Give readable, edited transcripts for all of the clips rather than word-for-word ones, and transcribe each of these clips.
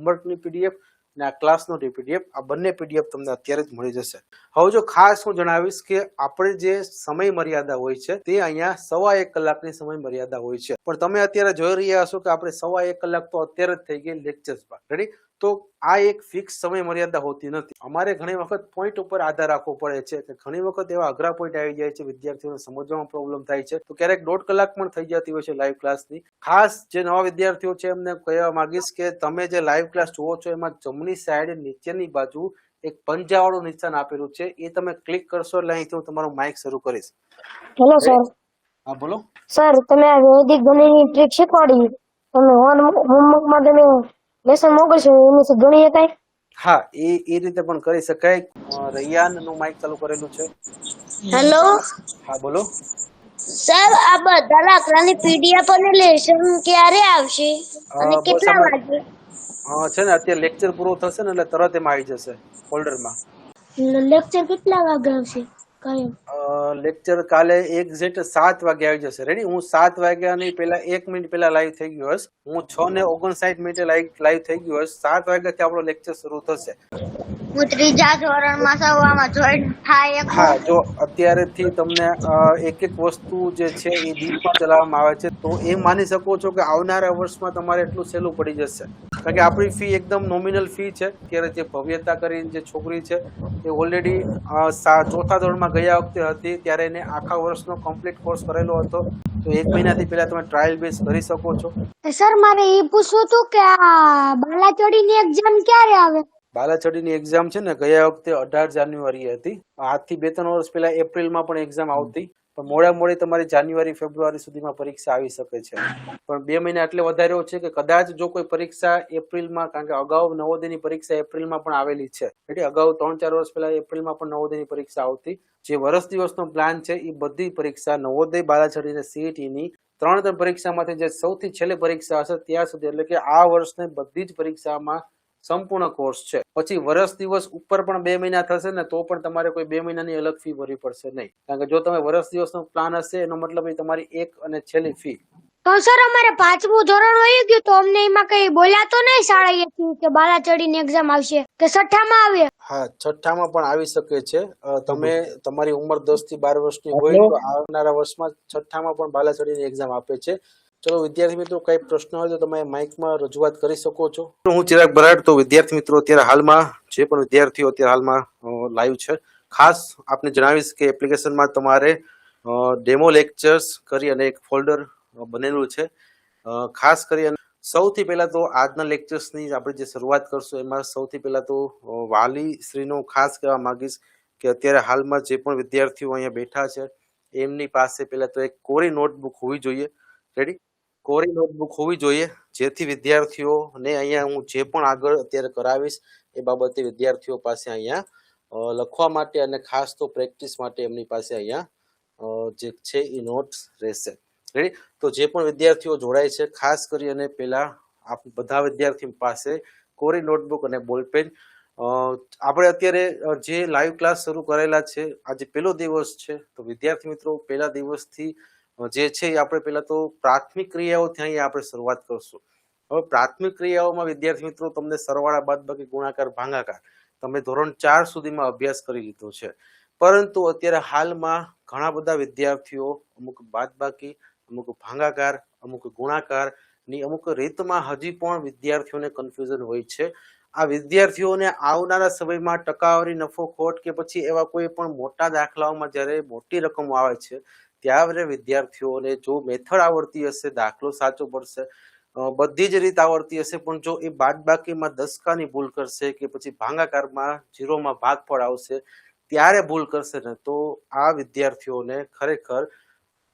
હોમવર્કની PDF અને આ ક્લાસનો PDF, આ બંને પીડીએફ તમને અત્યારે જ મળી જશે. હવે જો ખાસ હું જણાવીશ કે આપણે જે સમય મર્યાદા હોય છે તે અહીંયા 1.5 કલાકની સમય મર્યાદા હોય છે. પણ તમે અત્યારે જોઈ રહ્યા હશો કે આપણે 1.5 કલાક તો અત્યારે જ થઈ ગઈ લેક્ચર્સમાં. રેડી? તો આ એક ફિક્સ સમય મર્યાદા હોતી નથી. અમારે ઘણી વખત પોઈન્ટ ઉપર આધાર રાખવો પડે છે કે ઘણી વખત એવા અઘરા પોઈન્ટ આવી જાય છે, વિદ્યાર્થીઓને સમજવામાં પ્રોબ્લેમ થાય છે, તો ક્યારેક 1.5 કલાક પણ થઈ જતી હોય છે લાઈવ ક્લાસની. ખાસ જે નવા વિદ્યાર્થીઓ છે એમને કહેવા માંગીશ કે તમે જે લાઈવ ક્લાસ જુઓ છો એમાં જમણી સાઈડ નીચેની બાજુ એક પંજાવાળું નિશાન આપેલું છે, એ તમે ક્લિક કરશો એટલે અહીંથી હું તમારું માઇક શરૂ કરીશ. Hello sir. હા બોલો સર, તમે આ વૈદિક ગણિતની ટ્રીક શીખવાડી, તમે હોમવર્કમાં તમે લેસન મોકલશો એની ગણી શકાય? હા, એ રીતે પણ કરી શકાય. રૈયાન નું માઇક ચાલુ કરેલું છે. હેલો હા બોલો સર, આ બધા દાખલાની પીડીએફ અને લેસન ક્યારે આવશે અને બસ કેટલા આમાં વાગે? છે ને અત્યારે લેક્ચર પૂરો થશે ને એટલે તરત એમાં આવી જશે ફોલ્ડરમાં. લેક્ચર કેટલા વાગે આવશે? કાયમ લેક્ચર કાલે એક્ઝેક્ટ 7 વાગે આવી જશે. રેડી? હું 7 વાગ્યાની પહેલા 1 મિનિટ પહેલા લાઈવ થઈ ગયો હશ. હું 6:59 લાઈવ થઈ ગયો હશ. 7 વાગ્યાથી આપણો લેક્ચર શરૂ થશે. હું ત્રીજા ધોરણમાં સવામાં જોઈન થાય. હા, જો અત્યારેથી તમને એક વસ્તુ જે છે એ ડીપમાં ચલાવવામાં આવે છે તો એ માની શકો છો કે આવનારા વર્ષમાં તમારે એટલું સહેલું પડી જશે. કારણ કે આપણી ફી એકદમ નોમિનલ ફી છે. અત્યારે જે ભવ્યતા કરીને જે છોકરી છે એ ઓલરેડી 4થા ધોરણમાં ગયા વખતે હતી ત્યારે એને આખા વર્ષનો કમ્પ્લીટ કોર્સ કરેલો હતો. તો 1 મહિનાથી પહેલા તમે ટ્રાયલ બેઝ કરી શકો છો. સર, મારે એ પૂછવું હતું કે આ બાલાચોડીની એક્ઝામ ક્યારે આવે? બાલાછડીની એક્ઝામ છે ને ગયા વખતે 18 જાન્યુઆરીએ હતી. આજથી 2-3 વર્ષ પહેલા એપ્રિલમાં પણ એક્ઝામ આવતી, પણ મોડી તમારી જાન્યુઆરી ફેબ્રુઆરી સુધીમાં પરીક્ષા આવી શકે છે. પણ 2 મહિના એટલે વધાર્યો છે કે કદાચ જો કોઈ પરીક્ષા એપ્રિલમાં, કારણ કે અગાઉ નવોદયની પરીક્ષા એપ્રિલમાં પણ આવેલી છે, એટલે અગાઉ 3-4 વર્ષ પહેલા એપ્રિલમાં પણ નવોદયની પરીક્ષા આવતી. જે વર્ષ દિવસનો પ્લાન છે એ બધી પરીક્ષા નવોદય, બાલાછડી અને સીઈટીની 3 પરીક્ષામાંથી જે સૌથી છેલ્લે પરીક્ષા હશે ત્યાં સુધી, એટલે કે આ વર્ષની બધી જ પરીક્ષામાં સંપૂર્ણ કોર્સ છે. પછી વર્ષ દિવસ ઉપર પણ 2 મહિના થશે ને તો પણ તમારે કોઈ 2 મહિનાની અલગ ફી ભરવી પડશે નહીં. કારણ કે જો તમે વર્ષ દિવસનો પ્લાન હશે એનો મતલબ એ તમારી એક અને છેલ્લી ફી. તો સર, અમારે 5મું ધોરણ વયું ગયું તો અમને એમાં કઈ બોલ્યા તો નહીં શાળાએથી કે બાલાચોડીની એક્ઝામ આવશે કે 6ઠામાં આવે? હા, 6ઠામાં પણ આવી શકે છે. તમે તમારી ઉંમર 10 થી 12 વર્ષની હોય તો આવનારા વર્ષમાં 6ઠામાં પણ બાલાછડીની એક્ઝામ આપે છે. ચલો વિદ્યાર્થી મિત્રો, કઈ પ્રશ્ન હોય તો તમે માઇકમાં રજૂઆત કરી શકો છો. હું ચિરાગ બરાડ. તો વિદ્યાર્થી મિત્રો, અત્યારે હાલમાં જે પણ વિદ્યાર્થીઓ અત્યારે હાલમાં લાઈવ છે, ખાસ આપને જણાવીશ કે એપ્લિકેશનમાં તમારે ડેમો લેક્ચર્સ કરી અને એક ફોલ્ડર બનેલું છે. ખાસ કરી અને સૌથી પહેલા તો આજના લેક્ચર્સની આપણે જે શરૂઆત કરશું એમાં સૌથી પહેલા તો વાલી શ્રીનો ખાસ કહેવા માંગીશ કે અત્યારે હાલમાં જે પણ વિદ્યાર્થીઓ અહીંયા બેઠા છે એમની પાસે પહેલા તો એક કોરી નોટબુક હોવી જોઈએ. રેડી? કોરી નોટબુક હોવી જોઈએ, જેથી વિદ્યાર્થીઓને અહીંયા હું જે પણ આગળ અત્યારે કરાવીશ એ બાબતે વિદ્યાર્થીઓ પાસે અહીંયા લખવા માટે અને ખાસ તો પ્રેક્ટિસ માટે એમની પાસે અહીંયા જે છે એ નોટ્સ રહેશે. રેડી? તો જે પણ વિદ્યાર્થીઓ જોડાય છે ખાસ કરી અને પહેલા બધા વિદ્યાર્થીઓ પાસે કોરી નોટબુક અને બોલપેન. આપણે અત્યારે જે લાઈવ ક્લાસ શરૂ કરેલા છે, આજે પહેલો દિવસ છે, તો વિદ્યાર્થી મિત્રો પહેલા દિવસથી જે છે એ આપણે પહેલા તો પ્રાથમિક ક્રિયાઓથી અહીંયા આપણે શરૂઆત કરશું. હવે પ્રાથમિક ક્રિયાઓમાં વિદ્યાર્થી મિત્રો તમને સરવાળા, બાદબાકી, ગુણાકાર, ભાગાકાર તમે ધોરણ 4 સુધીમાં અભ્યાસ કરી લીધો છે. પરંતુ અત્યારે હાલમાં ઘણા બધા વિદ્યાર્થીઓ અમુક બાદબાકી, અમુક ભાગાકાર, અમુક ગુણાકાર ની અમુક રીતમાં હજી પણ વિદ્યાર્થીઓને કન્ફ્યુઝન હોય છે. આ વિદ્યાર્થીઓને આવનારા સમયમાં ટકાવારી, નફો, ખોટ કે પછી એવા કોઈ પણ મોટા દાખલાઓમાં જ્યારે મોટી રકમો આવે છે ત્યારે વિદ્યાર્થીઓને જો મેથડ આવડતી હશે, દાખલો સાચો પડશે, બધી જ રીત આવડતી હશે, પણ જો એ બાદબાકીમાં દસકાની ભૂલ કરશે કે પછી ભાગાકારમાં 0માં ભાગફળ આવશે ત્યારે ભૂલ કરશે ને તો આ વિદ્યાર્થીઓને ખરેખર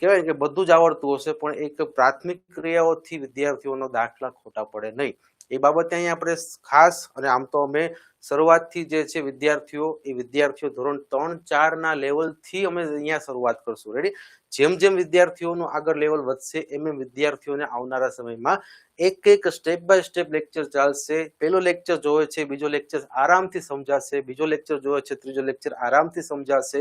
કહેવાય કે બધું જ આવડતું હશે પણ એક પ્રાથમિક ક્રિયાઓથી વિદ્યાર્થીઓનો દાખલા ખોટા પડે નહીં. એ બાબતે અહીંયા આપણે ખાસ, અને આમ તો અમે શરૂઆતથી જે છે વિદ્યાર્થીઓ ધોરણ 3-4 લેવલથી અમે અહીંયા શરૂઆત કરશું. રેડી? જેમ જેમ વિદ્યાર્થીઓનું આગળ લેવલ વધશે એમ એમ વિદ્યાર્થીઓને આવનારા સમયમાં એક સ્ટેપ બાય સ્ટેપ લેક્ચર ચાલશે. પહેલો લેક્ચર જોવે છે, બીજો લેક્ચર આરામથી સમજાશે, બીજો લેક્ચર જોવે છે, ત્રીજો લેક્ચર આરામથી સમજાશે.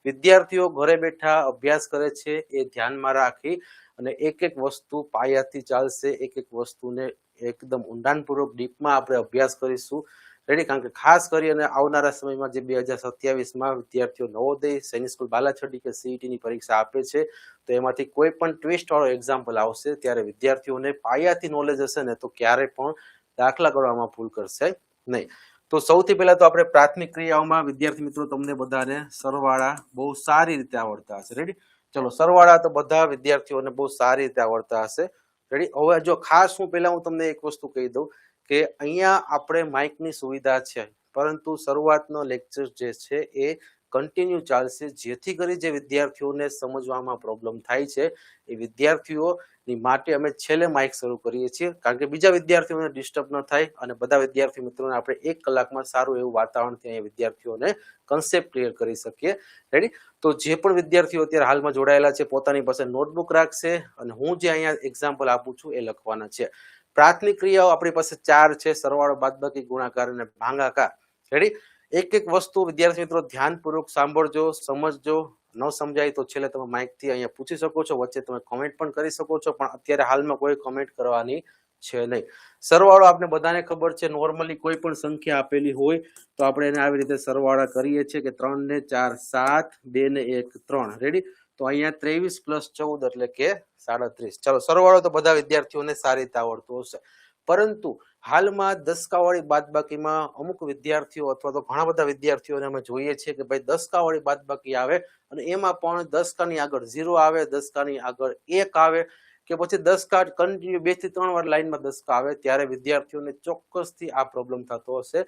વિદ્યાર્થીઓ ઘરે બેઠા અભ્યાસ કરે છે એ ધ્યાનમાં રાખી અને એક વસ્તુ પાયાથી ચાલશે, એક વસ્તુને એકદમ ઊંડાણપૂર્વક ડીપમાં આપણે અભ્યાસ કરીશું. રેડી? કારણ કે ખાસ કરીને આવનારા સમયમાં જે 2027માં વિદ્યાર્થીઓ નવોદય, સૈનિક સ્કૂલ બાલાછડી કે સીઈટીની પરીક્ષા આપે છે તો એમાંથી કોઈ પણ ટ્વિસ્ટ વાળો એક્ઝામ્પલ આવશે ત્યારે વિદ્યાર્થીઓને પાયાથી નોલેજ હશે ને તો ક્યારે પણ દાખલા ગણવામાં ભૂલ કરશે નહીં. તો સૌથી પહેલા તો આપણે પ્રાથમિક ક્રિયાઓમાં વિદ્યાર્થી મિત્રો તમને બધાને સરવાળા બહુ સારી રીતે આવડતા હશે. રેડી? ચલો, સરવાળા તો બધા વિદ્યાર્થીઓને બહુ સારી રીતે આવડતા હશે. રેડી? હવે જો ખાસ હું તમને એક વસ્તુ કહી દઉં કે અહીંયા આપણે માઇકની સુવિધા છે પરંતુ શરૂઆતનો લેક્ચર જે છે એ કન્ટિન્યુ ચાલશે જેથી કરી જે વિદ્યાર્થીઓને સમજવામાં પ્રોબ્લેમ થાય છે એ વિદ્યાર્થીઓની માટે અમે છેલ્લે માઇક શરૂ કરીએ છીએ કારણ કે બીજા વિદ્યાર્થીઓને ડિસ્ટર્બ ન થાય અને બધા વિદ્યાર્થી મિત્રોને આપણે 1 કલાકમાં સારું એવું વાતાવરણથી અહીંયા વિદ્યાર્થીઓને કન્સેપ્ટ ક્લિયર કરી શકીએ. રેડી? તો જે પણ વિદ્યાર્થીઓ અત્યારે હાલમાં જોડાયેલા છે પોતાની પાસે નોટબુક રાખશે અને હું જે અહીંયા એક્ઝામ્પલ આપું છું એ લખવાના છે. પ્રાથમિક ક્રિયાઓ આપણી પાસે 4 છે: સરવાળો, બાદબાકી, ગુણાકાર અને ભાગાકાર. રેડી? એક એક વસ્તુ વિદ્યાર્થી મિત્રો ધ્યાનપૂર્વક સાંભળજો, સમજજો. ન સમજાય તો છેલ્લે તમે માઇકથી અહીંયા પૂછી શકો છો, વચ્ચે તમે કોમેન્ટ પણ કરી શકો છો, પણ અત્યારે હાલમાં કોઈ કોમેન્ટ કરવાની છે નહીં. સરવાળો આપણે બધાને ખબર છે, નોર્મલી કોઈ પણ સંખ્યા આપેલી હોય તો આપણે એને આવી રીતે સરવાળા કરીએ છીએ કે 3 ને 4 7, 2 ને 1 3. રેડી? તો અહીંયા 23 + 14 એટલે કે 37. ચલો, સરવાળો તો બધા વિદ્યાર્થીઓને સારી રીતે આવડતો હશે, પરંતુ હાલમાં દસકાવાળી બાદબાકીમાં અમુક વિદ્યાર્થીઓ અથવા તો ઘણા બધા વિદ્યાર્થીઓને અમે જોઈએ છીએ કે ભાઈ દસકાવાળી બાદબાકી આવે અને એમાં પણ દસકાની આગળ 0 આવે, દસકાની આગળ 1 આવે કે પછી દસકા કન્ટિન્યુ 2 થી 3 વાર લાઈનમાં દસકા આવે ત્યારે વિદ્યાર્થીઓને ચોક્કસથી આ પ્રોબ્લેમ થતો હશે.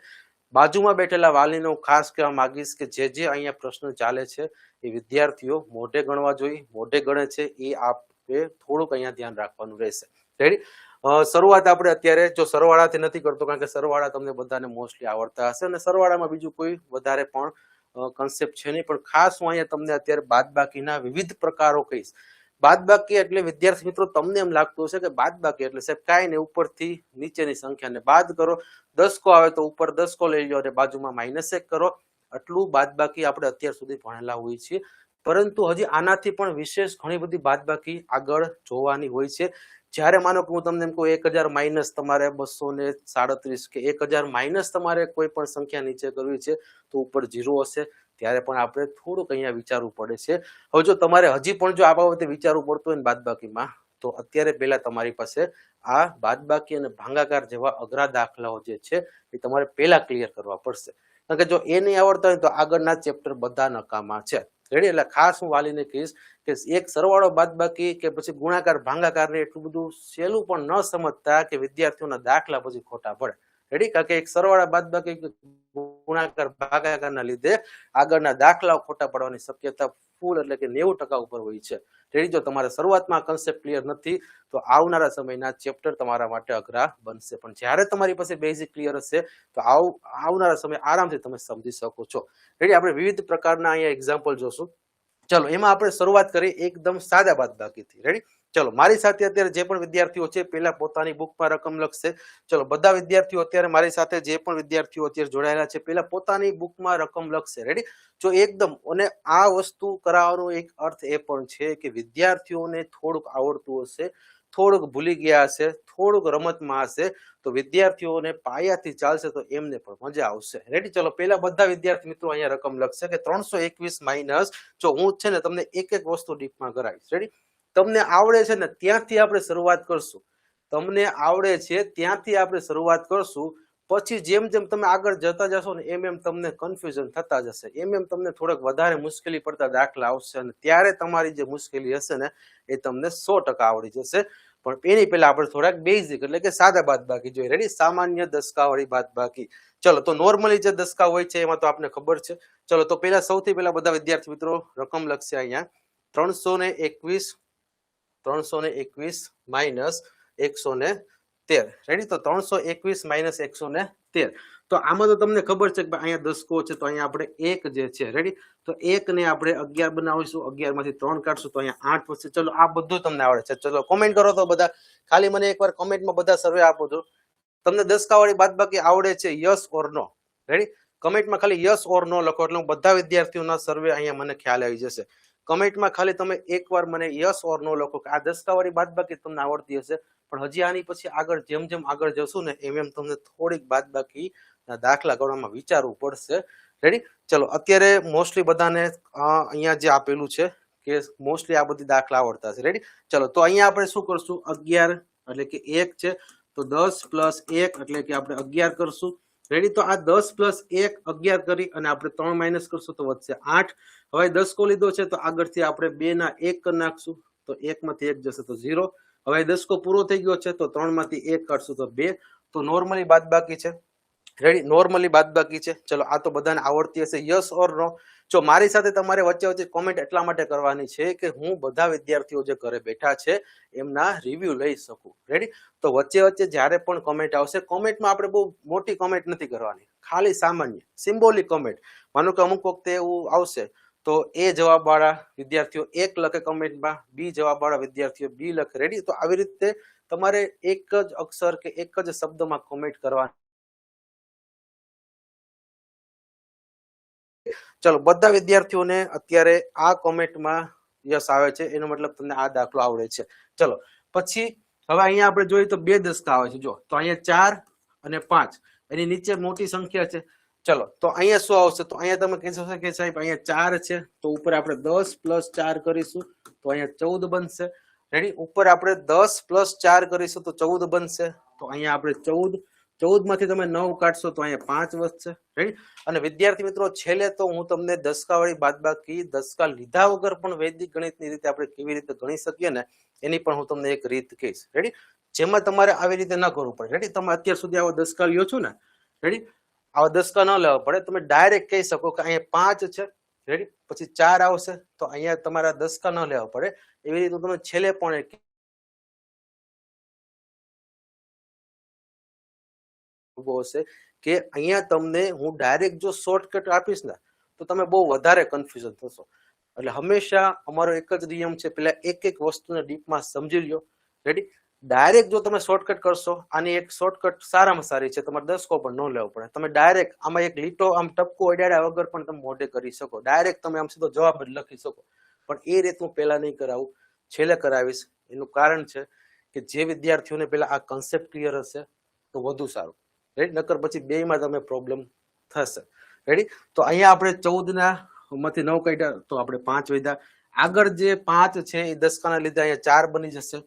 બાજુમાં બેઠેલા વાલીને હું ખાસ કહેવા માંગીશ કે જે અહીંયા પ્રશ્ન ચાલે છે એ વિદ્યાર્થીઓ મોઢે ગણવા જોઈએ, મોઢે ગણે છે એ આપણે થોડુંક અહીંયા ધ્યાન રાખવાનું રહેશે. રેડી? શરૂઆત આપણે અત્યારે જો સરવાળાથી નથી કરતો કારણ કે સરવાળા તમને બધાને મોસ્ટલી આવડતા હશે અને સરવાળામાં બીજું કોઈ વધારે પણ કન્સેપ્ટ છે નહીં, પણ ખાસ હું અહીંયા તમને અત્યારે બાદબાકીના વિવિધ પ્રકારો કહીશ. બાદબાકી એટલે વિદ્યાર્થી મિત્રો તમને એમ લાગતું હશે કે બાદબાકી એટલે સાહેબ કાંઈ નહીં, ઉપરથી નીચેની સંખ્યાને બાદ કરો, દસકો આવે તો ઉપર દસકો લઈ લો અને બાજુમાં -1 કરો. આટલું બાદબાકી આપણે અત્યાર સુધી ભણેલા હોઈએ છીએ, પરંતુ હજી આનાથી પણ વિશેષ ઘણી બધી બાદબાકી આગળ જોવાની હોય છે. જ્યારે માનો કે હું તમને એમ કહું 1000 માઇનસ તમારે 237 કે 1000 માઇનસ તમારે કોઈ પણ સંખ્યા નીચે કરવી છે તો ઉપર 0 હશે ત્યારે પણ આપણે થોડુંક અહીંયા વિચારવું પડે છે. હવે જો તમારે હજી પણ જો આ બાબતે વિચારવું પડતું હોય ને બાદબાકીમાં તો અત્યારે પહેલા તમારી પાસે આ બાદબાકી અને ભાગાકાર જેવા અઘરા દાખલાઓ જે છે એ તમારે પહેલા ક્લિયર કરવા પડશે, કારણ કે જો એ નહીં આવડતા હોય તો આગળના ચેપ્ટર બધા નકામા છે. રેડી? એટલે ખાસ હું વાલીને કહીશ કે એક સરવાળો બાદબાકી કે પછી ગુણાકાર ભાગાકારને એટલું બધું સહેલું પણ ન સમજતા કે વિદ્યાર્થીઓના દાખલા પછી ખોટા પડે. રેડી? કારણ કે એક સરવાળા બાદબાકી ગુણાકાર ભાગાકારના લીધે આગળના દાખલાઓ ખોટા પડવાની શક્યતા ફૂલ એટલે કે 90% ઉપર હોય છે. રેડી? જો તમારે શરૂઆતમાં કન્સેપ્ટ ક્લિયર નથી તો આવનારા સમયના ચેપ્ટર તમારા માટે અઘરા બનશે, પણ જ્યારે તમારી પાસે બેઝિક ક્લિયર હશે તો આવનારા સમય આરામથી તમે સમજી શકો છો. રેડી? આપણે વિવિધ પ્રકારના અહીંયા એક્ઝામ્પલ જોશું. ચલો, એમાં આપણે શરૂઆત કરી એકદમ સાદા બાદબાકીથી. રેડી? ચલો, મારી સાથે અત્યારે જે પણ વિદ્યાર્થીઓ છે પહેલા પોતાની બુકમાં રકમ લખશે. ચલો, બધા વિદ્યાર્થીઓ અત્યારે મારી સાથે જે પણ વિદ્યાર્થીઓ અત્યારે જોડાયેલા છે પહેલા પોતાની બુકમાં રકમ લખશે. રેડી? જો એકદમ, અને આ વસ્તુ કરાવવાનો એક અર્થ એ પણ છે કે વિદ્યાર્થીઓને થોડુંક આવડતું હશે, થોડુંક ભૂલી ગયા હશે, થોડુંક રમતમાં હશે તો વિદ્યાર્થીઓને પાયાથી ચાલશે તો એમને પણ મજા આવશે. રેડી? ચલો, પહેલા બધા વિદ્યાર્થી મિત્રો અહીંયા રકમ લખશે કે 321 માઇનસ, જો હું છે ને તમને એક એક વસ્તુ ડીપમાં કરાવીશ. રેડી? તમને આવડે છે ને ત્યાંથી આપણે શરૂઆત કરશું, તમને આવડે છે ત્યાંથી આપણે શરૂઆત કરશું, પછી જેમ જેમ તમે આગળ જતા જશો ને એમ એમ તમને કન્ફ્યુઝન થતા જશે, એમ એમ તમને થોડોક વધારે મુશ્કેલી પડતા દાખલા આવશે અને ત્યારે તમારી જે મુશ્કેલી હશે ને એ તમને 100% આવડી જશે. પણ એની પહેલા આપણે થોડાક બેઝિક એટલે કે સાદા બાદબાકી જોઈએ. રેડી? સામાન્ય દસકાવાળી બાદબાકી. ચલો, તો નોર્મલી જે દસકા હોય છે એમાં તો આપને ખબર છે. ચલો, તો પહેલા સૌથી પહેલા બધા વિદ્યાર્થી મિત્રો રકમ લખશે અહીંયા 321 માઇનસ 113. રેડી? તો 321 માઇનસ 113. તો આમાં તો તમને ખબર છે કે અહીંયા દસકો છે તો અહીંયા આપણે 1 જે છે. રેડી? તો 1 ને આપણે 11 બનાવીશું, 11 માંથી 3 કાઢશું તો અહીંયા 8 વધશે. ચલો, આ બધું તમને આવડે છે. ચલો, કોમેન્ટ કરો તો બધા, ખાલી મને એકવાર કોમેન્ટમાં બધા સર્વે આપો છો તમને દસકાવાળી બાદબાકી આવડે છે, યસ ઓર નો. રેડી? કમેન્ટમાં ખાલી યસ ઓર નો લખો એટલે હું બધા વિદ્યાર્થીઓના સર્વે અહીંયા મને ખ્યાલ આવી જશે. કમેન્ટમાં ખાલી તમે એકવાર મને યસ ઓર નો લખો કે આ દસકાવાળી બાદબાકી તમને આવડતી હશે, પણ હજી આની પછી આગળ જેમ જેમ આગળ જશું ને એમ એમ તમને થોડીક બાદબાકી દાખલા ગણવામાં વિચારવું પડશે. રેડી? ચલો અત્યારે મોસ્ટલી બધાને અહીંયા જે આપેલું છે કે મોસ્ટલી આ બધી દાખલા આવડતા છે. રેડી? ચલો તો અહીંયા આપણે શું કરશું, 11 એટલે કે 1 છે તો 10 + 1 એટલે કે આપણે 11 કરશું. રેડી? તો આ 10 + 1 11 કરી અને આપણે 3 માઇનસ કરશું તો વધશે 8. હવે 10 લીધો છે તો આગળથી આપણે 2 ના 1 કરી નાખશું તો 1 માંથી 1 જશે તો 0. હવે 10 પૂરો થઈ ગયો છે તો 3 માંથી 1 કાઢશું તો 2. તો નોર્મલી બાદબાકી છે. રેડી? નોર્મલી બાદબાકી છે. ચલો આ તો બધાને આવડતી હશે. યસ ઓર નો? જો મારી સાથે તમારે વચ્ચે વચ્ચે કોમેન્ટ એટલા માટે કરવાની છે કે હું બધા વિદ્યાર્થીઓ જે ઘરે બેઠા છે એમના રિવ્યુ લઈ શકું. રેડી? તો વચ્ચે વચ્ચે જ્યારે પણ કોમેન્ટ આવશે, કોમેન્ટમાં આપણે બહુ મોટી કોમેન્ટ નથી કરવાની, ખાલી સામાન્ય સિમ્બોલિક કોમેન્ટ. માનો કે અમુક વખતે એવું આવશે તો એ જવાબવાળા વિદ્યાર્થીઓ 1 લખે કમેન્ટમાં, બી જવાબવાળા વિદ્યાર્થીઓ 2 લખે. રેડી? તો આવી રીતે તમારે એક જ અક્ષર કે એક જ શબ્દમાં કોમેન્ટ કરવાની. ચલો બધા વિદ્યાર્થીઓને અત્યારે આ કોમેન્ટમાં યસ આવે છે એનો મતલબ તમને આ દાખલો આવડે છે. ચલો પછી હવે અહીંયા આપણે જોઈએ તો 2 દસકા આવે છે. જો તો અહીંયા 4 અને 5 એની નીચે મોટી સંખ્યા છે. ચલો તો અહીંયા શું આવશે, તો અહીંયા તમે કહેશો કે સાહેબ અહીંયા 4 છે તો ઉપર આપણે 10 + 4 કરીશું તો અહીંયા 14 બનશે. રેડી? ઉપર આપણે 10 + 4 કરીશું તો 14 બનશે. તો અહીંયા આપણે 14 માંથી તમે 9 કાઢશો તો અહીંયા 5 વધશે. રેડી? અને વિદ્યાર્થી મિત્રો છેલ્લે તો હું તમને દસકાવાળી બાદબાકી દસકા લીધા વગર પણ વૈદિક ગણિતની રીતે આપણે કેવી રીતે ગણી શકીએ ને એની પણ હું તમને એક રીત કહીશ. રેડી? જેમાં તમારે આવી રીતે ન કરવું પડે. રેડી? તમે અત્યાર સુધી આવો દસકા લ્યો છો ને, રેડી? આવા દસકા ન લેવા પડે. તમે ડાયરેક્ટ કહી શકો કે અહીંયા 5 છે. રેડી? પછી 4 આવશે તો અહીંયા તમારા દસકા ન લેવા પડે. એવી રીતે તમે છેલ્લે પણ એક હશે કે અહીંયા તમને હું ડાયરેક્ટ જો શોર્ટકટ આપીશ ને તો તમે બહુ વધારે કન્ફ્યુઝન થશો. એટલે હંમેશા અમારો એક જ નિયમ છે, પેલા એક એક વસ્તુને ડીપમાં સમજી લ્યો. રેડી? ડાયરેક્ટ જો તમે શોર્ટકટ કરશો, આની એક શોર્ટકટ સારામાં સારી છે, તમારે દસકો પણ ન લેવો પડે. તમે ડાયરેક્ટ આમાં એક લીટો આમ ટપકો અડાડ્યા વગર પણ તમે મોઢે કરી શકો. ડાયરેક્ટ તમે આમ સીધો જવાબ જ લખી શકો. પણ એ રીત હું પહેલા નહીં કરાવું, છેલ્લે કરાવીશ. એનું કારણ છે કે જે વિદ્યાર્થીઓને પેલા આ કન્સેપ્ટ ક્લિયર હશે તો વધુ સારું. રેડી? નકર પછી બેયમાં તમે પ્રોબ્લેમ થશે. રેડી? તો અહીંયા આપણે 14 ના માંથી 9 કાઢ્યા તો આપણે 5 વધ્યા. આગળ જે 5 છે એ દસકાના લીધે અહીંયા 4 બની જશે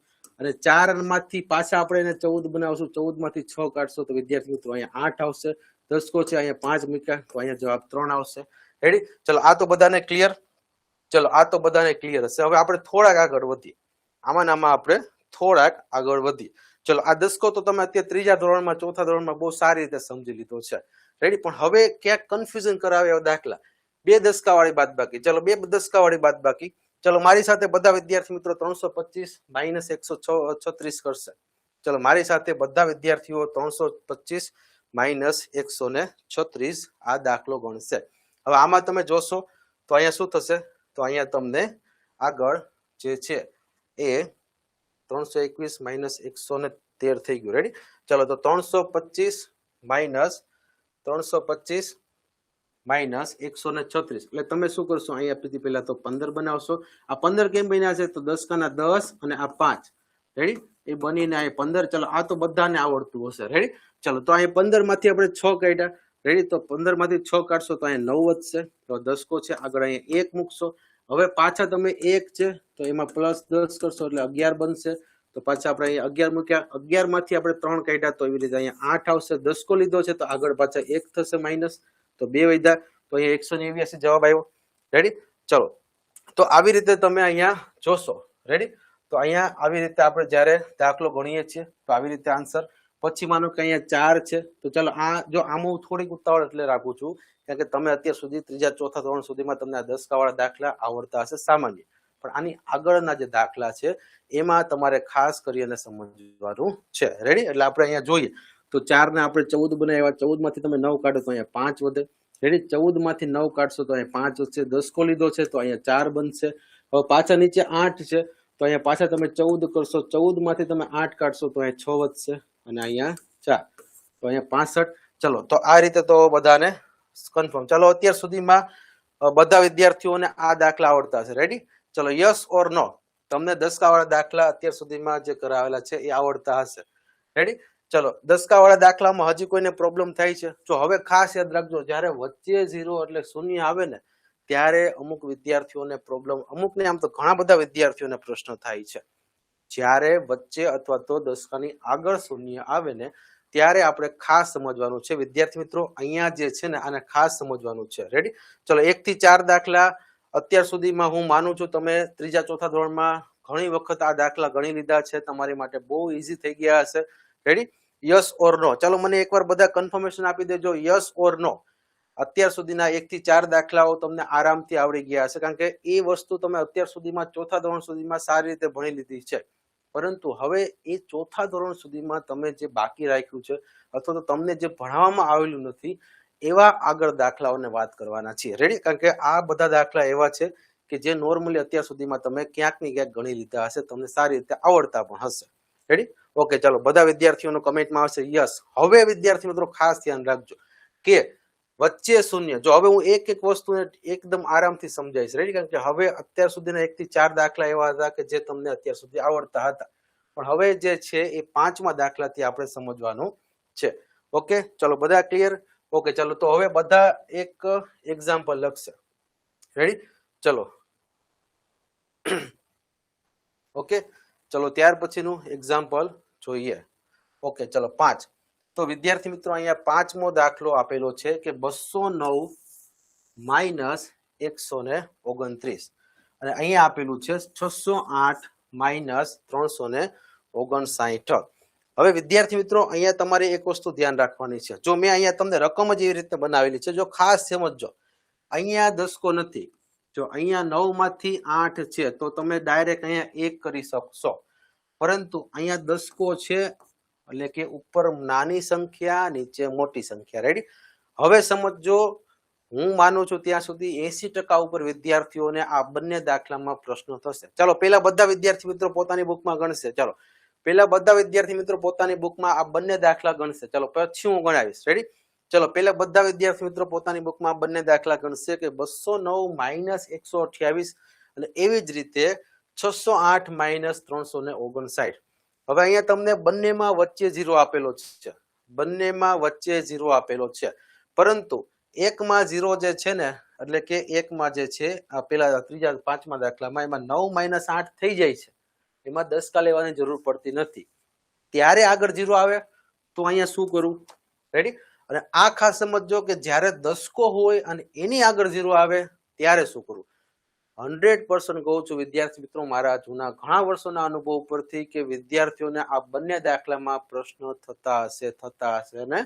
અને 4 માંથી પાછા આપણે એને 14 બનાવશું. 14 માંથી 6 કાઢશો તો વિદ્યાર્થી મિત્રો અહીંયા 8 આવશે. દસકો છે અહીંયા 5 મૂક્યા તો અહીંયા જવાબ 3 આવશે. રેડી? ચલો આ તો બધાને ક્લિયર? ચલો આ તો બધાને ક્લિયર હશે. હવે આપણે થોડાક આગળ વધીએ. આમાં આપણે થોડાક આગળ વધીએ. ચલો આ દસકો તો તમે અત્યારે 3જા ધોરણમાં 4થા ધોરણમાં બહુ સારી રીતે સમજી લીધો છે. રેડી? પણ હવે ક્યાંક કન્ફ્યુઝન કરાવે એવા દાખલા, 2 દસકાવાળી બાદબાકી. ચલો 2 દસકાવાળી બાદબાકી. ચલો મારી સાથે બધા વિદ્યાર્થી મિત્રો 325 - 136 કરશે. ચલો મારી સાથે બધા વિદ્યાર્થીઓ 325 - 136 આ દાખલો ગણશે. હવે આમાં તમે જોશો તો અહીંયા શું થશે, તો અહીંયા તમને આગળ જે છે એ 321 - 113 થઈ ગયું. રેડી? ચલો તો 325 - 136 એટલે તમે શું કરશો, અહીંયા પહેલા તો 15 બનાવશો. આ 15 કેમ બન્યા છે, તો દસકાના 10 અને આ 5. રેડી? એ બનીને આ 15. ચલો આ તો બધાને આવડતું હશે. રેડી? ચલો તો અહીંયા 15 માંથી આપણે 6 કાઢ્યા. રેડી? તો 15 માંથી 6 કાઢશો તો અહીંયા 9 વધશે. તો દસકો છે, આગળ અહીંયા 1 મૂકશો. હવે પાછા તમે 1 છે તો એમાં +10 કરશો એટલે 11 બનશે. તો પાછા આપણે અહીંયા 11 મૂક્યા. 11 માંથી આપણે 3 કાઢ્યા તો એવી રીતે અહીંયા 8 આવશે. દસકો લીધો છે તો આગળ પાછા 1 થશે માઇનસ, તો 2 વધ્યા તો અહીંયા 189 જવાબ આવ્યો. રેડી? ચલો તો આવી રીતે તમે અહીંયા જોશો. રેડી? તો અહીંયા આવી રીતે આપણે જ્યારે દાખલો ગણીએ છીએ તો આવી રીતે આન્સર. પછી માનો કે અહીંયા 4 છે તો ચલો આ જો આમાં હું થોડીક ઉતાવળ એટલે રાખું છું કારણ કે તમે અત્યાર સુધી 3જા 4થા ધોરણ સુધીમાં તમને આ દસકાવાળા દાખલા આવડતા હશે સામાન્ય, પણ આની આગળના જે દાખલા છે એમાં તમારે ખાસ કરીને સમજવાનું છે. રેડી? એટલે આપણે અહીંયા જોઈએ તો 4 ને આપણે 14 બનાવ્યા. 14 માંથી તમે 9 કાઢો તો અહીંયા 5 વધે. રેડી? 14 માંથી 9 કાઢશો તો અહીંયા 5 વધશે. દસકો લીધો છે તો અહીંયા 4 બનશે. હવે પાછા નીચે 8 છે તો અહીંયા પાછા તમે 14 કરશો. 14 માંથી તમે 8 કાઢશો તો અહીંયા 6 વધશે અને અહીંયા 4 તો અહીંયા 65. ચલો તો આ રીતે તો બધાને કન્ફર્મ. ચલો અત્યાર સુધીમાં બધા વિદ્યાર્થીઓને આ દાખલા આવડતા હશે. રેડી? ચલો, યસ ઓર નો. તમને દસકાવાળા દાખલા અત્યાર સુધીમાં જે કરાવેલા છે એ આવડતા હશે. રેડી? ચલો, દસકાવાળા દાખલામાં હજી કોઈને પ્રોબ્લેમ થાય છે? જો હવે ખાસ યાદ રાખજો, જ્યારે વચ્ચે 0 એટલે શૂન્ય આવે ને ત્યારે અમુક વિદ્યાર્થીઓને પ્રોબ્લેમ, અમુકને આમ તો ઘણા બધા વિદ્યાર્થીઓને પ્રશ્ન થાય છે. જ્યારે વચ્ચે અથવા તો દસકાની આગળ શૂન્ય આવે ને ત્યારે આપણે ખાસ સમજવાનું છે વિદ્યાર્થી મિત્રો. અહીંયા જે છે ને આને ખાસ સમજવાનું છે. રેડી? ચલો, 1 થી 4 દાખલા અત્યાર સુધીમાં હું માનું છું તમે ત્રીજા ચોથા ધોરણમાં ઘણી વખત આ દાખલા ગણી લીધા છે. તમારી માટે બહુ ઈઝી થઈ ગયા હશે. રેડી? યસ ઓર નો. ચલો, મને એકવાર બધા કન્ફર્મેશન આપી દેજો, યસ ઓર નો. અત્યાર સુધીના 1 થી 4 દાખલાઓ તમને આરામથી આવડી ગયા હશે, કારણ કે એ વસ્તુ તમે અત્યાર સુધીમાં ચોથા ધોરણ સુધીમાં સારી રીતે ભણી લીધી છે. પરંતુ હવે એ ચોથા ધોરણ સુધીમાં તમે જે બાકી રાખ્યું છે અથવા તો તમને જે ભણાવવામાં આવેલું નથી એવા આગળ દાખલાઓને વાત કરવાના છીએ. રેડી? કારણ કે આ બધા દાખલા એવા છે કે જે નોર્મલી અત્યાર સુધીમાં તમે ક્યાંક ને ક્યાંક ગણી લીધા હશે, તમને સારી રીતે આવડતા પણ હશે. રેડી? ઓકે, ચાલો, બધા વિદ્યાર્થીઓનો કમેન્ટમાં આવશે યસ. હવે વિદ્યાર્થી મિત્રો ખાસ ધ્યાન રાખજો કે વચ્ચે શૂન્ય, જો હવે હું એક એક વસ્તુને એકદમ આરામથી સમજાવીશ. રેડી? કારણ કે હવે અત્યાર સુધીના 1 થી 4 દાખલા એવા હતા કે જે તમને અત્યાર સુધી આવડતા હતા, પણ હવે જે છે એ 5મા દાખલાથી આપણે સમજવાનું છે. ઓકે, ચલો, બધા ક્લિયર? ઓકે, ચાલો, તો હવે બધા એક એક્ઝામ્પલ લખશે. રેડી? ચલો. ઓકે, ચલો, ત્યાર પછીનું એક્ઝામ્પલ જોઈએ. ઓકે, ચલો, 5. તો વિદ્યાર્થી મિત્રો અહીંયા 5મો દાખલો આપેલો છે કે 209 માઇનસ 129 અને અહીંયા આપેલું છે 608 માઇનસ 359. હવે વિદ્યાર્થી મિત્રો અહીંયા તમારે એક વસ્તુ ધ્યાન રાખવાની છે. જો મેં અહીંયા તમને રકમ જ એવી રીતે બનાવેલી છે, જો ખાસ સમજજો, અહીંયા દસકો નથી. જો અહીંયા 9 માંથી 8 છે તો તમે ડાયરેક્ટ અહીંયા 1 કરી શકશો, પરંતુ અહીંયા દસકો છે એટલે કે ઉપર નાની સંખ્યા નીચે મોટી સંખ્યા. રેડી? હવે સમજો, હું માનું છું ત્યાં સુધી 80% ઉપર વિદ્યાર્થીઓને આ બંને દાખલામાં પ્રશ્નો થશે. ચાલો, પહેલા બધા વિદ્યાર્થી મિત્રો પોતાની બુકમાં ગણશે. ચાલો, પહેલા બધા વિદ્યાર્થી મિત્રો પોતાની બુકમાં આ બંને દાખલા ગણશે. ચાલો, પછી હું ગણાવીશ. રેડી? ચલો, પહેલા બધા વિદ્યાર્થી મિત્રો પોતાની બુકમાં બંને દાખલા ગણશે કે 209 માઇનસ 128 અને એવી જ રીતે 608 માઇનસ 359. હવે અહીંયા તમને બંનેમાં વચ્ચે 0 આપેલો છે, બંનેમાં વચ્ચે 0 આપેલો છે, પરંતુ એકમાં 0 જે છે ને એટલે કે એકમાં જે છે આ પેલા ત્રીજા 5મા દાખલામાં એમાં 9 માઇનસ 8 થઈ જાય છે, એમાં દસકા લેવાની જરૂર પડતી નથી. ત્યારે આગળ 0 આવે તો અહીંયા શું કરું? રેડી? અને આ ખાસ સમજજો કે જ્યારે દસકો હોય અને એની આગળ 0 આવે ત્યારે શું કરું. 100% કહું છું વિદ્યાર્થી મિત્રો મારા જૂના ઘણા વર્ષોના અનુભવ પરથી કે વિદ્યાર્થીઓને આ બંને દાખલામાં પ્રશ્નો થતા હશે અને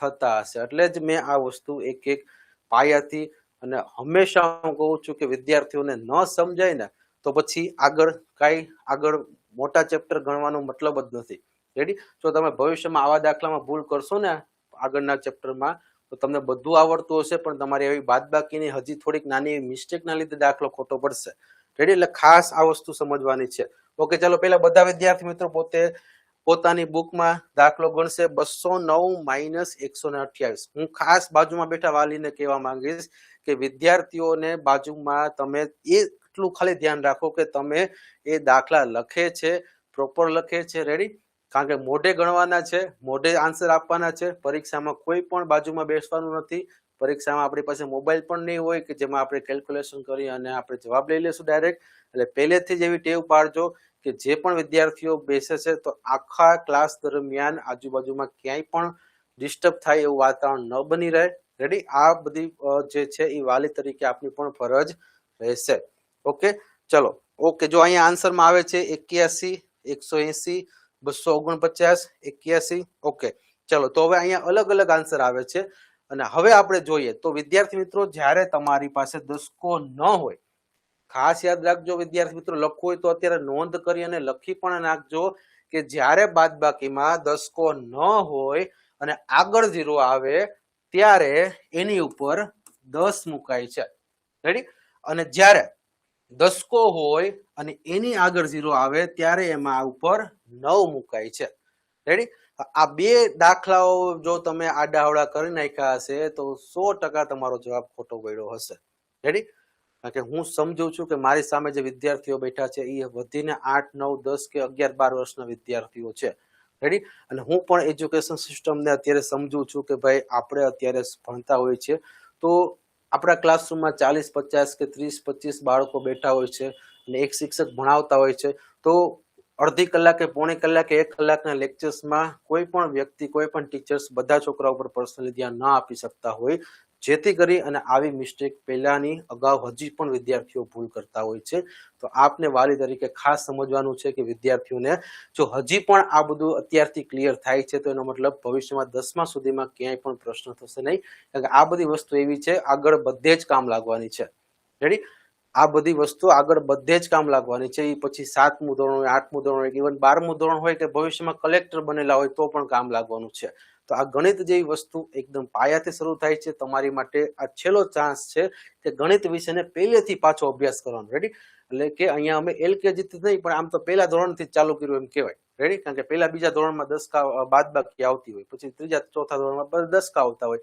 થતા હશે. એટલે જ મેં આ વસ્તુ એક એક પાયાથી, અને હંમેશા હું કહું છું કે વિદ્યાર્થીઓને ન સમજાય ને તો પછી આગળ મોટા ચેપ્ટર ગણવાનો મતલબ જ નથી. રેડી? જો તમે ભવિષ્યમાં આવા દાખલામાં ભૂલ કરશો ને આગળના ચેપ્ટરમાં તો તમને બધું આવડતું હશે, પણ તમારી એવી બાદબાકીની હજી થોડીક નાની મિસ્ટેકના લીધે દાખલો ખોટો પડશે. રેડી? એટલે ખાસ આ વસ્તુ સમજવાની છે. ઓકે, ચાલો, પહેલા બધા વિદ્યાર્થી મિત્રો પોતાની બુકમાં દાખલો ગણશે 209 માઇનસ 128. હું ખાસ બાજુમાં બેઠા વાલીને કહેવા માંગીશ કે વિદ્યાર્થીઓને બાજુમાં તમે એટલું ખાલી ધ્યાન રાખો કે તમે એ દાખલા લખે છે, પ્રોપર લખે છે. રેડી? કારણ કે મોઢે ગણવાના છે, મોઢે આન્સર આપવાના છે. પરીક્ષામાં કોઈ પણ બાજુમાં બેસવાનું નથી. પરીક્ષામાં આપણી પાસે મોબાઈલ પણ નહીં હોય કે જેમાં આપણે કેલ્ક્યુલેશન કરી અને આપણે જવાબ લઈ લેશું ડાયરેક્ટ. એટલે પહેલેથી જ એવી ટેવ પાડજો કે જે પણ વિદ્યાર્થીઓ બેસે છે તો આખા ક્લાસ દરમિયાન આજુબાજુમાં ક્યાંય પણ ડિસ્ટર્બ થાય એવું વાતાવરણ ન બની રહે. રેડી? આ બધી જે છે એ વાલી તરીકે આપની પણ ફરજ રહેશે. ઓકે, ચલો. ઓકે, જો અહીંયા આન્સરમાં આવે છે 81, 180, 249, 81. ઓકે, ચલો, તો હવે અહીંયા અલગ અલગ આન્સર આવે છે. અને હવે આપણે જોઈએ તો વિદ્યાર્થી મિત્રો જ્યારે તમારી પાસે દસકો ન હોય, ખાસ યાદ રાખજો વિદ્યાર્થી મિત્રો, લખવું હોય તો અત્યારે નોંધ કરી અને લખી પણ નાખજો કે જ્યારે બાદબાકીમાં દસકો ન હોય અને આગળ 0 આવે ત્યારે એની ઉપર 10 મુકાય છે. રેડી? અને જ્યારે દસકો હોય અને એની આગળ 0 આવે ત્યારે એમાં ઉપર 9 મુકાય છે. રેડી? આ બે દાખલાઓ જો તમે આડાઅવળા કરી નાખ્યા હશે તો 100% તમારો જવાબ ખોટો પડ્યો હશે. રેડી? કારણ કે હું સમજુ છું કે મારી સામે જે વિદ્યાર્થીઓ બેઠા છે એ વધીને 8, 9, 10 કે 11, 12 વર્ષના વિદ્યાર્થીઓ છે. રેડી? અને હું પણ એજ્યુકેશન સિસ્ટમને અત્યારે સમજુ છું કે ભાઈ આપણે અત્યારે ભણતા હોય છે તો આપણા ક્લાસરૂમમાં 40, 50 કે 30, 25 બાળકો બેઠા હોય છે અને એક શિક્ષક ભણાવતા હોય છે તો અડધી કલાકે, પોણી કલાકે, 1 કલાકના લેક્ચર્સમાં કોઈ પણ વ્યક્તિ, કોઈ પણ ટીચર્સ બધા છોકરાઓ પર પર્સનલી ધ્યાન ન આપી શકતા હોય, જેથી કરી અને આવી મિસ્ટેક પહેલાની અગાઉ હજી પણ વિદ્યાર્થીઓ ભૂલ કરતા હોય છે. તો આપને વાલી તરીકે ખાસ સમજવાનું છે કે વિદ્યાર્થીઓને જો હજી પણ આ બધું અત્યારથી ક્લિયર થાય છે તો એનો મતલબ ભવિષ્યમાં 10મા સુધીમાં ક્યાંય પણ પ્રશ્ન થશે નહીં, કારણ કે આ બધી વસ્તુ એવી છે આગળ બધે જ કામ લાગવાની છે. રેડી? આ બધી વસ્તુ આગળ બધે જ કામ લાગવાની છે. એ પછી 7મું ધોરણ હોય, 8મું ધોરણ હોય, ઇવન 12મું ધોરણ હોય કે ભવિષ્યમાં કલેક્ટર બનેલા હોય તો પણ કામ લાગવાનું છે. તો આ ગણિત જેવી વસ્તુ એકદમ પાયાથી શરૂ થાય છે. તમારી માટે આ છેલ્લો ચાન્સ છે કે ગણિત વિષયને પહેલેથી પાછો અભ્યાસ કરવાનો. રેડી? એટલે કે અહીંયા અમે LKG થી નહીં પણ આમ તો પહેલા ધોરણથી જ ચાલુ કર્યું એમ કહેવાય. રેડી? કારણ કે પહેલા બીજા ધોરણમાં દસકા બાદબાકી આવતી હોય, પછી ત્રીજા ચોથા ધોરણમાં દસકા આવતા હોય.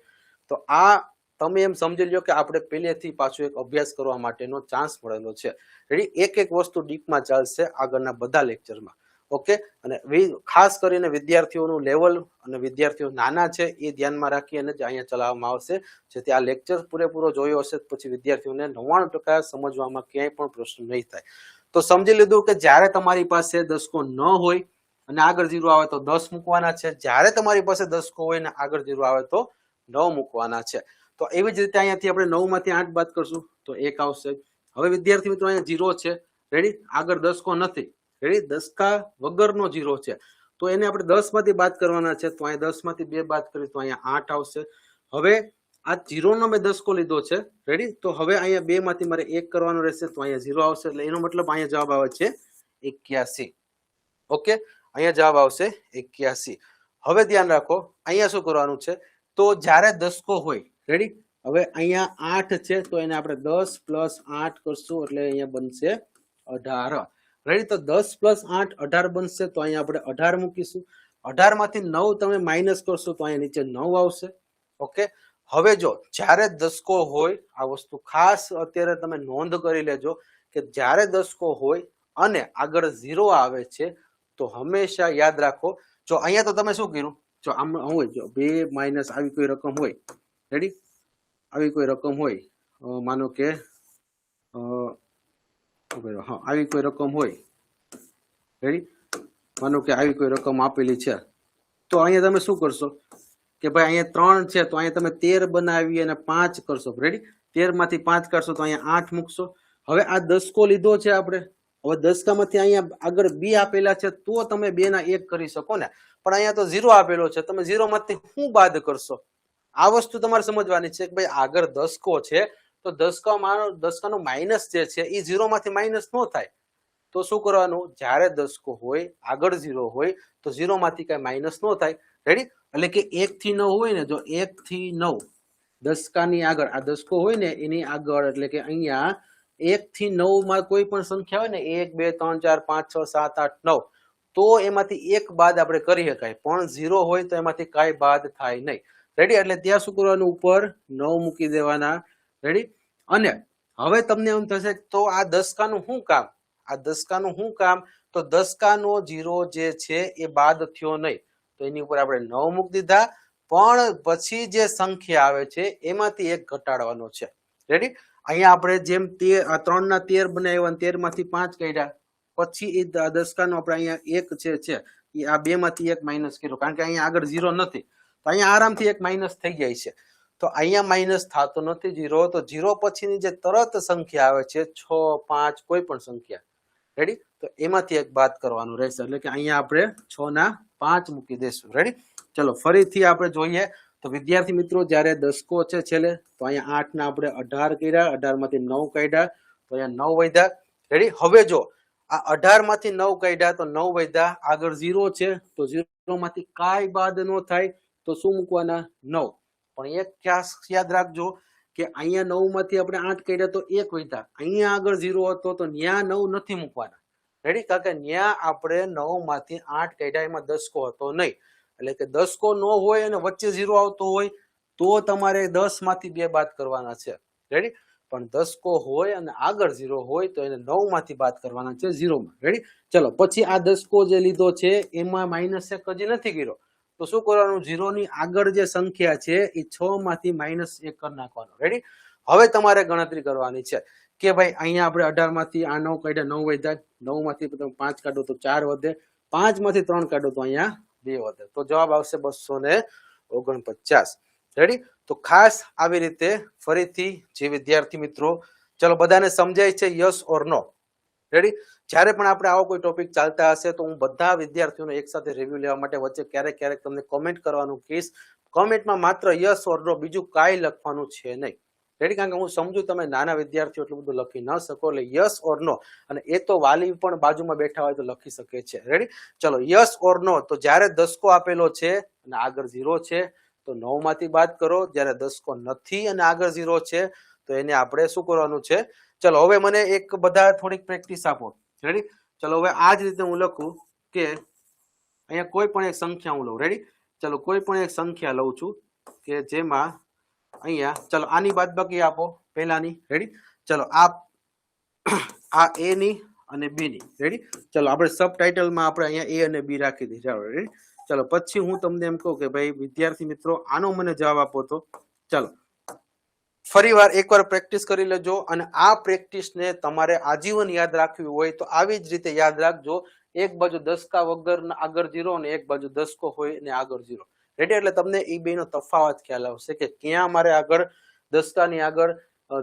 તો આ તમે એમ સમજી લો કે આપણે પહેલેથી પાછો એક અભ્યાસ કરવા માટેનો ચાન્સ મળેલો છે. રેડી? એક એક વસ્તુ ડીપમાં ચાલશે આગળના બધા લેક્ચરમાં. ઓકે? અને ખાસ કરીને વિદ્યાર્થીઓનું લેવલ અને વિદ્યાર્થીઓ નાના છે એ ધ્યાનમાં રાખી અને જ અહીંયા ચલાવવામાં આવશે, જેથી આ લેક્ચર પૂરેપૂરો જોયો હશે પછી વિદ્યાર્થીઓને 99% સમજવામાં ક્યાંય પણ પ્રશ્ન નહીં થાય. તો સમજી લીધું કે જ્યારે તમારી પાસે દસકો ન હોય અને આગળ 0 આવે તો 10 મૂકવાના છે, જ્યારે તમારી પાસે દસકો હોય ને આગળ 0 આવે તો 9 મૂકવાના છે. તો એવી જ રીતે અહીંયાથી આપણે 9 માંથી 8 બાદ કરશું તો 1 આવશે. હવે વિદ્યાર્થી મિત્રો અહીંયા 0 છે. રેડી? આગળ દસકો નથી. રેડી? દસકા વગરનો 0 છે તો એને આપણે 10 માંથી બાદ કરવાના છે. તો અહીંયા 10 માંથી 2 બાદ કરીએ તો અહીંયા 8 આવશે. હવે આ 0 નો મેં દસકો લીધો છે. રેડી? તો હવે અહીંયા 2 માંથી મારે 1 કરવાનું રહેશે તો અહીંયા 0 આવશે. એટલે એનો મતલબ અહીંયા જવાબ આવે છે 81. ઓકે? અહીંયા જવાબ આવશે 81. હવે ધ્યાન રાખો અહીંયા શું કરવાનું છે, તો જ્યારે દસકો હોય, રેડી? હવે અહીંયા 8 છે તો એને આપણે 10 + 8 કરશું એટલે અહીંયા બનશે 18. રેડી? તો 10 + 8 18 બનશે તો અહીંયા આપણે 18 મૂકીશું. 18 માંથી 9 તમે માઇનસ કરશો તો અહીંયા નીચે 9 આવશે. ઓકે? હવે જો જ્યારે દસકો હોય, આ વસ્તુ ખાસ અત્યારે તમે નોંધ કરી લેજો કે જ્યારે દસકો હોય અને આગળ 0 આવે છે તો હંમેશા યાદ રાખો, જો અહીંયા તો તમે શું કર્યું, જો આમ હોય, જો 2 માઇનસ આવી કોઈ રકમ હોય, રેડી? આવી કોઈ રકમ હોય, માનો કે આવી કોઈ રકમ હોય, રેડી? માનો કે આવી કોઈ રકમ આપેલી છે તો અહીંયા તમે શું કરશો કે ભાઈ અહીંયા 3 છે તો અહીંયા તમે 13 બનાવી અને 5 કરશો. રેડી? 13 માંથી 5 કાઢશો તો અહીંયા 8 મૂકશો. હવે આ દસકો લીધો છે આપણે, હવે દસકામાંથી અહીંયા આગળ 2 આપેલા છે તો તમે 2 ના 1 કરી શકો ને, પણ અહીંયા તો 0 આપેલો છે, તમે 0 માંથી શું બાદ કરશો? આ વસ્તુ તમારે સમજવાની છે કે ભાઈ આગળ દસકો છે તો દસકાનો માઇનસ જે છે એ 0 માંથી માઇનસ ન થાય. તો શું કરવાનું, જ્યારે દસકો હોય આગળ 0 હોય તો 0 માંથી કઈ માઇનસ ન થાય. રેડી? એટલે કે 1 થી 9 હોય ને, જો 1 થી 9 દસકાની આગળ આ દસકો હોય ને એની આગળ, એટલે કે અહીંયા 1 થી 9 માં કોઈ પણ સંખ્યા હોય ને 1 2 3 4 5 6 7 8 9 તો એમાંથી એક બાદ આપણે કરી શકાય, પણ 0 હોય તો એમાંથી કાંઈ બાદ થાય નહીં. રેડી? એટલે ત્યાં શું કરવાનું, ઉપર 9 મૂકી દેવાના. રેડી? અને હવે તમને એમ થશે તો આ દસકાનું શું કામ, આ દસકાનું શું કામ, તો દસકાનો 0 જે છે એ બાદ થયો નહીં તો એની ઉપર આપણે 9 મૂકી દીધા, પણ પછી જે સંખ્યા આવે છે એમાંથી એક ઘટાડવાનો છે. રેડી? અહીંયા આપણે જેમ 3 ના 13 બનાવ્યા અને 13 માંથી 5 કાઢ્યા, પછી એ દસકાનો આપણે અહીંયા 1 છે એ આ 2 માંથી 1 માઇનસ કર્યો, કારણ કે અહીંયા આગળ 0 નથી તો અહીંયા આરામથી 1 માઇનસ થઈ જાય છે. તો અહીંયા માઇનસ થતો નથી 0, તો 0 પછીની જે તરત સંખ્યા આવે છે 6 5 કોઈ પણ સંખ્યા, રેડી? તો એમાંથી એક બાદ કરવાનું રહેશે, એટલે કે અહીંયા આપણે 6 ના 5 મૂકી દઈશું. રેડી? ચલો ફરીથી આપણે જોઈએ તો વિદ્યાર્થી મિત્રો જ્યારે દસકો છે છેલ્લે તો અહીંયા 8 ના આપણે 18 કર્યા, 18 માંથી 9 કાઢ્યા તો અહીંયા 9 વધ્યા. રેડી? હવે જો આ 18 માંથી 9 કાઢ્યા તો 9 વધ્યા, આગળ 0 છે તો 0 માંથી કાંઈ બાદ ન થાય તો શું મૂકવાના, 9. પણ એક ખાસ યાદ રાખજો કે અહીંયા 9 માંથી આપણે 8 કાઢ્યા તો 1 વધ્યા, અહીંયા આગળ 0 હતો તો ન્યા 9 નથી મૂકવાના. રેડી? કારણ કે ન્યા આપણે 9 માંથી 8 કાઢ્યા એમાં દસકો હતો નહીં, એટલે કે દસકો ન હોય અને વચ્ચે 0 આવતો હોય તો તમારે 10 માંથી 2 બાદ કરવાના છે. રેડી? પણ દસકો હોય અને આગળ 0 હોય તો એને 9 માંથી બાદ કરવાના છે 0 માં. રેડી? ચલો પછી આ દસકો જે લીધો છે એમાં માઇનસ 1 હજી નથી કર્યો, તો શું કરવાનું? 0 ની આગળ જે સંખ્યા છે એ 6 માંથી -1 કરી નાખવાનો. રેડી? હવે તમારે ગણતરી કરવાની છે કે ભાઈ અહીંયા આપણે 18 માંથી આ 9 કાઢ્યા, 9 વધ્યા, 9 માંથી તમે 5 કાઢો તો 4 વધે, 5 માંથી 3 કાઢો તો અહીંયા 2 વધે, તો જવાબ આવશે 249. રેડી? તો ખાસ આવી રીતે ફરીથી જે વિદ્યાર્થી મિત્રો, ચલો બધાને સમજાય છે યસ ઓર નો? રેડી? જ્યારે પણ આપણે આવો કોઈ ટોપિક ચાલતા હશે તો હું બધા વિદ્યાર્થીઓને એક સાથે રિવ્યુ લેવા માટે વચ્ચે ક્યારેક ક્યારેક તમને કોમેન્ટ કરવાનું કહીશ. કોમેન્ટમાં માત્ર યસ ઓર નો, બીજું કાંઈ લખવાનું છે નહીં. રેડી? કારણ કે હું સમજુ તમે નાના વિદ્યાર્થીઓ એટલું બધું લખી ન શકો, એટલે યસ ઓર નો, અને એ તો વાલી પણ બાજુમાં બેઠા હોય તો લખી શકે છે. રેડી? ચલો યસ ઓર નો, તો જ્યારે દસકો આપેલો છે અને આગળ 0 છે તો 9 માંથી બાદ કરો, જ્યારે દસકો નથી અને આગળ 0 છે તો એને આપણે શું કરવાનું છે? ચલો હવે મને એક બધા થોડીક પ્રેક્ટિસ આપો. રેડી? ચલો હવે આ જ રીતે હું લખું કે અહીંયા કોઈ પણ એક સંખ્યા હું લઉં. રેડી? ચલો કોઈ પણ એક સંખ્યા લઉં છું કે જેમાં અહીંયા, ચલો આની બાદબાકી આપો પહેલાની. રેડી? ચલો આ એ ની અને બી ની. રેડી? ચલો આપણે સબ ટાઇટલમાં આપણે અહીંયા એ અને બી રાખી દીધી. ચાલો રેડી? ચલો પછી હું તમને એમ કહું કે ભાઈ વિદ્યાર્થી મિત્રો આનો મને જવાબ આપો. તો ચલો ફરીવાર એકવાર પ્રેક્ટિસ કરી લેજો, અને આ પ્રેક્ટિસને તમારે આજીવન યાદ રાખવી હોય તો આવી જ રીતે યાદ રાખજો. એક બાજુ દસકા વગર આગળ 0 અને એક બાજુ દસકો હોય અને આગળ 0. રેડી? એટલે તમને એ બેનો તફાવત ખ્યાલ આવશે કે ક્યાં મારે આગળ દસકાની આગળ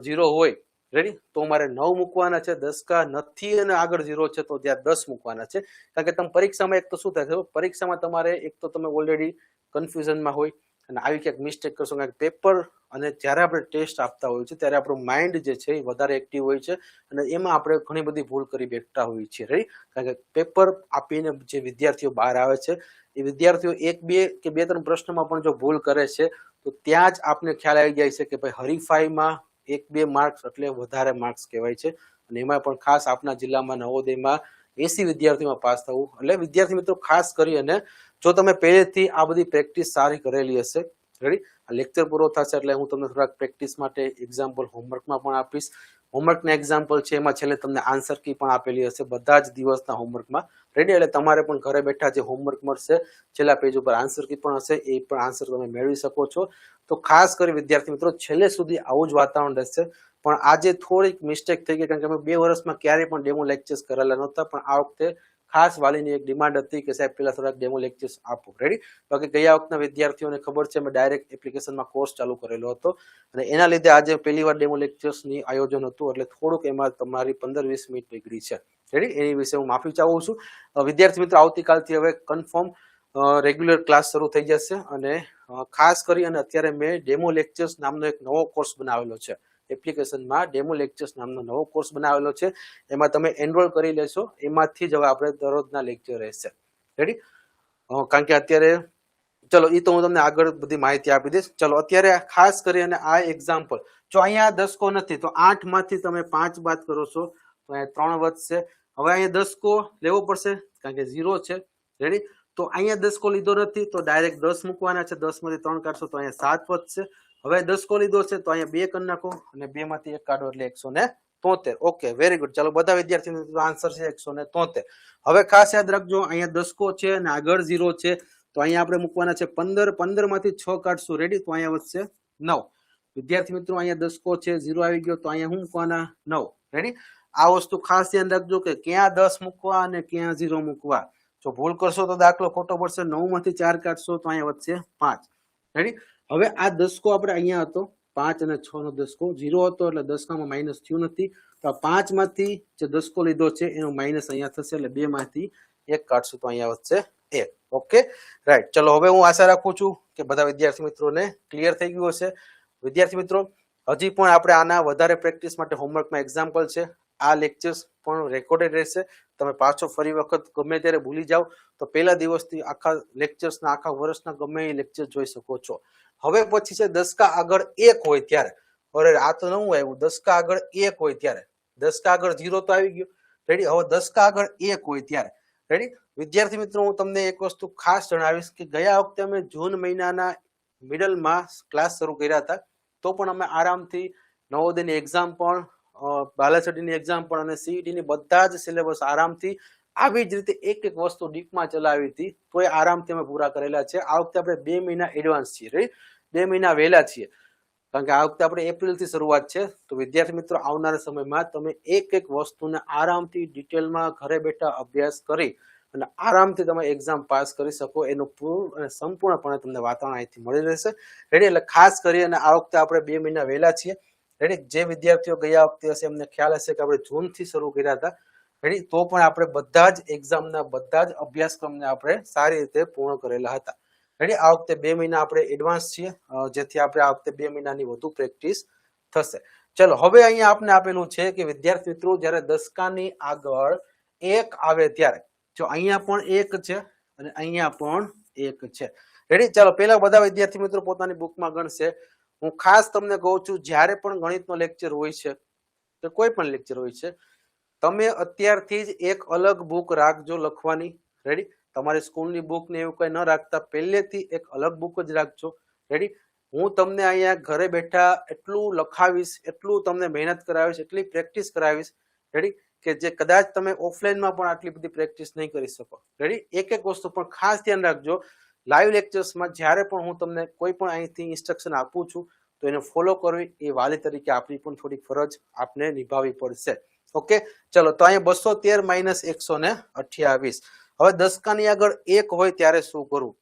0 હોય, રેડી, તો મારે 9 મૂકવાના છે, દસકા નથી અને આગળ 0 છે તો ત્યાં 10 મૂકવાના છે. કારણ કે તમે પરીક્ષામાં એક તો શું થાય છે, પરીક્ષામાં તમારે એક તો તમે ઓલરેડી કન્ફ્યુઝનમાં હોય અને આવી ક્યાંક મિસ્ટેક કરશો, કારણ કે પેપર અને જ્યારે આપણે ટેસ્ટ આપતા હોઈએ છીએ ત્યારે આપણું માઇન્ડ જે છે એ વધારે એક્ટિવ હોય છે અને એમાં આપણે ઘણી બધી ભૂલ કરી બેઠતા હોઈએ છીએ. રેડી? કારણ કે પેપર આપીને જે વિદ્યાર્થીઓ બહાર આવે છે એ વિદ્યાર્થીઓ 1, 2 કે 2, 3 પ્રશ્નોમાં પણ જો ભૂલ કરે છે તો ત્યાં જ આપને ખ્યાલ આવી જાય છે કે ભાઈ હરીફાઈમાં 1, 2 માર્ક્સ એટલે વધારે માર્ક્સ કહેવાય છે. અને એમાં પણ ખાસ આપના જિલ્લામાં નવોદયમાં 80 વિદ્યાર્થીમાં પાસ થવું. એટલે વિદ્યાર્થી મિત્રો ખાસ કરી અને જો તમે પહેલેથી આ બધી પ્રેક્ટિસ સારી કરેલી હશે, રેડી, આ લેક્ચર પૂરો થશે એટલે હું તમને થોડાક પ્રેક્ટિસ માટે એક્ઝામ્પલ હોમવર્કમાં પણ આપીશ. હોમવર્કના એક્ઝામ્પલ છે એમાં છેલ્લે તમને આન્સર કી પણ આપેલી હશે બધા જ દિવસના હોમવર્કમાં. રેડી? એટલે તમારે પણ ઘરે બેઠા જે હોમવર્ક મળશે છેલ્લા પેજ ઉપર આન્સર કી પણ હશે, એ પણ આન્સર તમે મેળવી શકો છો. તો ખાસ કરી વિદ્યાર્થી મિત્રો છેલ્લે સુધી આવું જ વાતાવરણ રહેશે. પણ આજે થોડીક મિસ્ટેક થઈ ગઈ કારણ કે અમે 2 વર્ષમાં ક્યારેય પણ ડેમો લેક્ચર્સ કરેલા નહોતા, પણ આ વખતે ખાસ વાલીની એક ડિમાન્ડ હતી કે સાહેબ પેલા થોડાક ડેમો લેક્ચર્સ આપો. રેડી? બાકી ગયા વખતના વિદ્યાર્થીઓને ખબર છે મેં ડાયરેક્ટ એપ્લિકેશનમાં કોર્સ ચાલુ કરેલો હતો અને એના લીધે આજે પહેલી વાર ડેમો લેક્ચર્સની આયોજન હતું એટલે થોડુંક એમાં તમારી 15-20 મિનિટ નીકળી છે. રેડી? એની વિશે હું માફી ચાહું છું. વિદ્યાર્થી મિત્રો આવતીકાલથી હવે કન્ફર્મ રેગ્યુલર ક્લાસ શરૂ થઈ જશે અને ખાસ કરી અને અત્યારે મેં ડેમો લેક્ચર્સ નામનો એક નવો કોર્સ બનાવેલો છે. એપ્લિકેશનમાં ડેમો લેક્ચર્સ નામનો નવો કોર્સ બનાવેલો છે, એમાં તમે એનરોલ કરી લેશો, એમાંથી જ હવે આપણે દરરોજના લેક્ચર રહેશે. રેડી? કારણ કે અત્યારે ચલો એ તો હું તમને આગળ બધી માહિતી આપી દઈશ. ચલો અત્યારે ખાસ કરી અને આ એક્ઝામ્પલ, જો અહીંયા દસકો નથી તો 8 માંથી તમે 5 બાદ કરો છો તો અહીંયા 3 વધશે. હવે અહીંયા દસકો લેવો પડશે કારણ કે 0 છે. રેડી? તો અહીંયા દસકો લીધો નથી તો ડાયરેક્ટ 10 મૂકવાના છે, 10 માંથી 3 કાઢશો તો અહીંયા 7 વધશે. હવે દસકો લીધો છે તો અહીંયા 2 કરી નાખો અને 2 માંથી 1 કાઢો એટલે 173. Okay, very good. ચાલો બધા વિદ્યાર્થીઓ આન્સર છે 173. હવે ખાસ યાદ રાખજો અહીંયા દસકો છે અને આગળ 0 છે તો અહીંયા આપણે મૂકવાના છે 15. 15 માંથી 6 કાઢશું. રેડી? તો અહીંયા વધશે 9. વિદ્યાર્થી મિત્રો અહીંયા દસકો છે, 0 આવી ગયો તો અહીંયા શું મૂકવાના? 9. રેડી? આ વસ્તુ ખાસ ધ્યાન રાખજો કે ક્યાં 10 મૂકવા અને ક્યાં 0 મૂકવા. જો ભૂલ કરશો તો દાખલો ખોટો પડશે. 9 માંથી 4 કાઢશો તો અહીંયા વધશે 5. રેડી? હવે આ દસકો આપણે અહીંયા હતો 5 અને 6 નો દસકો 0 હતો એટલે દસકામાં માઇનસ થયું નથી, તો આ 5 માંથી જે દસકો લીધો છે એનો માઇનસ અહીંયા થશે એટલે 2 માંથી 1 કાઢશું તો અહીંયા વધશે 1. Okay, right. ચલો હવે હું આશા રાખું છું કે બધા વિદ્યાર્થી મિત્રોને ક્લિયર થઈ ગયું હશે. વિદ્યાર્થી મિત્રો હજી પણ આપણે આના વધારે પ્રેક્ટિસ માટે હોમવર્કમાં એક્ઝામ્પલ છે, આ લેક્ચર્સ પણ રેકોર્ડેડ રહેશે. તમે પાછો ફરી વખત ગમે ત્યારે ભૂલી જાઓ તો પહેલા દિવસથી આખા લેક્ચર્સના આખા વર્ષના ગમે એ લેક્ચર જોઈ શકો છો. હવે પછી છે દસકા આગળ 1 હોય ત્યારે, અરે આ તો નવું આવ્યું, દસકા આગળ 1 હોય ત્યારે, દસકા આગળ 0 તો આવી ગયો. રેડી? હવે દસકા આગળ 1 હોય ત્યારે. રેડી? વિદ્યાર્થી મિત્રો હું તમને એક વસ્તુ ખાસ જણાવીશ કે ગયા વખતે અમે જૂન મહિનાના મિડલમાં ક્લાસ શરૂ કર્યા હતા તો પણ અમે આરામથી નવોદયની એક્ઝામ પણ, બાલાછડીની એક્ઝામ પણ અને સીઈટી ની બધા જ સિલેબસ આરામથી આવી જ રીતે એક એક વસ્તુ ડીપમાં ચલાવી હતી તો એ આરામથી અમે પૂરા કરેલા છે. આ વખતે આપણે 2 મહિના એડવાન્સ છીએ, રાઈટ, 2 મહિના વહેલા છીએ, કારણ કે આ વખતે આપણે એપ્રિલથી શરૂઆત છે. તો વિદ્યાર્થી મિત્રો, આવનારા સમયમાં તમે એક એક વસ્તુને આરામથી ડિટેલમાં ઘરે બેઠા અભ્યાસ કરી અને આરામથી તમે એક્ઝામ પાસ કરી શકો એનું પૂર્ણ અને સંપૂર્ણપણે તમને વાતાવરણ અહીંથી મળી રહેશે. રેડી, એટલે ખાસ કરી અને આ વખતે આપણે 2 મહિના વહેલા છીએ. રેડી, જે વિદ્યાર્થીઓ ગયા વખતે હશે એમને ખ્યાલ હશે કે આપણે જૂનથી શરૂ કર્યા હતા. રેડી, તો પણ આપણે બધા જ એક્ઝામના બધા જ અભ્યાસક્રમને આપણે સારી રીતે પૂર્ણ કરેલા હતા. રેડી, આ વખતે 2 મહિના આપણે એડવાન્સ છીએ, જેથી આપણે આ વખતે 2 મહિનાની વધુ પ્રેક્ટિસ થશે. ચલો, હવે અહીંયા આપને આપેલું છે કે વિદ્યાર્થી મિત્રો, જ્યારે દસકાની આગળ 1 આવે ત્યારે, જો અહીંયા પણ 1 છે અને અહીંયા પણ 1 છે. રેડી, ચાલો પહેલા બધા વિદ્યાર્થી મિત્રો પોતાની બુકમાં ગણશે. હું ખાસ તમને કહું છું, જ્યારે પણ ગણિતનો લેક્ચર હોય છે કે કોઈ પણ લેક્ચર હોય છે, તમે અત્યારથી જ એક અલગ બુક રાખજો લખવાની. રેડી, તમારી સ્કૂલની બુક ને એવું કઈ ન રાખતા પહેલેથી એક અલગ બુક જ રાખજો. રેડી, હું તમને અહીંયા ઘરે બેઠા એટલું લખાવીશ, એટલું તમને મહેનત કરાવીશ, એટલી પ્રેક્ટિસ કરાવીશ, રેડી, કે જે કદાચ તમે ઓફલાઈનમાં પણ આટલી બધી પ્રેક્ટિસ નહીં કરી શકો. રેડી, એક એક વસ્તુ પણ ખાસ ધ્યાન રાખજો. લાઈવ લેક્ચર્સમાં જ્યારે પણ હું તમને કોઈ પણ અહીંથી ઇન્સ્ટ્રક્શન આપું છું તો એને ફોલો કરવી એ વાલી તરીકે આપણી પણ થોડી ફરજ આપને નિભાવવી પડશે. ઓકે, ચલો, તો અહીંયા 213 - 128. હવે દસકાની આગળ 1 હોય ત્યારે શું કરવું?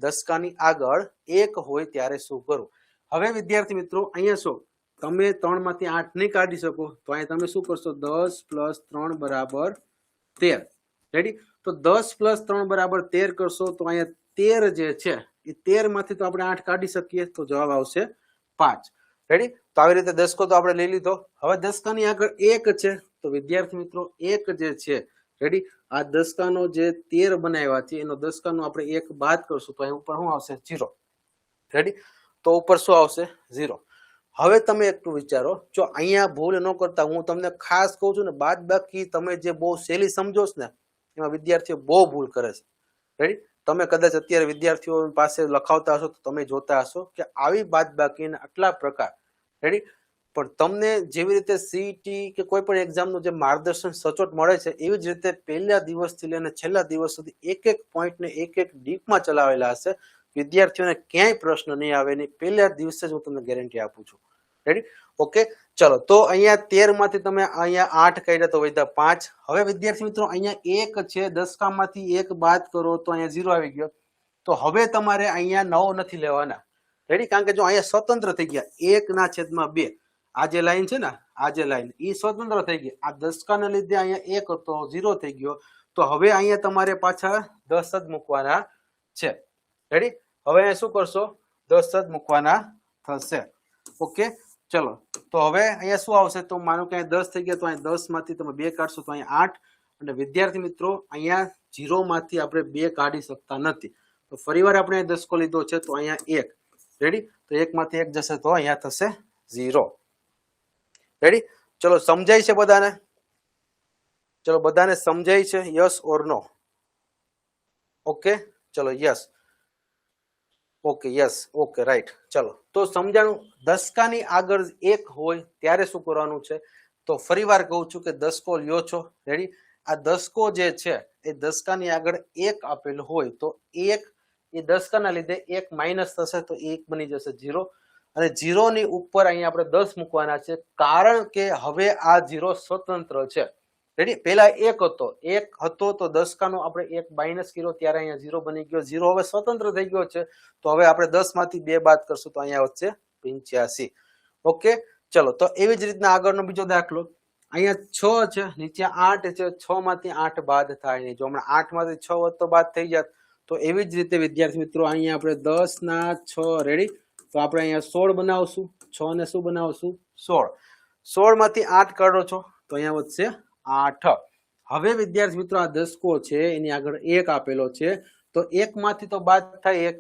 દસકાની આગળ 1 હોય ત્યારે શું કરવું? હવે વિદ્યાર્થી મિત્રો, અહીંયા શું તમે 3 માંથી 8 નહીં કાઢી શકો તો અહીંયા તમે શું કરશો? 10 + 3 = 13. રેડી, તો 10 + 3 = 13 કરશો તો અહીંયા 13 જે છે એ 13 માંથી તો આપણે 8 કાઢી શકીએ, તો જવાબ આવશે 5. રેડી, તો આવી રીતે દસકો તો આપણે લઈ લીધો. હવે દસકાની આગળ 1 છે તો વિદ્યાર્થી મિત્રો 1 જે છે, રેડી, આ દસકાનો જે 13 બનાવ્યા છે એનો દસકાનો આપણે 1 બાદ કરશું તો અહીં ઉપર શું આવશે? 0. રેડી, તો ઉપર શું આવશે? 0. હવે તમે એકટું વિચારો, જો અહીંયા ભૂલ ન કરતા હું તમને ખાસ કહું છું ને, બાદ બાકી તમે જે બહુ સહેલી સમજો છો ને એમાં વિદ્યાર્થીઓ બહુ ભૂલ કરે છે. રેડી, તમે કદાચ અત્યારે વિદ્યાર્થીઓ પાસે લખાવતા હશો તો તમે જોતા હશો કે આવી બાદબાકીના આટલા પ્રકાર. રેડી, પણ તમને જેવી રીતે સીઈટી કે કોઈ પણ એક્ઝામનું જે માર્ગદર્શન સચોટ મળે છે એવી જ રીતે પહેલા દિવસથી લઈને છેલ્લા દિવસ સુધી એક એક પોઈન્ટને એક એક ડીપમાં ચલાવેલા હશે. વિદ્યાર્થીઓને ક્યાંય પ્રશ્ન નહીં આવે નહીં, પહેલા દિવસે જ હું તમને ગેરંટી આપું છું. રેડી, ઓકે, ચલો, તો અહીંયા 13 માંથી તમે અહીંયા 8 કાઢ્યા તો વધ્યા 5. હવે વિદ્યાર્થી મિત્રો અહીંયા 1 છે, દસકામાંથી 1 બાદ કરો તો અહીંયા 0 આવી ગયો. તો હવે તમારે અહીંયા 9 નથી લેવાના. રેડી, કારણ કે જો અહીંયા સ્વતંત્ર થઈ ગયા 1/2. આ જે લાઈન છે ને, આ જે લાઈન એ સ્વતંત્ર થઈ ગઈ. આ દસકાને લીધે અહીંયા 1 હતો, 0 થઈ ગયો. તો હવે અહીંયા તમારે પાછા 10 જ મૂકવાના છે. રેડી, હવે અહીંયા શું કરશો? 10 જ મૂકવાના થશે. ઓકે, ચલો, તો હવે અહીંયા શું આવશે? તો માનો કે અહીંયા 10 થઈ ગયા તો અહીંયા 10 માંથી તમે 2 કાઢશો તો અહીંયા 8. અને વિદ્યાર્થી મિત્રો અહીંયા 0 માંથી આપણે 2 કાઢી શકતા નથી, તો ફરીવાર આપણે દસકો લીધો છે તો અહીંયા 1. રેડી, તો 1 માંથી 1 જશે તો અહીંયા થશે 0. રેડી, ચલો, સમજાય છે બધાને? ચલો, બધાને સમજાય છે? Yes or no? ઓકે, ચલો, yes. Okay, yes, okay, right. ચલો, તો સમજાણું. દસકાની આગળ 1 હોય ત્યારે શું કરવાનું છે? તો ફરીવાર કહું છું કે દસકો લ્યો છો. રેડી, આ દસકો જે છે એ દસકાની આગળ 1 આપેલું હોય તો 1 એ દસકાના લીધે 1 માઇનસ થશે તો 1 બની જશે 0. અને 0 ની ઉપર અહીંયા આપણે 10 મૂકવાના છે, કારણ કે હવે આ 0 સ્વતંત્ર છે. રેડી, પહેલા 1 હતો, 1 હતો તો દસકાનો આપણે 1 માઇનસ કર્યો ત્યારે અહીંયા 0 બની ગયો. 0 હવે સ્વતંત્ર થઈ ગયો છે તો હવે આપણે 10 માંથી 2 બાદ કરશું તો અહીંયા વચ્ચે 85. ઓકે, ચલો, તો એવી જ રીતના આગળનો બીજો દાખલો. અહીંયા 6 છે, નીચે 8 છે, 6 માંથી 8 બાદ થાય નહીં. જો હમણાં 8 માંથી 6 હોત તો બાદ થઈ જાત. તો એવી જ રીતે વિદ્યાર્થી મિત્રો અહીંયા આપણે 10/6. રેડી, તો આપણે અહીંયા 16 બનાવશું. 6 ને શું બનાવશું? 16. 16 માંથી 8 કાઢો છો તો અહીંયા વધશે 8. હવે વિદ્યાર્થી મિત્રો આ દસકો છે એની આગળ 1 આપેલો છે તો 1 માંથી તો બાદ થાય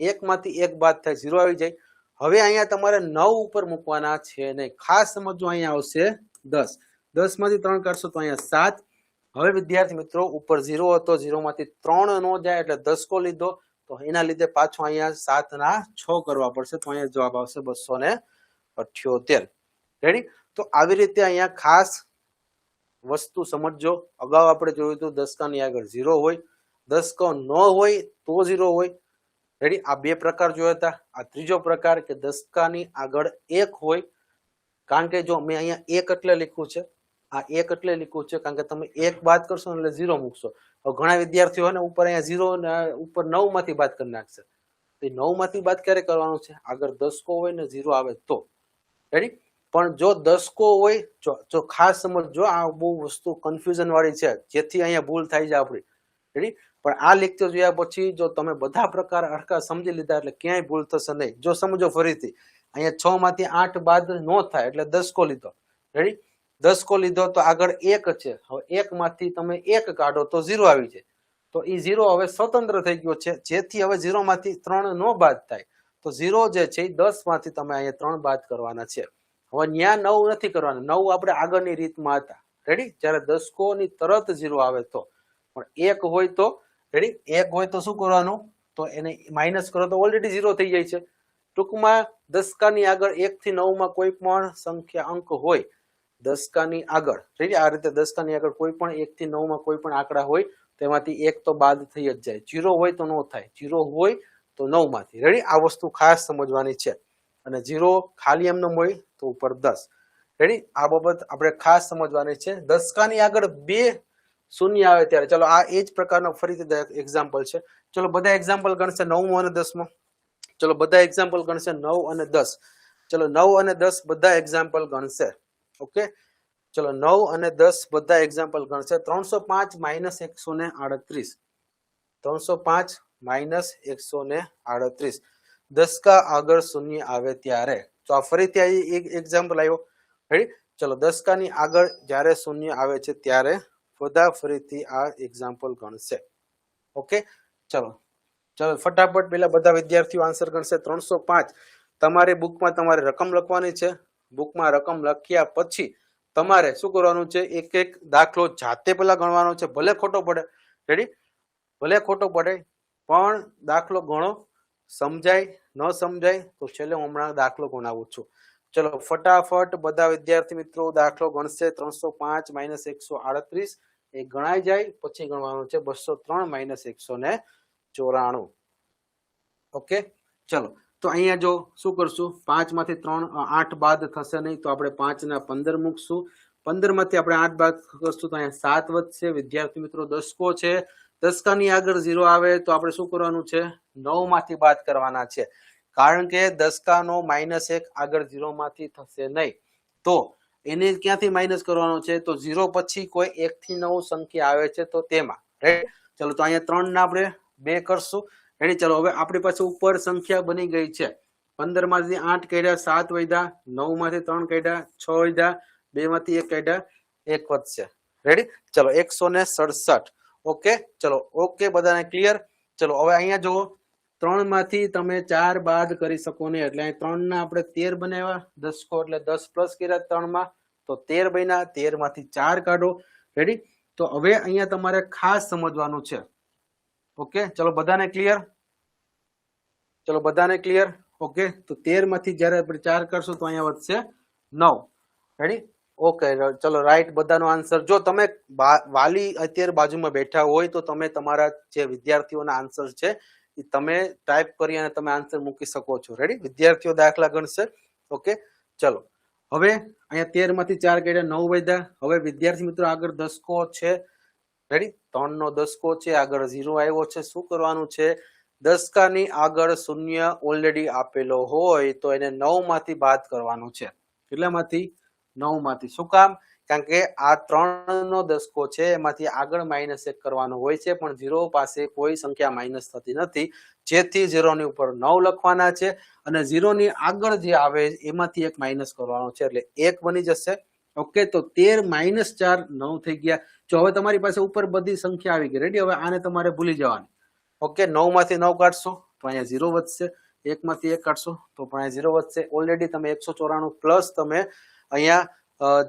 1 માંથી 1 બાદ થાય 0 આવી જાય. હવે અહીંયા તમારે 9 ઉપર મૂકવાના છે નહીં. ખાસ સમજો, અહીંયા આવશે 10. 10 માંથી 3 કાઢશો તો અહીંયા 7. હવે વિદ્યાર્થી મિત્રો ઉપર 0 હતો, 0 માંથી 3 નો જાય એટલે દસકો લીધો તો એના લીધે પાછો અહીંયા 7 ના 6 કરવા પડશે તો અહીંયા જવાબ આવશે 278. રેડી? તો આવી રીતે અહીંયા ખાસ વસ્તુ સમજજો. અગાઉ આપણે જોયું હતું દસકાની આગળ 0 હોય, દસકો ન હોય તો 0 હોય. રેડી? આ બે પ્રકાર જોયા હતા. આ ત્રીજો પ્રકાર કે દસકાની આગળ 1 હોય. કારણ કે જો મેં અહીંયા 1 એટલે લખ્યું છે, આ 1 એટલે લખ્યું છે કારણ કે તમે 1 બાદ કરશો એટલે 0 મૂકશો. હવે ઘણા વિદ્યાર્થીઓ ને ઉપર અહીંયા 0 ને ઉપર 9 માંથી બાદ કરી નાખશે. તો 9 માંથી બાદ ક્યારે કરવાનું છે? આગળ દસકો હોય ને 0 આવે તો. રેડી? પણ જો દસકો હોય, જો ખાસ સમજજો, આ બહુ વસ્તુ કન્ફ્યુઝન વાળી છે જેથી અહીંયા ભૂલ થાય છે આપણી. રેડી? પણ આ લેક્ચર જોયા પછી જો તમે બધા પ્રકાર હરખા સમજી લીધા એટલે ક્યાંય ભૂલ થશે નહીં. જો સમજો ફરીથી, અહીંયા 6 માંથી 8 બાદ નો થાય એટલે દસકો લીધો. રેડી? દસકો લીધો તો આગળ 1 છે. હવે 1 માંથી તમે 1 કાઢો તો 0 આવી જાય. તો એ 0 હવે સ્વતંત્ર થઈ ગયો છે, જેથી હવે 0 માંથી 3 નો બાદ થાય. તો 0 જે છે એ 10 માંથી તમે અહીંયા 3 બાદ કરવાના છે. હવે ન્યા 9 નથી કરવાના. 9 આપણે આગળની રીતમાં હતા. રેડી? જ્યારે દસકો ની તરત 0 આવે તો. પણ 1 હોય તો, રેડી? 1 હોય તો શું કરવાનું? તો એને માઇનસ કરો તો ઓલરેડી 0 થઈ જાય છે. ટૂંકમાં દસકાની આગળ 1 થી 9 માં કોઈ પણ સંખ્યા અંક હોય, દસકાની આગળ, રેડી? આ રીતે દસકાની આગળ કોઈ પણ 1 થી 9 માં કોઈ પણ આંકડા હોય તેમાંથી 1 તો બાદ થઈ જ જાય. 0 હોય તો નો થાય, 0 હોય તો 9 માંથી. રેડી? આ વસ્તુ ખાસ સમજવાની છે. અને 0 ખાલી એમનેમ હોય તો ઉપર 10. રેડી? આ બાબત આપણે ખાસ સમજવાની છે. દસકાની આગળ 2 શૂન્ય આવે ત્યારે, ચલો આ એ જ પ્રકારનો ફરીથી એક્ઝામ્પલ છે. ચલો બધા એક્ઝામ્પલ ગણશે 9 અને 10 માં. ચલો બધા એક્ઝામ્પલ ગણશે 9 અને 10. ચલો 9 અને 10 બધા એક્ઝામ્પલ ગણશે. ઓકે? ચલો 9 અને 10 બધા એક્ઝામ્પલ ગણશે. 305 માઇનસ 138. 305 માઇનસ 138. દસકા આગળ શૂન્ય આવે ત્યારે. તો આ ફરીથી એક એક્ઝામ્પલ આવ્યો. રેડી? ચલો દસકાની આગળ જ્યારે શૂન્ય આવે છે ત્યારે બધા ફરીથી આ એક્ઝામ્પલ ગણશે. ઓકે? ચલો ફટાફટ પેલા બધા વિદ્યાર્થીઓ આન્સર ગણશે. 305 તમારે બુકમાં તમારે રકમ લખવાની છે. બુકમાં રકમ લખ્યા પછી તમારે શું કરવાનું છે? એક એક દાખલો જાતે પેલા ગણવાનો છે. ભલે ખોટો પડે. રેડી? ભલે ખોટો પડે પણ દાખલો ગણો. સમજાય ન સમજાય તો છેલ્લે હું હમણાં દાખલો ગણાવું છું. ચલો ફટાફટ બધા વિદ્યાર્થી મિત્રો દાખલો ગણશે. 305 માઇનસ 138 એ ગણાઈ જાય પછી ગણવાનું છે 203 માઇનસ 194. ઓકે? ચલો તો અહીંયા જો શું કરશું? 5 માંથી 3 8 બાદ થશે નહીં તો આપણે 5 ના 15 મૂકશું. 15 માંથી આપણે 8 બાદ કરશું તો અહીંયા 7 વધશે. વિદ્યાર્થી મિત્રો દસકો છે, દસકાની આગળ 0 આવે તો આપણે શું કરવાનું છે? 9 માંથી બાદ કરવાના છે. કારણ કે દસકાનો -1 આગળ 0 માંથી થશે નહીં. તો એને ક્યાંથી માઇનસ કરવાનો છે? તો 0 પછી કોઈ 1 થી 9 સંખ્યા આવે છે તો તેમાં. રેડી? ચલો તો અહીંયા 3 ના આપણે 2 કરશું. રેડી? ચલો હવે આપણી પાસે ઉપર સંખ્યા બની ગઈ છે. 15 માંથી 8 કાઢ્યા, 7 વધ્યા, 9 માંથી 3 કાઢ્યા, 6 વધ્યા, 2 માંથી 1 કાઢ્યા, 1 વધશે. રેડી? ચલો 167. ઓકે? ચલો ઓકે, બધાને ક્લિયર? ચલો હવે અહીંયા જુઓ, 3 માંથી તમે 4 બાદ કરી શકો ને એટલે 3 ના આપણે 13 બનાવ્યા. દસકો એટલે 10 પ્લસ કર્યા 3 માં તો 13 બન્યા. 13 માંથી 4 કાઢો. રેડી? તો હવે અહીંયા તમારે ખાસ સમજવાનું છે. ઓકે? ચલો બધાને ક્લિયર? ચલો બધાને ક્લિયર? ઓકે? તો 13 માંથી જ્યારે આપણે 4 કરશું તો અહીંયા વધશે 9. રેડી? ઓકે, ચલો રાઈટ બધાનો આન્સર. જો તમે વાલી અત્યારે બાજુમાં બેઠા હોય તો તમે તમારા જે વિદ્યાર્થીઓના આન્સર છે એ તમે ટાઈપ કરી અને તમે આન્સર મૂકી શકો છો. રેડી? વિદ્યાર્થીઓ દાખલા ગણશે. ઓકે? ચલો હવે અહીંયા 13 માંથી 4 કાઢ્યા, 9 વધ્યા. હવે વિદ્યાર્થી મિત્રો આગળ દસકો છે. રેડી? 3 નો દસકો છે, આગળ 0 આવ્યો છે. શું કરવાનું છે? દસકાની આગળ શૂન્ય ઓલરેડી આપેલો હોય તો એને 9 માંથી બાદ કરવાનું છે. કેટલામાંથી? 9 માંથી. શું કામ? કારણ કે આ 3 નો દસકો છે એમાંથી આગળ -1 કરવાનો હોય છે પણ 0 પાસે કોઈ સંખ્યા માઇનસ થતી નથી, જેથી 0 ની ઉપર 9 લખવાના છે અને 0 ની આગળ જે આવે એમાંથી 1 માઇનસ કરવાનો છે એટલે 1 બની જશે. ઓકે? તો 13 માઇનસ 4 9 થઈ ગયા. જો હવે તમારી પાસે ઉપર બધી સંખ્યા આવી ગઈ. રેડી? હવે આને તમારે ભૂલી જવાની. ઓકે? 9 માંથી 9 કાઢશો તો અહીંયા 0 વધશે. 1 માંથી 1 કાઢશો તો પણ અહીંયા 0 વધશે. ઓલરેડી તમે 194 પ્લસ તમે અહીંયા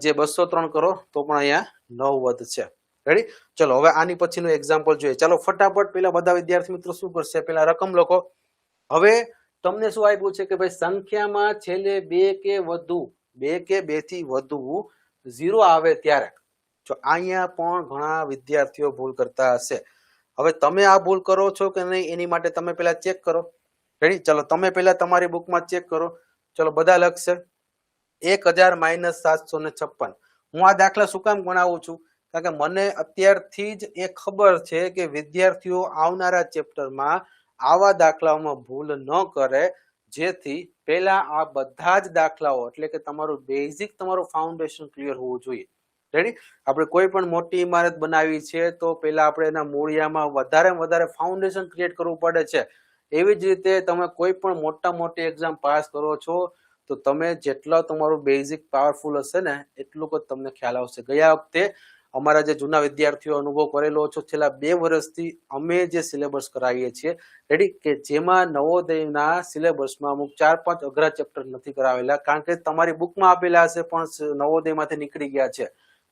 જે 203 કરો તો પણ અહીંયા 9 વધશે. રેડી? ચલો હવે આની પછીનું એક્ઝામ્પલ જોઈએ. ચાલો ફટાફટ પેલા બધા વિદ્યાર્થી મિત્રો શું કરશે? પેલા રકમ લખો. હવે તમને શું આપ્યું છે કે ભાઈ સંખ્યામાં છેલ્લે 2 કે વધુ 2 કે 2 થી વધુ 0 આવે ત્યારે. જો અહીંયા પણ ઘણા વિદ્યાર્થીઓ ભૂલ કરતા હશે. હવે તમે આ ભૂલ કરો છો કે નહીં એની માટે તમે પહેલા ચેક કરો. રેડી? ચલો તમે પહેલા તમારી બુકમાં ચેક કરો. ચલો બધા લખશે 1000 - 756. હું આ દાખલા શું કામ ગણાવું છું? કારણ કે મને અત્યારથી જ એ ખબર છે કે વિદ્યાર્થીઓ આવનારા ચેપ્ટરમાં આવા દાખલાઓમાં ભૂલ ન કરે, જેથી પહેલા આ બધા જ દાખલાઓ એટલે કે તમારું બેઝિક તમારું ફાઉન્ડેશન ક્લિયર હોવું જોઈએ. રેડી? આપણે કોઈ પણ મોટી ઇમારત બનાવી છે તો પહેલા આપણે એના મૂળિયામાં વધારે ફાઉન્ડેશન ક્રિએટ કરવું પડે છે. એવી જ રીતે તમે કોઈ પણ મોટી એક્ઝામ પાસ કરો છો તો તમે જેટલા તમારું બેઝિક પાવરફુલ હશે ને એટલું જ તમને ખ્યાલ આવશે. ગયા વખતે અમારા જે જૂના વિદ્યાર્થીઓ અનુભવ કરેલો છો, છેલ્લા 2 વર્ષથી અમે જે સિલેબસ કરાવીએ છીએ, રેડી, કે જેમાં નવોદયના સિલેબસમાં અમુક 4-5 અઘરા ચેપ્ટર નથી કરાવેલા, કારણ કે તમારી બુકમાં આપેલા હશે પણ નવોદયમાંથી નીકળી ગયા છે.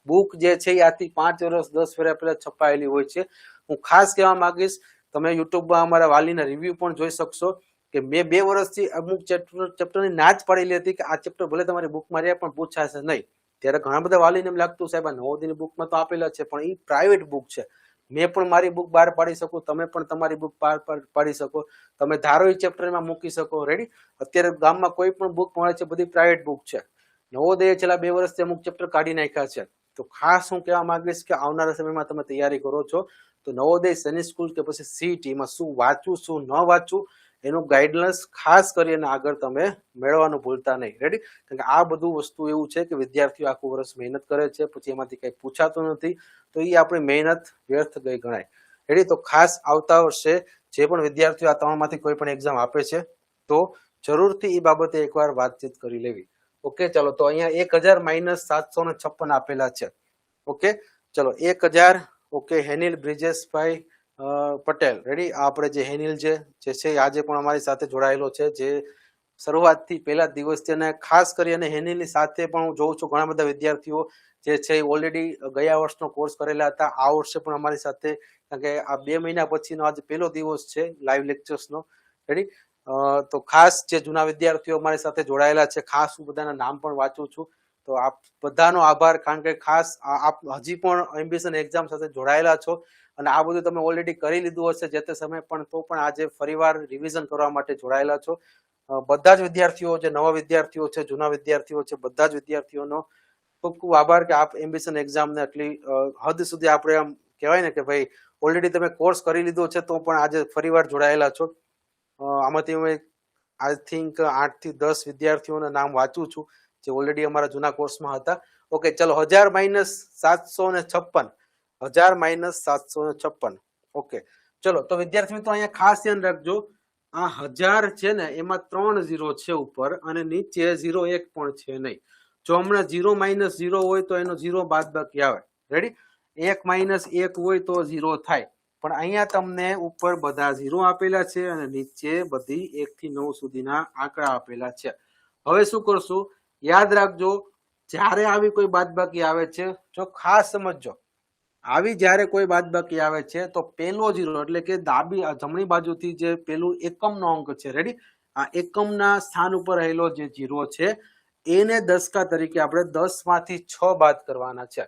બુક જે છે એ આજથી 5 વર્ષ 10 વર્ષ પહેલા છપાયેલી હોય છે. હું ખાસ કહેવા માંગીશ, તમે યુટ્યુબમાં અમારા વાલીના રિવ્યુ પણ જોઈ શકશો કે મેં 2 વર્ષથી અમુક ચેપ્ટરની ના જ પાડેલી હતી કે આ ચેપ્ટર ભલે તમારી બુકમાં રહ્યા પણ પૂછાશે નહીં. ત્યારે ઘણા બધા વાલીને એમ લાગતું સાહેબ આ નવોદયની બુકમાં તો આપેલા છે પણ એ પ્રાઇવેટ બુક છે. મેં પણ મારી બુક બહાર પાડી શકું, તમે પણ તમારી બુક બહાર પાડી શકો, તમે ધારો એ ચેપ્ટરમાં મૂકી શકો. રેડી? અત્યારે ગામમાં કોઈ પણ બુક મળે છે બધી પ્રાઇવેટ બુક છે. નવોદયે છેલ્લા 2 વર્ષથી અમુક ચેપ્ટર કાઢી નાખ્યા છે. તો ખાસ હું કહેવા માંગીશ કે આવનારા સમયમાં તમે તૈયારી કરો છો તો નવોદય, સૈનિક સ્કૂલ કે પછી CET માં શું વાંચવું શું ન વાંચવું એનું ગાઈડલાઇન્સ ખાસ કરીને આગળ તમે મેળવવાનું ભૂલતા નહીં. રેડી? કારણ કે આ બધું વસ્તુ એવું છે કે વિદ્યાર્થીઓ આખું વર્ષ મહેનત કરે છે, પછી એમાંથી કંઈ પૂછાતું નથી તો એ આપણી મહેનત વ્યર્થ ગઈ ગણાય. રેડી? તો ખાસ આવતા વર્ષે જે પણ વિદ્યાર્થીઓ આ 3માંથી કોઈ પણ એક્ઝામ આપે છે તો જરૂરથી એ બાબતે એકવાર વાતચીત કરી લેવી. ઓકે, ચલો તો અહીંયા 1000 - 756 આપેલા છે. ઓકે, ચલો 1000. ઓકે, હેનિલ બ્રિજેશભાઈ પટેલ. રેડી? આપણે જે હેનિલ જે છે આજે પણ અમારી સાથે જોડાયેલો છે, જે શરૂઆતથી પહેલા દિવસથી, અને ખાસ કરીને હેનિલની સાથે પણ હું જોઉં છું ઘણા બધા વિદ્યાર્થીઓ જે છે ઓલરેડી ગયા વર્ષનો કોર્સ કરેલા હતા, આ વર્ષે પણ અમારી સાથે, કારણ કે આ 2 મહિના પછીનો આજે પહેલો દિવસ છે લાઈવ લેક્ચર્સનો. રેડી? તો ખાસ જે જૂના વિદ્યાર્થીઓ અમારી સાથે જોડાયેલા છે, ખાસ હું બધાના નામ પણ વાંચું છું. તો આપ બધાનો આભાર, કારણ કે ખાસ આપ હજી પણ એમ્બિશન એક્ઝામ સાથે જોડાયેલા છો અને આ બધું તમે ઓલરેડી કરી લીધું હશે જે તે સમય, પણ તો પણ આજે ફરીવાર રિવિઝન કરવા માટે જોડાયેલા છો. બધા જ વિદ્યાર્થીઓ, જે નવા વિદ્યાર્થીઓ છે, જૂના વિદ્યાર્થીઓ છે, બધા જ વિદ્યાર્થીઓનો ખૂબ ખૂબ આભાર કે આપ એમ્બિશન એક્ઝામને આટલી હદ સુધી આપણે આમ કહેવાય ને કે ભાઈ ઓલરેડી તમે કોર્સ કરી લીધો છે તો પણ આજે ફરીવાર જોડાયેલા છો. આમાંથી હું આઈ થિંક 8 થી 10 વિદ્યાર્થીઓના નામ વાંચું છું જે ઓલરેડી અમારા જૂના કોર્સમાં હતા. ઓકે, ચલો 1000 - 756. 1000 - 756. ઓકે, ચલો તો વિદ્યાર્થી મિત્રો અહીંયા ખાસ ધ્યાન રાખજો, આ 1000 છે ને એમાં 3 0 છે ઉપર અને નીચે 0 1 પણ છે નહીં. જો હમણાં 0 - 0 હોય તો એનો 0 બાદબાકી આવે. રેડી? 1 - 1 હોય તો 0 થાય, પણ અહીંયા તમને ઉપર બધા 0 આપેલા છે અને નીચે બધી 1 થી 9 સુધીના આંકડા આપેલા છે. હવે શું કરશું? યાદ રાખજો, જ્યારે આવી કોઈ બાદબાકી આવે છે, જો ખાસ સમજજો, આવી જ્યારે કોઈ બાદબાકી આવે છે તો પહેલો 0 એટલે કે જમણી બાજુથી જે પેલું એકમનો અંક છે, રેડી, આ એકમના સ્થાન ઉપર રહેલો જે 0 છે એને દશકા તરીકે આપણે 10 માંથી 6 બાદ કરવાના છે.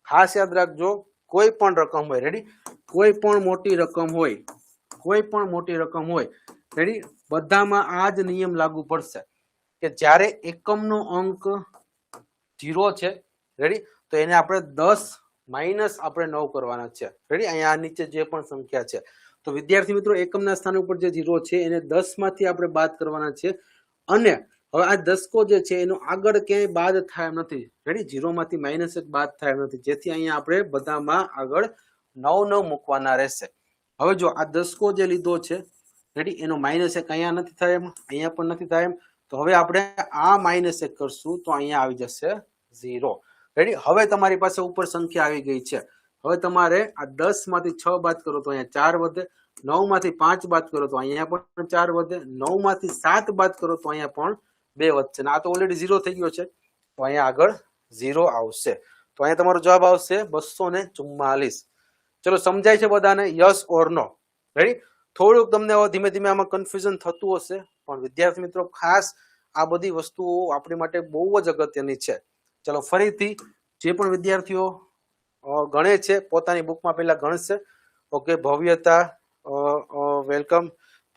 ખાસ યાદ રાખજો, કોઈ પણ રકમ હોય, રેડી, કોઈ પણ મોટી રકમ હોય, કોઈ પણ મોટી રકમ હોય, રેડી, બધામાં આ જ નિયમ લાગુ પડશે કે જ્યારે એકમનો અંક 0 છે, રેડી, તો એને આપણે 10 માઇનસ આપણે 9 કરવાના છે. રેડી? અહીંયા નીચે જે પણ સંખ્યા છે તો વિદ્યાર્થી મિત્રો એકમના સ્થાન ઉપર જે 0 છે એને 10 માંથી આપણે બાદ કરવાના છે. અને હવે આ દશકો જે છે એનો આગળ ક્યાંય બાદ થાય એમ નથી. રેડી? 0 માંથી -1 બાદ થાય એમ નથી, જેથી અહીંયા આપણે બધામાં આગળ 9 મૂકવાના રહેશે. હવે જો આ દશકો જે લીધો છે, રેડી, એનો -1 અહીંયા નથી થાય એમ, અહીંયા પણ નથી થાય એમ, તો હવે આપણે આ -1 કરશું તો અહીંયા આવી જશે 0. રેડી? હવે તમારી પાસે ઉપર સંખ્યા આવી ગઈ છે. હવે તમારે આ 10 માંથી 6 બાદ કરો તો અહીંયા 4 વધે, 9 માંથી 5 બાદ કરો તો અહીંયા પણ 4 વધે, 9 માંથી 7 બાદ કરો તો અહીંયા પણ 2 વધશે. આ તો ઓલરેડી 0 થઈ ગયો છે તો અહીંયા આગળ 0 આવશે. તો અહીંયા તમારો જવાબ આવશે 244. ચલો, સમજાય છે બધાને? Yes or no? રેડી? થોડુંક તમને ધીમે ધીમે આમાં કન્ફ્યુઝન થતું હશે, પણ વિદ્યાર્થી મિત્રો ખાસ આ બધી વસ્તુઓ આપણી માટે બહુ જ અગત્યની છે. ચલો ફરીથી જે પણ વિદ્યાર્થીઓ ગણે છે પોતાની બુકમાં પહેલા ગણશે. ઓકે, ભવ્યતા વેલકમ.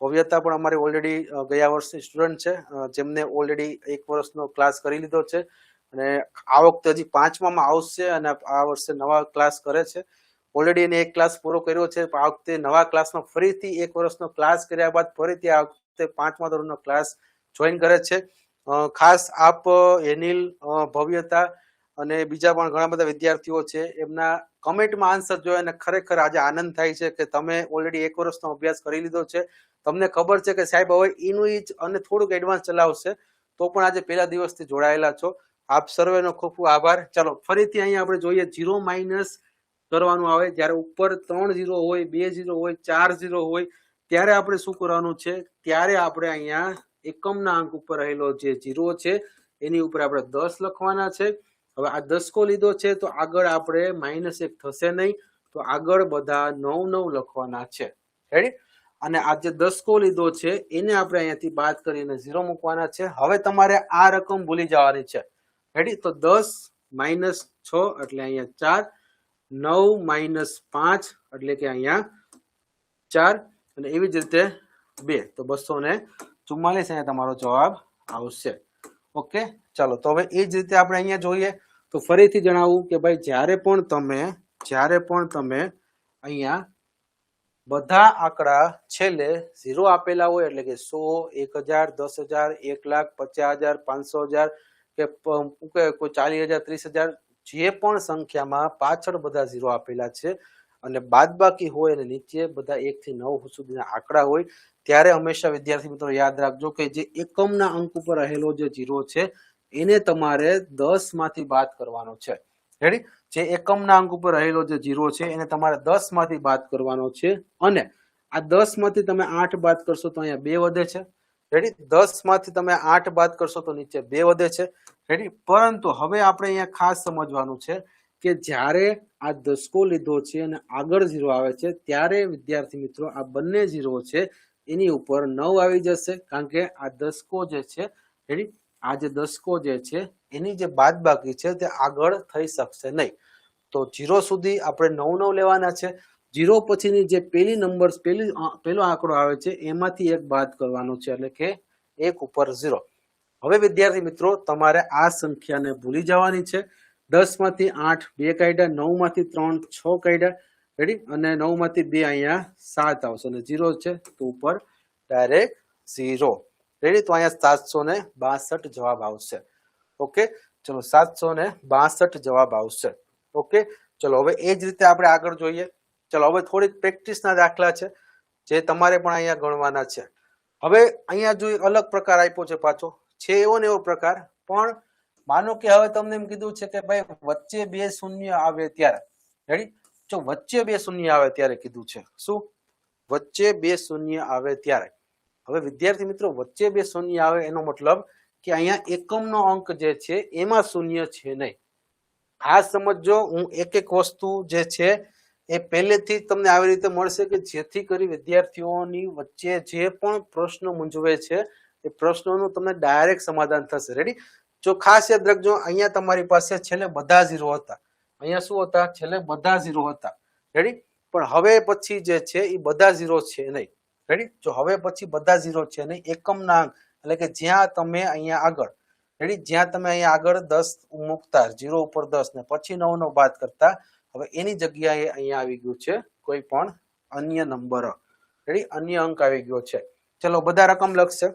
ભવ્યતા પણ અમારી ઓલરેડી ગયા વર્ષની સ્ટુડન્ટ છે, જેમને ઓલરેડી 1 વર્ષનો ક્લાસ કરી લીધો છે અને આ વખતે હજી 5મામાં આવશે અને આ વર્ષે નવા ક્લાસ કરે છે. ઓલરેડી એને 1 ક્લાસ પૂરો કર્યો છે, પણ આ વખતે નવા ક્લાસમાં ફરીથી 1 વર્ષનો ક્લાસ કર્યા બાદ ફરીથી આ વખતે 5મા ધોરણનો ક્લાસ જોઈન કરે છે. ખાસ આપ એનિલ, ભવ્યતા અને બીજા પણ ઘણા બધા વિદ્યાર્થીઓ છે, એમના કમેન્ટમાં આન્સર જોઈ અને ખરેખર આજે આનંદ થાય છે કે તમે ઓલરેડી 1 વર્ષનો અભ્યાસ કરી લીધો છે. તમને ખબર છે કે સાહેબ હવે એનું જ અને થોડુંક એડવાન્સ ચલાવશે, તો પણ આજે પહેલા દિવસથી જોડાયેલા છો. આપ સર્વેનો ખૂબ ખૂબ આભાર. ચાલો ફરીથી અહીંયા આપણે જોઈએ 0 માઇનસ કરવાનું આવે. જ્યારે ઉપર 3 0 હોય, 2 0 હોય, 4 0 હોય, ત્યારે આપણે શું કરવાનું છે? ત્યારે આપણે અહીંયા એકમના અંક ઉપર રહેલો જે 0 છે એની ઉપર આપણે 10 લખવાના છે. હવે આ 10 લીધો છે તો આગળ આપણે -1 થશે નહીં, તો આગળ બધા 9 9 લખવાના છે. રેડી? અને આ જે 10 લીધો છે એને આપણે અહીંયાથી બાદ કરીને 0 મૂકવાના છે. હવે તમારે આ રકમ ભૂલી જવાની છે. રેડી? તો 10 - 6 એટલે અહીંયા 4, 9 - 5 એટલે કે અહીંયા 4, અને એવી જ રીતે 2, તો 244 અહીંયા તમારો જવાબ આવશે. ઓકે, ચાલો તો હવે એ જ રીતે આપણે અહીંયા જોઈએ તો ફરીથી જણાવું કે ભાઈ જ્યારે પણ તમે અહીંયા બધા આંકડા છેલ્લે 0 આપેલા હોય, એટલે કે 100, 1000, 10,000, 1,00,000, 50,000, 500,000 કે કોઈ 40,000, 30,000, જે પણ સંખ્યામાં પાછળ બધા 0 આપેલા છે અને બાદબાકી હોય અને નીચે બધા 1 થી 9 સુધીના આંકડા હોય, ત્યારે હંમેશા વિદ્યાર્થી મિત્રો યાદ રાખજો કે જે એકમના અંક ઉપર રહેલો જે 0 છે એને તમારે 10 માંથી બાદ કરવાનો છે. રેડી? જે એકમના અંક ઉપર રહેલો જે 0 છે એને તમારે 10 માંથી બાદ કરવાનો છે, અને આ 10 માંથી તમે 8 બાદ કરશો તો અહીંયા 2 વધે છે. રેડી? 10 માંથી તમે 8 બાદ કરશો તો નીચે 2 વધે છે. રેડી? પરંતુ હવે આપણે અહીંયા ખાસ સમજવાનું છે કે જ્યારે આ 10 લીધો છે અને આગળ 0 આવે છે, ત્યારે વિદ્યાર્થી મિત્રો આ બંને 0 છે એની ઉપર 9 આવી જશે, કારણ કે આ 10 જે છે, રેડી, આ જે 10 જે છે એની જે બાદબાકી છે તે આગળ થઈ શકશે નહીં. તો 0 સુધી આપણે 9 9 લેવાના છે. 0 પછીની જે પહેલો આંકડો આવે છે એમાંથી 1 બાદ કરવાનો છે, એટલે કે 1 ઉપર 0. હવે વિદ્યાર્થી મિત્રો તમારે આ સંખ્યાને ભૂલી જવાની છે. 10 માંથી 8 2 કાઢ્યા, 9 માંથી 3 6 કાઢ્યા. રેડી? અને 9 માંથી 2 અહીંયા 7 આવશે, અને 0 છે તો ઉપર ડાયરેક્ટ 0. રેડી? તો અહીંયા 762 જવાબ આવશે. ઓકે, ચલો 762 જવાબ આવશે. ઓકે, ચલો હવે એ જ રીતે આપણે આગળ જોઈએ. ચલો હવે થોડીક પ્રેક્ટિસના દાખલા છે જે તમારે પણ અહીંયા ગણવાના છે. હવે અહીંયા જો અલગ પ્રકાર આપ્યો છે, પાછો છે એવો ને એવો પ્રકાર, પણ માનો કે હવે તમને એમ કીધું છે કે ભાઈ વચ્ચે 2 શૂન્ય આવે ત્યારે. રેડી? જો વચ્ચે 2 શૂન્ય આવે ત્યારે કીધું છે. શું? વચ્ચે 2 શૂન્ય આવે ત્યારે. હવે વિદ્યાર્થી મિત્રો વચ્ચે 2 શૂન્ય આવે એનો મતલબ કે અહીંયા એકમનો અંક જે છે એમાં શૂન્ય છે નહીં. આ સમજો, હું એક એક વસ્તુ જે છે એ પહેલેથી તમને આવી રીતે મળશે કે જેથી કરી વિદ્યાર્થીઓની વચ્ચે જે પણ પ્રશ્ન મૂંઝવે છે એ પ્રશ્નોનું તમને ડાયરેક્ટ સમાધાન થશે. રેડી? જો ખાસ યાદ રાખજો, અહીંયા તમારી પાસે છેલ્લે બધા 0 હતા. અહીંયા શું હતા? છેલ્લે બધા 0 હતા. રેડી? પણ હવે પછી જે છે એ બધા 0 છે નહીં. રેડી? જો હવે પછી બધા 0 છે નહીં, એકમના અંક એટલે કે જ્યાં તમે અહીંયા આગળ, રેડી, જ્યાં તમે અહીંયા આગળ 10 મૂકતા, 0 ઉપર 10 ને પછી 9 9 બાદ કરતા, હવે એની જગ્યાએ અહીંયા આવી ગયું છે કોઈ પણ અન્ય નંબર. રેડી? અન્ય અંક આવી ગયો છે. ચલો બધા રકમ લખશે.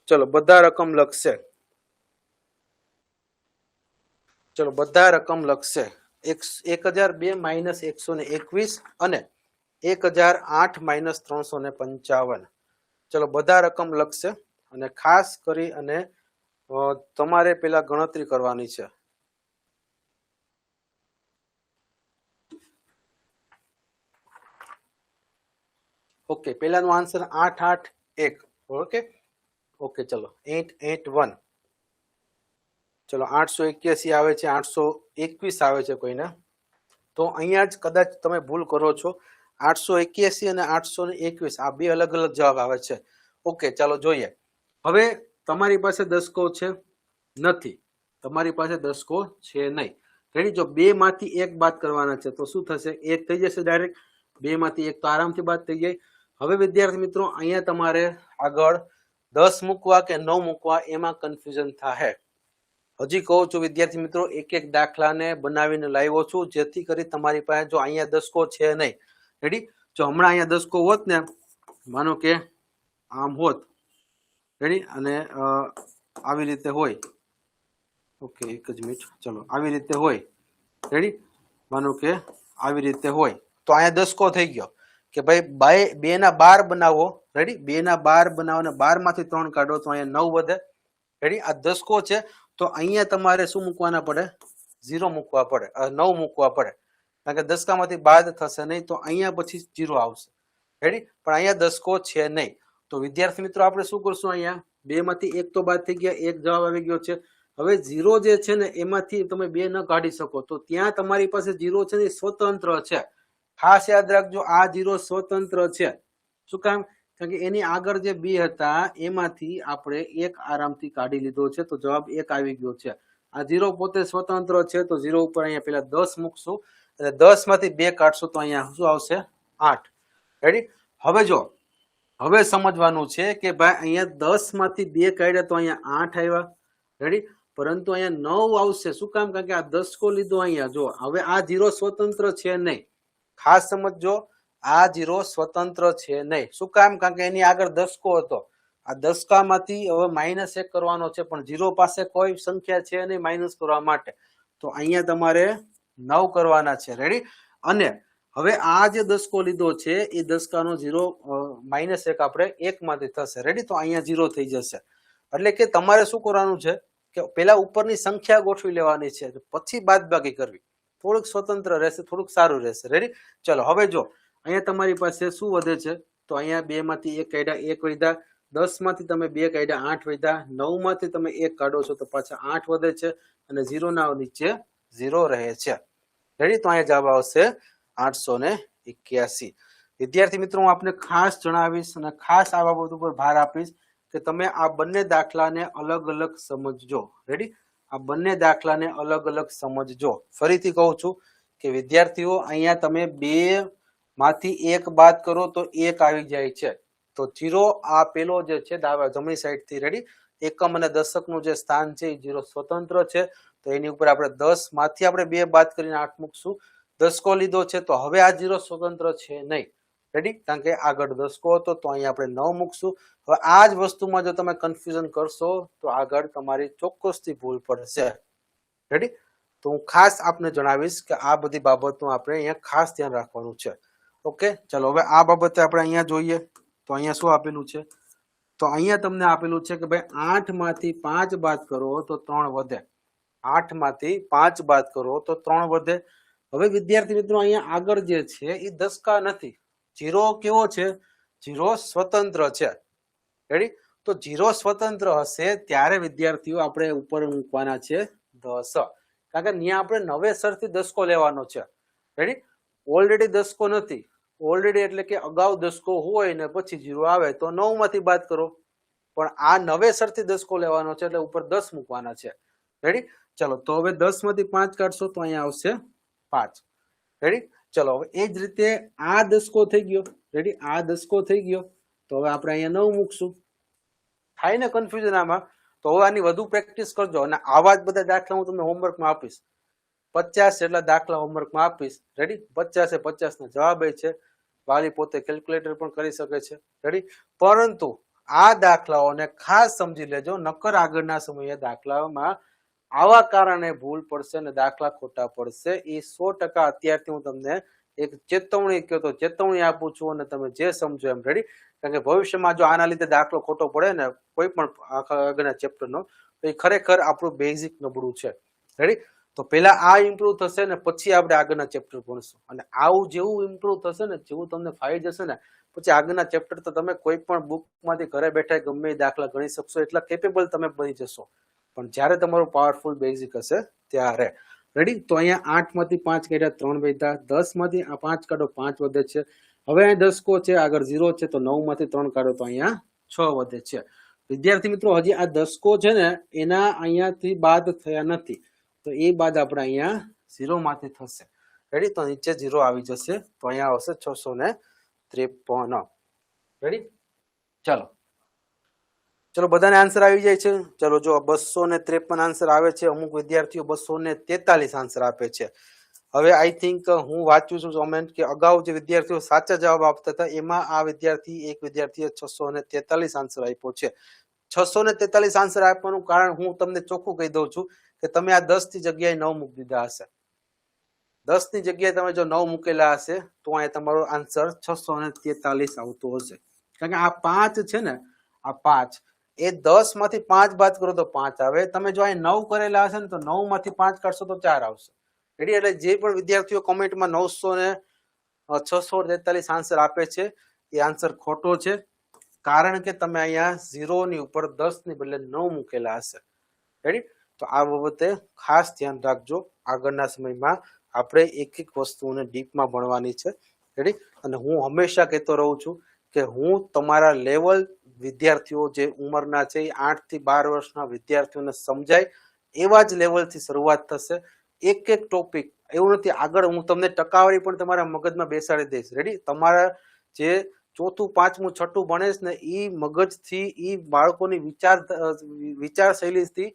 ચલો બધા રકમ લખશે. ચલો બધા રકમ લખશે. 1002 - 121 અને 1008 - 355. ચલો બધા રકમ લખશે, અને ખાસ કરી અને તમારે પેલા ગણતરી કરવાની છે. ઓકે, પહેલાનો આન્સર 881. ઓકે ઓકે, ચલો 881. ચલો 881 આવે છે, 821 આવે છે કોઈને, તો અહીંયા જ કદાચ તમે ભૂલ કરો છો. 881 અને 821 આ બે અલગ અલગ જવાબ આવે છે. ઓકે, ચાલો જોઈએ. હવે તમારી પાસે દસકો છે નથી, તમારી પાસે દસકો છે નહીં. રેડી? જો બે માંથી એક બાદ કરવાના છે તો શું થશે? એક થઈ જશે ડાયરેક્ટ. બે માંથી એક તો આરામથી બાદ થઈ જાય. હવે વિદ્યાર્થી મિત્રો અહીંયા તમારે આગળ 10 મૂકવા કે 9 મૂકવા એમાં કન્ફ્યુઝન થાય. હજી કહું છું વિદ્યાર્થી મિત્રો, એક એક દાખલાને બનાવીને લાવ્યો છું જેથી કરી તમારી પાસે જો અહીંયા દસકો છે નહીં. રેડી? જો હમણાં અહીંયા દસકો હોત ને, માનો કે આમ હોત, રેડી, અને આવી રીતે હોય, ઓકે એક જ મિનિટ, ચલો આવી રીતે હોય, રેડી, માનો કે આવી રીતે હોય તો અહીંયા દસકો થઈ ગયો કે ભાઈ બે ના 12 બનાવો. રેડી? 2 ના 12 બનાવો અને 12 માંથી 3 કાઢો તો અહીંયા 9 વધે. રેડી? આ દસકો છે તો અહીંયા તમારે શું મૂકવાના પડે? 0 મૂકવા પડે, 9 મૂકવા પડે, કારણ કે દસકામાંથી બાદ થશે નહીં તો અહીંયા પછી 0 આવશે. રેડી? પણ અહીંયા દસકો છે નહીં. તો વિદ્યાર્થી મિત્રો આપણે શું કરશું? અહીંયા 2 માંથી 1 તો બાદ થઈ ગયા, 1 જવાબ આવી ગયો છે. હવે 0 જે છે ને એમાંથી તમે 2 ન કાઢી શકો તો ત્યાં તમારી પાસે 0 છે ને સ્વતંત્ર છે. ખાસ યાદ રાખજો, આ 0 સ્વતંત્ર છે. શું કામ? કારણ કે એની આગળ જે 2 હતા એમાંથી આપણે 1 આરામથી કાઢી લીધો છે તો જવાબ 1 આવી ગયો છે. આ 0 પોતે સ્વતંત્ર છે તો 0 ઉપર અહીંયા પેલા 10 મૂકશું અને 10 માંથી 2 કાઢશું તો અહીંયા શું આવશે? 8. રેડી? હવે જો હવે સમજવાનું છે કે ભાઈ અહીંયા 10 માંથી 2 કાઢ્યા તો અહીંયા 8 આવ્યા. રેડી? પરંતુ અહીંયા 9 આવશે. શું કામ? કારણ કે આ દસકો લીધો અહીંયા. જો હવે આ 0 સ્વતંત્ર છે નહીં. ખાસ સમજજો, આ 0 સ્વતંત્ર છે નહીં. શું કામ? કારણ કે એની આગળ દસકો હતો. આ દસકામાંથી હવે -1 કરવાનો છે પણ 0 પાસે કોઈ સંખ્યા છે નહીં માઇનસ કરવા માટે, તો અહીંયા તમારે 9 કરવાના છે. રેડી? અને હવે આ જે દસકો લીધો છે એ દસકાનો 0 -1 આપણે 1 માંથી થશે. રેડી? તો અહીંયા 0 થઈ જશે. એટલે કે તમારે શું કરવાનું છે કે પેલા ઉપરની સંખ્યા ગોઠવી લેવાની છે પછી બાદબાકી કરવી. થોડુંક સ્વતંત્ર રહેશે, થોડુંક સારું રહેશે. રેડી? ચલો હવે જો અહીંયા તમારી પાસે શું વધે છે તો અહીંયા 2 માંથી 1 કાઢ્યા, 1 વધ્યા, 10 માંથી તમે 2 કાઢ્યા, 8 વધ્યા, 9 માંથી તમે 1 કાઢો છો તો પાછા 8 વધે છે અને 0 ના નીચે 0 રહે છે. રેડી? તો અહીંયા જવાબ આવશે 881. વિદ્યાર્થી મિત્રો હું આપને ખાસ જણાવીશ અને ખાસ આ બાબત ઉપર ભાર આપીશ કે તમે આ બંને દાખલાને અલગ અલગ સમજજો. રેડી? આ બંને દાખલાને અલગ અલગ સમજજો. ફરીથી કહું છું કે વિદ્યાર્થીઓ અહીંયા તમે 2 માંથી 1 બાદ કરો તો 1 આવી જાય છે. તો 0 આ પેલો જે છે જમણી સાઈડ થી, રેડી, એકમ અને દશક નું જે સ્થાન છે એ 0 સ્વતંત્ર છે તો એની ઉપર આપણે 10 માંથી આપણે 2 બાદ કરીને 8 મૂકશું. દસકો લીધો છે તો હવે આ 0 સ્વતંત્ર છે નહીં. રેડી? કારણ કે આગળ દસકો હતો તો અહીંયા આપણે 9 મૂકશું. હવે આ જ વસ્તુમાં જો તમે કન્ફ્યુઝન કરશો તો આગળ તમારી ચોક્કસથી ભૂલ પડશે. રેડી? તો હું ખાસ આપને જણાવીશ કે આ બધી બાબતનું આપણે અહીંયા ખાસ ધ્યાન રાખવાનું છે. ઓકે, ચલો હવે આ બાબતે આપણે અહીંયા જોઈએ તો અહીંયા શું આપેલું છે? તો અહીંયા તમને આપેલું છે કે ભાઈ 8 માંથી 5 બાદ કરો તો 3 વધે. 8 માંથી 5 બાદ કરો તો 3 વધે. હવે વિદ્યાર્થી મિત્રો અહીંયા આગળ જે છે એ દસકા નથી. 0 કેવો છે? 0 સ્વતંત્ર છે. રેડી? તો 0 સ્વતંત્ર હશે ત્યારે વિદ્યાર્થીઓ આપણે ઉપર મૂકવાના છે 10, કારણ કે અહીંયા આપણે નવેસરથી દસકો લેવાનો છે. રેડી? ઓલરેડી દસકો નથી. ઓલરેડી એટલે કે અગાઉ દસકો હોય ને પછી 0 આવે તો 9 માંથી બાદ કરો, પણ આ નવેસરથી દસકો લેવાનો છે એટલે ઉપર 10 મૂકવાના છે. રેડી? ચલો તો હવે 10 માંથી 5 કાઢશો તો અહીંયા આવશે 5. રેડી? ચલો હવે એ જ રીતે આ દસકો થઈ ગયો. રેડી? આ દસકો થઈ ગયો તો હવે આપણે અહીંયા 9 મૂકશું. થાય ને કન્ફ્યુઝન આમાં? તો હવે આની વધુ પ્રેક્ટિસ કરજો અને આવા જ બધા દાખલા હું તમને હોમવર્કમાં આપીશ. 50 જેટલા દાખલા હોમવર્કમાં આપીશ. રેડી? 50 એ 50 ના જવાબ છે. વાલી પોતે કેલ્ક્યુલેટર પણ કરી શકે છે. રેડી? પરંતુ આ દાખલાઓને ખાસ સમજી લેજો, નકર આગળના સમયે દાખલાઓમાં આવા કારણે ભૂલ પડશે અને દાખલા ખોટા પડશે. એ 100% અત્યારથી હું તમને એક ચેતવણી કહો તો ચેતવણી આપું છું અને તમે જે સમજો એમ. રેડી? કારણ કે ભવિષ્યમાં જો આના લીધે દાખલો ખોટો પડે ને કોઈ પણ આગળના ચેપ્ટરનો તો એ ખરેખર આપણું બેઝિક નબળું છે. રેડી? તો પેલા આ ઇમ્પ્રુવ થશે ને પછી આપણે આગળના ચેપ્ટર ભણશું અને આવું જેવું ઇમ્પ્રુવ થશે ને, જેવું તમને ફાવી જશે ને પછી આગળના ચેપ્ટર તો તમે કોઈ પણ બુકમાંથી ઘરે બેઠા ગમે એ દાખલા ગણી શકશો, એટલા કેપેબલ તમે બની જશો. પણ જ્યારે તમારું પાવરફુલ બેઝિક હશે ત્યારે. રેડી? તો અહીંયા 8 માંથી 5 કાઢ્યા 3 વધ્યા, 10 માંથી 5 કાઢો 5 વધે છે. હવે અહીંયા દસકો છે, આગળ 0 છે તો 9 માંથી 3 કાઢો તો અહીંયા 6 વધે છે. વિદ્યાર્થી મિત્રો હજી આ દશકો છે ને એના અહીંયાથી બાદ થયા નથી, તો એ બાદ આપણે અહીંયા 0 માંથી થશે. રેડી? તો નીચે 0 આવી જશે, તો અહીંયા આવશે 653. રેડી? ચાલો ચલો બધાને આન્સર આવી જાય છે. ચલો જો 253 આન્સર આવે છે, અમુક વિદ્યાર્થીઓ 243 આન્સર આપે છે. હવે આઈ થિંક હું વાંચું છું કોમેન્ટ કે અગાઉ જે વિદ્યાર્થીઓ સાચા જવાબ આપતા હતા એમાં આ એક વિદ્યાર્થીએ 643 આન્સર આપ્યો છે. 643 આન્સર આપવાનું કારણ હું તમને ચોખ્ખું કહી દઉં છું કે તમે આ 10 ની જગ્યાએ 9 મૂકી દીધા હશે. 10 ની જગ્યાએ તમે જો 9 મૂકેલા હશે તો અહીંયા તમારો આન્સર 643 આવતો હશે. કારણ કે આ 5 છે ને, આ 5 એ 10 માંથી 5 બાદ કરો તો 5 આવે. તમે જો અહીં 9 કરેલા હશે ને તો 9 માંથી 5 કાઢશો તો 4 આવશે. રેડી? એટલે જે પણ વિદ્યાર્થીઓ કોમેન્ટમાં 643 આન્સર આપે છે એ આન્સર ખોટો છે, કારણ કે તમે અહીંયા 0 ની ઉપર 10 ની બદલે 9 મૂકેલા હશે. રેડી? તો આ બાબતે ખાસ ધ્યાન રાખજો. આગળના સમયમાં આપણે એક એક વસ્તુઓને ડીપમાં ભણવાની છે. રેડી? અને હું હંમેશા કહેતો રહું છું કે હું તમારા લેવલ વિદ્યાર્થીઓ જે ઉંમરના છે એ 8 થી 12 વર્ષના વિદ્યાર્થીઓને સમજાય એવા જ લેવલથી શરૂઆત થશે. એક એક ટોપિક એવું નથી, આગળ હું તમને ટકાવારી પણ તમારા મગજમાં બેસાડી દઈશ. રેડી? તમારા જે 4થું 5મું 6ઠું ભણેશ ને એ મગજથી, એ બાળકોની વિચારશૈલીથી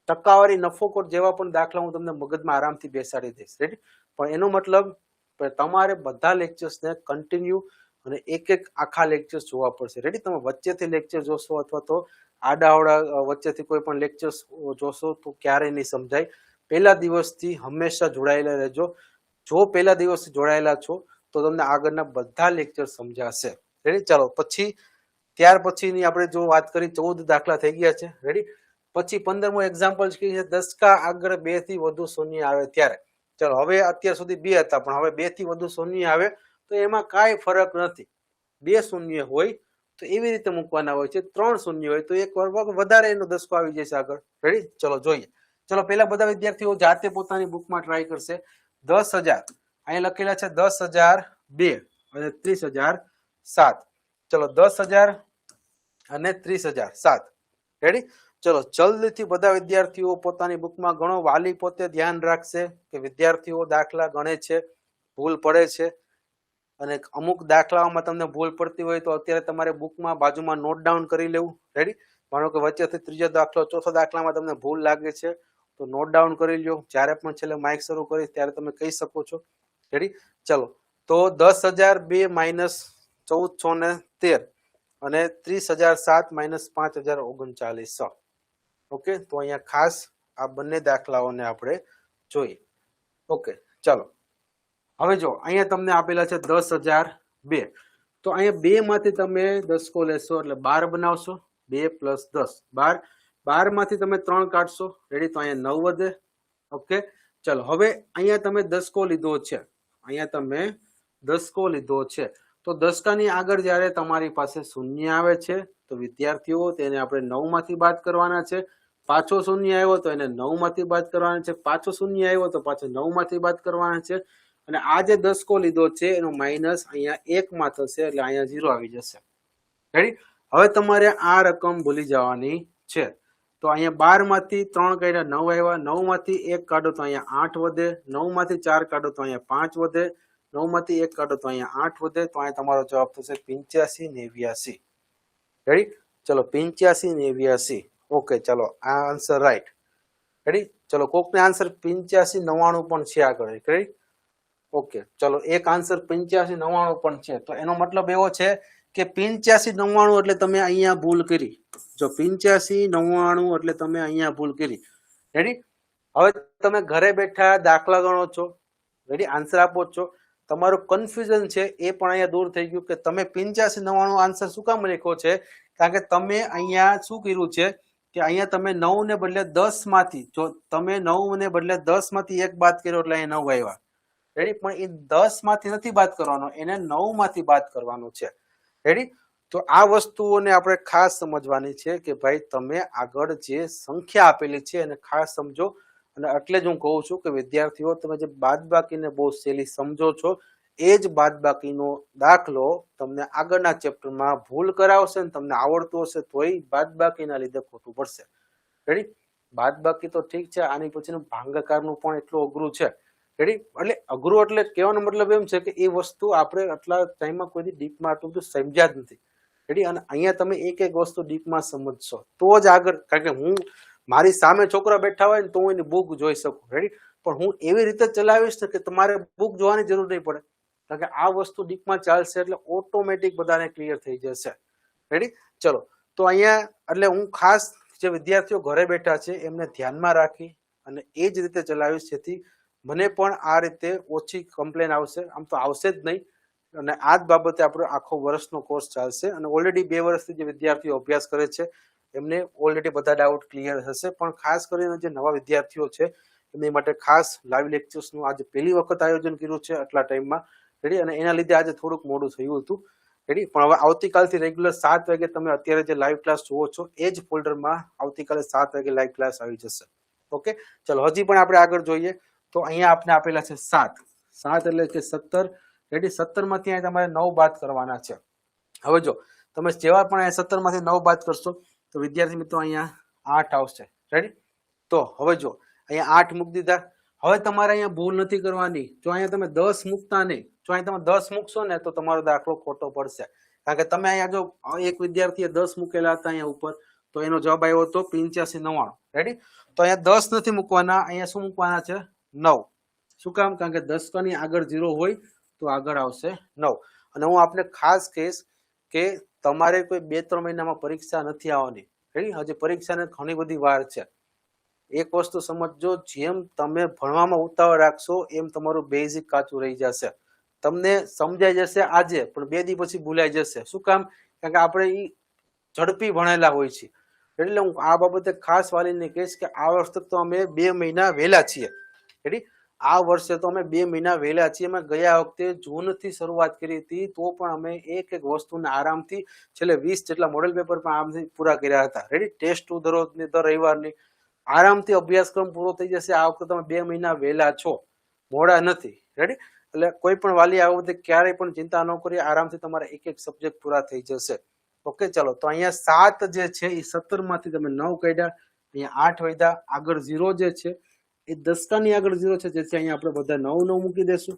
ટકાવારી નફોખોર જેવા પણ દાખલા હું તમને મગજમાં આરામથી બેસાડી દઈશ. રેડી? પણ એનો મતલબ તમારે બધા લેક્ચર્સને કન્ટિન્યુ અને એક એક આખા લેક્ચર્સ જોવા પડશે. રેડી? તમે વચ્ચેથી લેક્ચર જોશો અથવા તો આડાઅવડા વચ્ચેથી કોઈ પણ લેક્ચર્સ જોશો તો ક્યારેય નહીં સમજાય. પહેલા દિવસથી હંમેશા જોડાયેલા રહેજો. જો પહેલા દિવસથી જોડાયેલા છો તો તમને આગળના બધા લેક્ચર સમજાશે. રેડી? ચાલો પછી ત્યાર પછીની આપણે જો વાત કરી 14 દાખલા થઈ ગયા છે. રેડી? પછી 15મો એક્ઝામ્પલ છે 10 આગળ 2 થી વધુ શૂન્ય આવે ત્યારે. ચલો હવે અત્યાર સુધી 2 હતા પણ હવે 2 થી વધુ શૂન્ય આવે તો એમાં કાંઈ ફરક નથી. 2 શૂન્ય હોય તો એવી રીતે મૂકવાના હોય છે, 3 શૂન્ય હોય તો એક વાર વધારે એનો દસકો આવી જશે આગળ. રેડી? ચલો જોઈએ. ચલો પહેલા બધા વિદ્યાર્થીઓ જાતે પોતાની બુકમાં ટ્રાય કરશે. 10,000 અહીંયા લખેલા છે 10,002 અને 30,007. ચલો 10,000 અને 30,007. રેડી? ચલો જલ્દીથી બધા વિદ્યાર્થીઓ પોતાની બુકમાં ગણો. વાલી પોતે ધ્યાન રાખશે કે વિદ્યાર્થીઓ દાખલા ગણે છે, ભૂલ પડે છે, અને અમુક દાખલાઓમાં તમને ભૂલ પડતી હોય તો અત્યારે તમારે બુકમાં બાજુમાં નોટ ડાઉન કરી લેવું. રેડી? માનો કે વચ્ચેથી ત્રીજો દાખલો, ચોથો દાખલામાં તમને ભૂલ લાગે છે તો નોટ ડાઉન કરી લો. જ્યારે પણ છેલ્લે માઇક શરૂ કરીશ ત્યારે તમે કહી શકો છો. રેડી? ચલો તો 10,002 માઇનસ 1,413 અને 30,007 માઇનસ 5,039. ઓકે, તો અહીંયા ખાસ આ બંને દાખલાઓને આપણે જોઈએ. ઓકે ચાલો હવે જો અહીંયા તમને આપેલા છે 10,002. તો અહીંયા 2 માંથી તમે દસકો લેશો એટલે 12 બનાવશો. 2 + 10 12. 12 માંથી તમે 3 કાઢશો. રેડી? તો અહીંયા 9 વધે. ઓકે ચલો હવે અહીંયા તમે દસકો લીધો છે, અહીંયા તમે દસકો લીધો છે તો દસકાની આગળ જ્યારે તમારી પાસે શૂન્ય આવે છે તો વિદ્યાર્થીઓ તેને આપણે 9 માંથી બાદ કરવાના છે. પાછો શૂન્ય આવ્યો તો એને 9 માંથી બાદ કરવાના છે. પાછો શૂન્ય આવ્યો તો પાછો 9 માંથી બાદ કરવાના છે. અને આ જે દસકો લીધો છે એનો માઇનસ અહીંયા 1 માં થશે એટલે અહીંયા 0 આવી જશે. રેડી? હવે તમારે આ રકમ ભૂલી જવાની છે. તો અહીંયા 12 માંથી 3 કાઢ્યા 9 આવ્યા. 9 માંથી 1 કાઢો તો અહીંયા 8 વધે. 9 માંથી 4 કાઢો તો અહીંયા 5 વધે. 9 માંથી 1 કાઢો તો અહીંયા 8 વધે. તો અહીંયા તમારો જવાબ થશે 85,89. રેડી? ચલો 85,89. ઓકે ચલો આ આન્સર રાઈટ. રેડી? ચલો કોકને આન્સર 85,99 પણ છે આગળ. રેડી? ઓકે ચલો એક આન્સર 85,99 પણ છે. તો એનો મતલબ એવો છે કે 85,99 એટલે તમે અહીંયા ભૂલ કરી. જો 85,99 એટલે તમે અહીંયા ભૂલ કરી. રેડી? હવે તમે ઘરે બેઠા દાખલા ગણો છો. રેડી? આન્સર આપો છો. તમારું કન્ફ્યુઝન છે એ પણ અહીંયા દૂર થઈ ગયું કે તમે 85,99 આન્સર શું કામ લખ્યો છે, કારણ કે તમે અહીંયા શું કર્યું છે કે અહીંયા તમે 9 ને બદલે 10 માંથી, જો તમે 9 ને બદલે 10 માંથી 1 બાદ કર્યો એટલે અહીંયા 9 આવ્યા. રેડી? પણ એ 10 માંથી નથી બાદ કરવાનો, એને 9 માંથી બાદ કરવાનો છે. રેડી? તો આ વસ્તુઓને આપણે ખાસ સમજવાની છે કે ભાઈ તમે આગળ જે સંખ્યા આપેલી છે એને ખાસ સમજો. અને એટલે જ હું કહું છું કે વિદ્યાર્થીઓ તમે જે બાદબાકીને બહુ સહેલી સમજો છો એ જ બાદબાકીનો દાખલો તમને આગળના ચેપ્ટરમાં ભૂલ કરાવશે ને તમને આવડતું હશે તોય બાદબાકીના લીધે ખોટું પડશે. રેડી? બાદબાકી તો ઠીક છે, આની પછીનું ભાગાકારનું પણ એટલું અઘરું છે. રેડી? એટલે અઘરું એટલે કહેવાનો મતલબ એમ છે કે એ વસ્તુ આપણે આટલા ટાઈમમાં કોઈ ડીપમાં આટલું બધું સમજ્યા જ નથી. રેડી? અને અહીંયા તમે એક એક વસ્તુ ડીપમાં સમજશો તો જ આગળ, કારણ કે હું મારી સામે છોકરા બેઠા હોય ને તો હું એની બુક જોઈ શકું. રેડી? પણ હું એવી રીતે ચલાવીશ ને કે તમારે બુક જોવાની જરૂર નહીં પડે, કારણ કે આ વસ્તુ ડીપમાં ચાલશે એટલે ઓટોમેટિક બધાને ક્લિયર થઈ જશે. રેડી? ચલો, તો અહીંયા એટલે હું ખાસ જે વિદ્યાર્થીઓ ઘરે બેઠા છે એમને ધ્યાનમાં રાખી અને એ જ રીતે ચલાવીશ જેથી મને પણ આ રીતે ઓછી કમ્પ્લેન આવશે. આમ તો આવશે જ નહીં, અને આ જ બાબતે આપણો આખો વર્ષનો કોર્સ ચાલશે. અને ઓલરેડી 2 વર્ષથી જે વિદ્યાર્થીઓ અભ્યાસ કરે છે એમને ઓલરેડી બધા ડાઉટ ક્લિયર હશે. પણ ખાસ કરીને જે નવા વિદ્યાર્થીઓ છે એમની માટે ખાસ લાઈવ લેક્ચર્સનું આજે પહેલી વખત આયોજન કર્યું છે આટલા ટાઈમમાં. રેડી? અને એના લીધે આજે થોડુંક મોડું થયું હતું. રેડી? પણ હવે આવતીકાલથી રેગ્યુલર 7 વાગે તમે અત્યારે જે લાઈવ ક્લાસ જુઓ છો એ જ ફોલ્ડરમાં આવતીકાલે 7 વાગે લાઈવ ક્લાસ આવી જશે. ઓકે, ચલો હજી પણ આપણે આગળ જોઈએ. તો અહીંયા આપણે આપેલા છે 7 એટલે કે 17. રેડી? 17 માંથી અહીંયા તમારે 9 બાદ કરવાના છે. હવે જો તમે જેવા પણ અહીંયા 17 માંથી 9 બાદ કરશો તો વિદ્યાર્થી મિત્રો અહીંયા 8 આવશે. રેડી? તો હવે જો અહીંયા 8 મૂકી દીધા. હવે તમારે અહીંયા ભૂલ નથી કરવાની. જો અહીંયા તમે 10 મૂકતા નહીં, જો અહીંયા તમે 10 મૂકશો ને તો તમારો દાખલો ખોટો પડશે. કારણ કે તમે અહીંયા જો એક વિદ્યાર્થીએ 10 મૂકેલા હતા અહીંયા ઉપર, તો એનો જવાબ આવ્યો હતો 8599. રેડી? તો અહીંયા 10 નથી મૂકવાના, અહીંયા શું મૂકવાના છે? 9. શું કામ? કારણ કે 10 ની આગળ 0 હોય તો આગળ આવશે 9. અને હું આપને ખાસ કહીશ કે તમારે કોઈ 2-3 મહિનામાં પરીક્ષા નથી આવવાની. રેડી? હજી પરીક્ષાને ઘણી બધી વાર છે. એક વસ્તુ સમજજો, જેમ તમે ભણવામાં ઉતાવળ રાખશો એમ તમારું બેઝિક કાચું રહી જશે. તમને સમજાઈ જશે આજે, પણ 2 દી પછી ભૂલાઈ જશે. શું કામ? કારણ કે આપણે ઈ ઝડપી ભણેલા હોય છે. એટલે હું આ બાબતે ખાસ વાલીને કહીશ કે આ વર્ષે તો અમે 2 મહિના વહેલા છીએ. રેડી? આ વર્ષે તો અમે 2 મહિના વહેલા છીએ. અમે ગયા વખતે જૂનથી શરૂઆત કરી હતી તો પણ અમે એક એક વસ્તુને આરામથી છેલ્લે 20 જેટલા મોડેલ પેપર પણ આરામથી પૂરા કર્યા હતા. રેડી? ટેસ્ટ દરરોજની, દર રવિવારની આરામથી અભ્યાસક્રમ પૂરો થઈ જશે. આ વખતે તમે 2 મહિના વહેલા છો, મોડા નથી. રેડી? એટલે કોઈ પણ વાલી આ વખતે ક્યારેય પણ ચિંતા ન કરી, આરામથી તમારા એક એક સબ્જેક્ટ પૂરા થઈ જશે. ઓકે, ચલો, તો અહીંયા 7 જે છે એ 17 માંથી તમે 9 કાઢ્યા, અહીંયા 8 વધ્યા, આગળ 0 જે છે એ દસકાની આગળ 0 છે, જેથી અહીંયા આપણે બધા 9 મૂકી દેશું.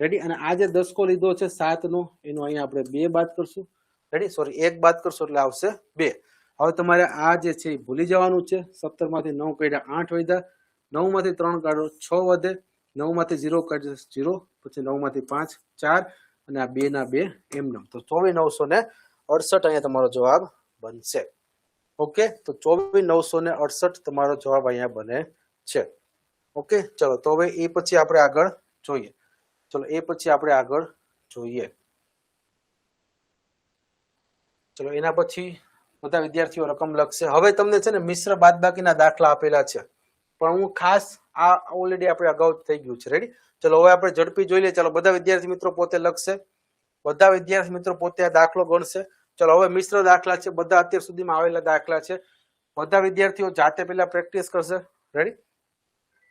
રેડી? અને આ જે દસકો લીધો છે 7 નો, એનો અહીંયા આપણે 2 બાદ કરશું. રેડી? સોરી, 1 બાદ કરશું એટલે આવશે 2. હવે તમારે આ જે છે એ ભૂલી જવાનું છે. 17 માંથી 9 કાઢ્યા, 8 વધ્યા, 9 માંથી 3 કાઢો 6 વધે, 9 માંથી 0 કાઢો 0, પછી 9 માંથી 5 4, અને આ 2 ના 2 એમનેમ. તો 24968 અહીંયા તમારો જવાબ બનશે. ઓકે, તો 24968 તમારો જવાબ અહીંયા બને છે. ઓકે, ચલો, તો હવે એ પછી આપણે આગળ જોઈએ. ચલો, એ પછી આપણે આગળ જોઈએ. ચલો, એના પછી બધા વિદ્યાર્થીઓ રકમ લખશે. હવે તમને છે ને મિશ્ર બાદબાકીના દાખલા આપેલા છે, પણ હું ખાસ આ ઓલરેડી આપણે અગાઉ થઈ ગયું છે. રેડી? ચલો, હવે આપણે ઝડપી જોઈ લઈએ. ચાલો, બધા વિદ્યાર્થી મિત્રો પોતે લખશે, બધા વિદ્યાર્થી મિત્રો પોતે આ દાખલો ગણશે. ચલો, હવે મિશ્ર દાખલા છે, બધા અત્યાર સુધીમાં આવેલા દાખલા છે. બધા વિદ્યાર્થીઓ જાતે પહેલા પ્રેક્ટિસ કરશે. રેડી?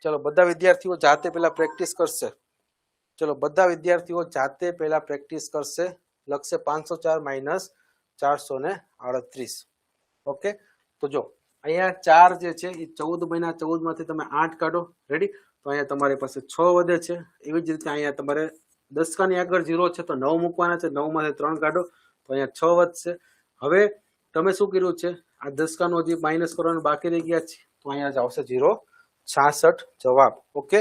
ચલો, બધા વિદ્યાર્થીઓ જાતે પહેલા પ્રેક્ટિસ કરશે. ચલો, બધા વિદ્યાર્થીઓ જાતે પહેલા પ્રેક્ટિસ કરશે. લખશે 504 માઇનસ 438. ઓકે, તો જો અહીંયા 4 જે છે એ 14 મહિના 14 માંથી તમે 8 કાઢો. રેડી? તો અહીંયા તમારી પાસે 6 વધે છે. એવી જ રીતે અહીંયા તમારે દસકાની આગળ 0 છે તો 9 મૂકવાના છે. 9 માંથી 3 કાઢો તો અહીંયા 6 વધશે. હવે તમે શું કર્યું છે? આ દસકાનો હજી માઇનસ કરવાનું બાકી રહી ગયા છે, તો અહીંયા જ આવશે 0.66 જવાબ. ઓકે,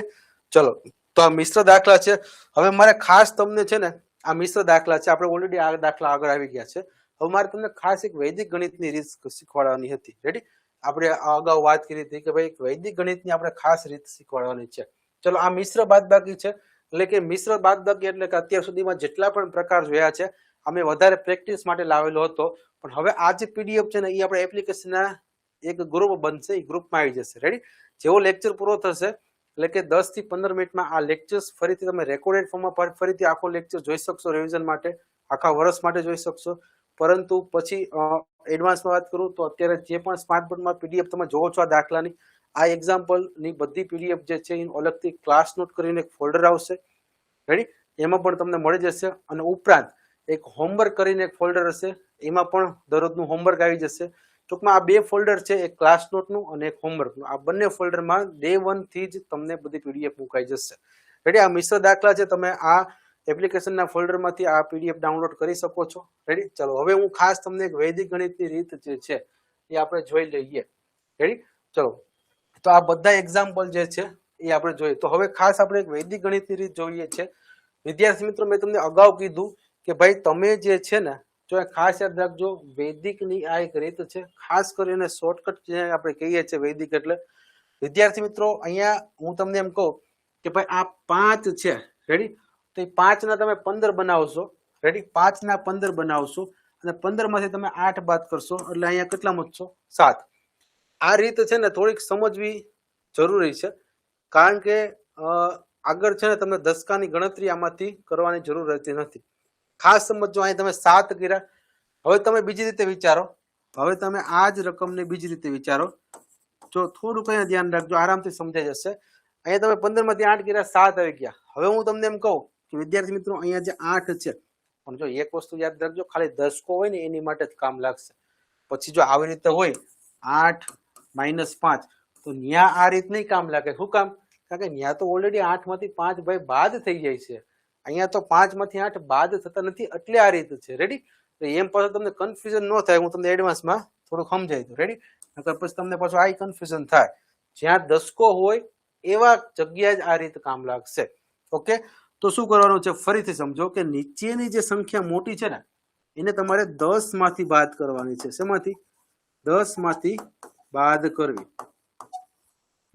ચલો, તો આ મિશ્ર દાખલા છે. હવે મારે ખાસ તમને છે ને આ મિશ્ર દાખલા છે, આપણે ઓલરેડી આ દાખલા આગળ આવી ગયા છે. હવે મારે તમને ખાસ એક વૈદિક ગણિતની રીત શીખવાડવાની હતી. રેડી? આપણે અગાઉ વાત કરી હતી કે ભાઈ એક વૈદિક ગણિતની આપણે ખાસ રીત શીખવાડવાની છે. ચલો, આ મિશ્ર બાદબાકી છે, એટલે કે મિશ્ર બાદબાકી એટલે કે અત્યાર સુધીમાં જેટલા પણ પ્રકાર જોયા છે અમે વધારે પ્રેક્ટિસ માટે લાવેલો હતો. પણ હવે આ જે પીડીએફ છે ને એ આપણે એપ્લિકેશનના એક ગ્રુપ બનશે, એ ગ્રુપમાં આવી જશે. રેડી? જેવો લેક્ચર પૂરો થશે એટલે કે 10 થી 15 મિનિટમાં આ લેક્ચર્સ ફરીથી તમે રેકોર્ડેડ ફોર્મમાં ફરીથી આખો લેક્ચર જોઈ શકશો. રિવિઝન માટે આખા વર્ષ માટે જોઈ શકશો. પરંતુ પછી એડવાન્સમાં વાત કરું તો અત્યારે જે પણ સ્માર્ટ બોર્ડમાં પીડીએફ તમે જોવો છો આ દાખલાની, આ એક્ઝામ્પલની બધી પીડીએફ જે છે એનું અલગથી ક્લાસ નોટ કરીને એક ફોલ્ડર આવશે. રેડી? એમાં પણ તમને મળી જશે. અને ઉપરાંત એક હોમવર્ક કરીને એક ફોલ્ડર હશે, એમાં પણ દરરોજનું હોમવર્ક આવી જશે. ટૂંકમાં આ 2 ફોલ્ડર છે, એક ક્લાસ નોટનું અને એક હોમવર્કનું. આ બંને ફોલ્ડરમાં ડે 1 થી જ તમને બધી પીડીએફ મુકાઈ જશે. રેડી. આ મિશ્ર દાખલા છે, તમે આ એપ્લિકેશનના ફોલ્ડરમાંથી આ પીડીએફ ડાઉનલોડ કરી શકો છો. રેડી. ચલો હવે હું ખાસ તમને એક વૈદિક ગણિતની રીત જે છે એ આપણે જોઈ લઈએ. રેડી. ચલો તો આ બધા એક્ઝામ્પલ જે છે એ આપણે જોઈએ. તો હવે ખાસ આપણે એક વૈદિક ગણિતની રીત જોઈએ છે. વિદ્યાર્થી મિત્રો, મેં તમને અગાઉ કીધું કે ભાઈ તમે જે છે ને, જો ખાસ યાદ રાખજો, વૈદિકની આ એક રીત છે. ખાસ કરીને શોર્ટકટ જે આપણે કહીએ છીએ વૈદિક એટલે. વિદ્યાર્થી મિત્રો, અહીંયા હું તમને એમ કહું કે ભાઈ આ 5 છે. રેડી. તો એ 5 ના તમે 15 બનાવશો. રેડી. 5 ના 15 બનાવશો અને 15 માંથી તમે 8 બાદ કરશો એટલે અહીંયા કેટલા મૂકશો? 7. આ રીત છે ને થોડીક સમજવી જરૂરી છે, કારણ કે આગળ છે ને તમે દશકાની ગણતરી આમાંથી કરવાની જરૂર રહેતી નથી. ખાસ સમજો, અહીં તમે 7 કર્યા. હવે તમે બીજી રીતે વિચારો. હવે તમે આ જ રકમને બીજી રીતે વિચારો. જો થોડુંક અહીંયા ધ્યાન રાખજો, આરામથી સમજાઈ જશે. અહીંયા તમે 15 માંથી 8 કર્યા, 7 આવી ગયા. હવે હું તમને એમ કહું કે વિદ્યાર્થી મિત્રો, અહીંયા જે 8 છે, પણ જો એક વસ્તુ યાદ રાખજો, ખાલી દશકો હોય ને એની માટે જ કામ લાગશે. પછી જો આવી રીતે હોય 8 - 5, તો ન્યા આ રીત નહીં કામ લાગે. શું કામ? કારણ કે ન્યા તો ઓલરેડી 8 માંથી 5 ભાઈ બાદ થઈ જાય છે. અહીંયા તો 5 માંથી 8 બાદ થતા નથી, એટલે આ રીત છે. રેડી. તો એમ પાછું તમને કન્ફ્યુઝન ન થાય, હું તમને એડવાન્સમાં થોડું સમજાવી દઉં. રેડી. પછી તમને પાછું આ કન્ફ્યુઝન થાય. જ્યાં દશકો હોય એવા જગ્યાએ જ આ રીત કામ લાગશે. ઓકે. તો શું કરવાનું છે, ફરીથી સમજો કે નીચેની જે સંખ્યા મોટી છે ને, એને તમારે 10 માંથી બાદ કરવાની છે. શેમાંથી? 10 માંથી બાદ કરવી.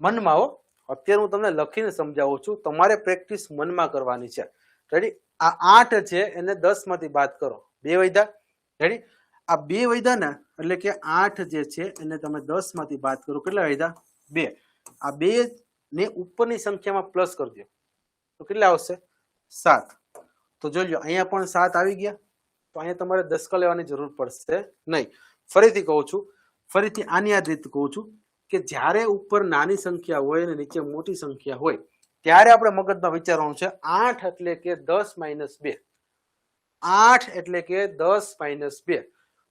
મનમાં હો, અત્યારે હું તમને લખીને સમજાવું છું, તમારે પ્રેક્ટિસ મનમાં કરવાની છે. રેડી. આ 8 છે એને 10 માંથી બાદ કરો. 2 વધ્યા. રેડી. આ 2 વધ્યા ને, એટલે કે 8 જે છે એને તમે 10 માંથી બાદ કરો. કેટલા વધ્યા? 2. આ 2 ને ઉપરની સંખ્યામાં પ્લસ કરી દો તો કેટલા આવશે? 7. તો જોજો, અહીંયા પણ 7 આવી ગયા. તો અહીંયા તમારે દશકા લેવાની જરૂર પડશે નહીં. ફરીથી કહું છું, ફરીથી આની આ રીત કહું છું કે જ્યારે ઉપર નાની સંખ્યા હોય અને નીચે મોટી સંખ્યા હોય, ત્યારે આપણે મગજમાં વિચારવાનું છે 8 એટલે કે 10 - 2. 8 એટલે કે 10 - 2.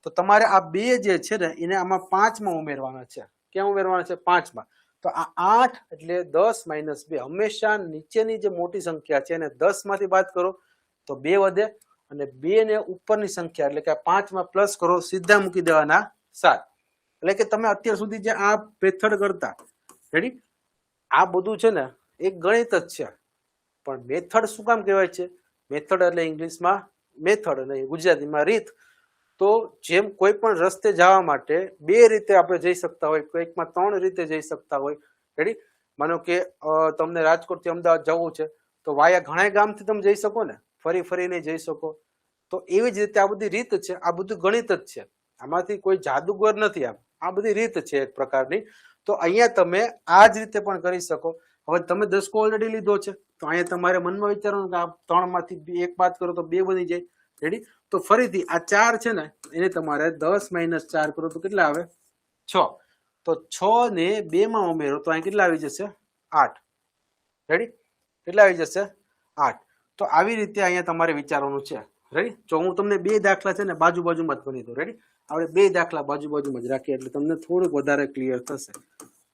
તો તમારે આ 2 જે છે ને એને આમાં 5 માં ઉમેરવાના છે. ક્યાં ઉમેરવાના છે? 5 માં. તો આ 8 એટલે 10 - 2. હંમેશા નીચેની જે મોટી સંખ્યા છે એને 10 માંથી બાદ કરો તો 2 વધે, અને 2 ને ઉપરની સંખ્યા એટલે કે 5 માં પ્લસ કરો, સીધા મૂકી દેવાના 7. એટલે કે તમે અત્યાર સુધી જે આ મેથડ કરતા, રેડી, આ બધું છે ને એક ગણિત જ છે. પણ મેથડ શું કામ કહેવાય છે? મેથડ એટલે ઇંગ્લિશમાં મેથડ અને ગુજરાતીમાં રીત. તો જેમ કોઈ પણ રસ્તે જવા માટે 2 રીતે આપણે જઈ શકતા હોય, કોઈકમાં 3 રીતે જઈ શકતા હોય. રેડી. માનો કે તમને રાજકોટથી અમદાવાદ જવું છે તો વાયા ઘણા ગામથી તમે જઈ શકો ને, ફરીને જઈ શકો. તો એવી જ રીતે આ બધી રીત છે, આ બધું ગણિત જ છે. આમાંથી કોઈ જાદુગર નથી. આ બધી રીત છે એક પ્રકારની. તો અહીંયા તમે આ જ રીતે પણ કરી શકો. હવે તમે દશકો ઓલરેડી લીધો છે, તો અહીંયા તમારે મનમાં વિચારવાનું કે આ 3 માંથી 1 બાદ કરો તો 2 બની જાય. રેડી. તો ફરીથી આ 4 છે ને એને તમારે 10 - 4 કરો તો કેટલા આવે? 6. તો 6 ને 2 માં ઉમેરો તો અહીં કેટલા આવી જશે? 8. રેડી. કેટલા આવી જશે? 8. તો આવી રીતે અહીંયા તમારે વિચારવાનું છે. રેડી. જો હું તમને 2 દાખલા છે ને બાજુમાં જ ગણી દઉં. રેડી. આપણે 2 દાખલા બાજુમાં જ રાખીએ એટલે તમને થોડુંક વધારે ક્લિયર થશે.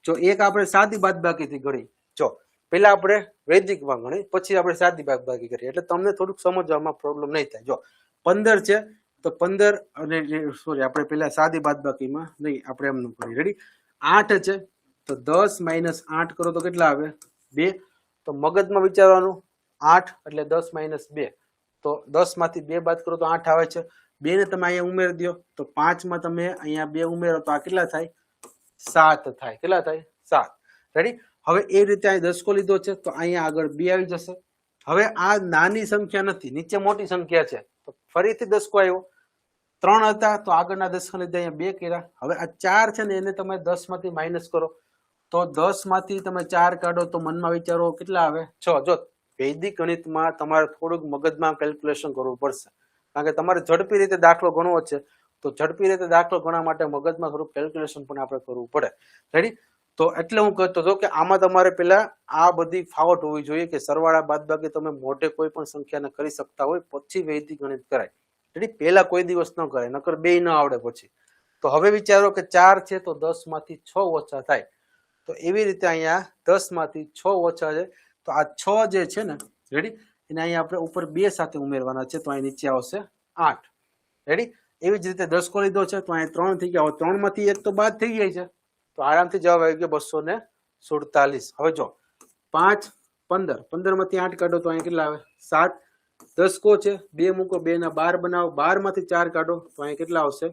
જો એક આપણે સાદી બાદબાકીથી ગણી. જો પહેલા આપણે વૈદિકમાં ગણી, પછી આપણે સાદી બાદબાકી કરીએ એટલે તમને થોડુંક સમજવામાં પ્રોબ્લેમ નહીં થાય. જો 15 છે તો 15 અને સોરી આપણે પહેલા સાદી બાદબાકીમાં નહીં, આપણે એમનું કરીએ. રેડી. 8 છે તો 10 - 8 કરો તો કેટલા આવે? 2. તો મગજમાં વિચારવાનું 8 એટલે 10 - 2. તો 10 માંથી 2 બાદ કરો તો 8 આવે છે. 2 ને તમે અહીંયા ઉમેરી દો તો 5 માં તમે અહીંયા 2 ઉમેરો તો આ કેટલા થાય? 7 થાય. કેટલા થાય? 7. રેડી. હવે એ રીતે અહીં દશકો લીધો છે તો અહીંયા આગળ 2 આવી જશે. હવે આ નાની સંખ્યા નથી, નીચે મોટી સંખ્યા છે તો ફરીથી દશકો આવ્યો. 3 હતા તો આગળના દશકા લીધે અહીંયા 2 કર્યા. હવે આ 4 છે ને એને તમે 10 માંથી માઇનસ કરો તો 10 માંથી તમે 4 કાઢો તો મનમાં વિચારો કેટલા આવે? 6. જો વૈદિક ગણિતમાં તમારે થોડુંક મગજમાં કેલ્ક્યુલેશન કરવું પડશે, કારણ કે તમારે ઝડપી રીતે દાખલો ગણવો છે. તો ઝડપી રીતે દાખલો ગણવા માટે મગજમાં થોડુંક કેલ્ક્યુલેશન પણ આપણે કરવું પડે. રેડી. તો એટલે હું કહેતો હતો કે આમાં તમારે પેલા આ બધી ફાવટ હોવી જોઈએ કે સરવાળા બાદબાકી તમે મોઢે કોઈ પણ સંખ્યાને કરી શકતા હોય પછી વૈદિક ગણિત કરાય. એટલે પેલા કોઈ દિવસ ન કરાય, નકર બેય ન આવડે પછી. તો હવે વિચારો કે 4 છે તો 10 માંથી 6 ઓછા થાય. તો એવી રીતે અહીંયા 10 માંથી 6 ઓછા છે તો આ 6 જે છે ને રેડી એને અહીંયા આપણે ઉપર 2 સાથે ઉમેરવાના છે તો અહીં નીચે આવશે 8. રેડી. એવી જ રીતે 10 કો લીધો છે તો અહીંયા 3 થઈ ગયા. હવે 3 માંથી 1 તો બાદ થઈ જાય છે તો આરામથી જવાબ આવી ગયો 247. હવે જો 5 15 15 માંથી 8 કાઢો તો અહીંયા કેટલા આવે 7. 10 કો છે 2 મૂકો 2 ના 12 બનાવો 12 માંથી 4 કાઢો તો અહીંયા કેટલા આવશે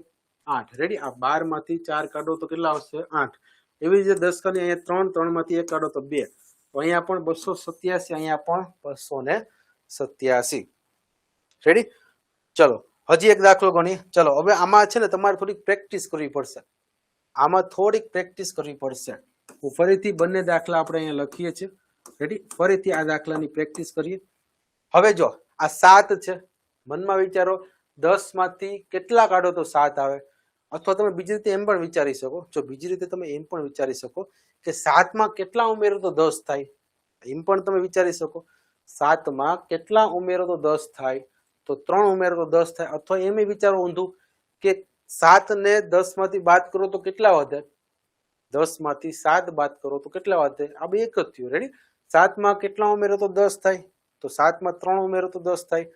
8. રેડી. આ 12 માંથી 4 કાઢો તો કેટલા આવશે 8. એવી રીતે 10 ખાની અહીંયા 3 3 માંથી 1 કાઢો તો 2 તો અહીંયા પણ 287 અહીંયા પણ 287. રેડી. ચલો હજી એક દાખલો ગણીએ. ચલો હવે આમાં છે ને તમારે થોડીક પ્રેક્ટિસ કરવી પડશે. આમાં થોડીક પ્રેક્ટિસ કરવી પડશે. હું ફરીથી બંને દાખલા આપણે અહીંયા લખીએ છીએ. રેડી. ફરીથી આ દાખલાની પ્રેક્ટિસ કરીએ. હવે જો આ 7 છે, મનમાં વિચારો 10 માંથી કેટલા કાઢો તો 7 આવે. અથવા તમે બીજી રીતે એમ પણ વિચારી શકો. જો બીજી રીતે તમે એમ પણ વિચારી શકો કે 7 માં કેટલા ઉમેરો તો 10 થાય. એમ પણ તમે વિચારી શકો 7 માં કેટલા ઉમેરો તો 10 થાય તો 3 ઉમેરો તો 10 થાય. અથવા એમ વિચારો ઊંધું કે 7 ને 10 માંથી બાદ કરો તો કેટલા વધે. 10 માંથી 7 બાદ કરો તો કેટલા વધે. આ બે એક જ થયું. રેડી. 7 માં કેટલા ઉમેરો તો 10 થાય તો 7 માં 3 ઉમેરો તો 10 થાય.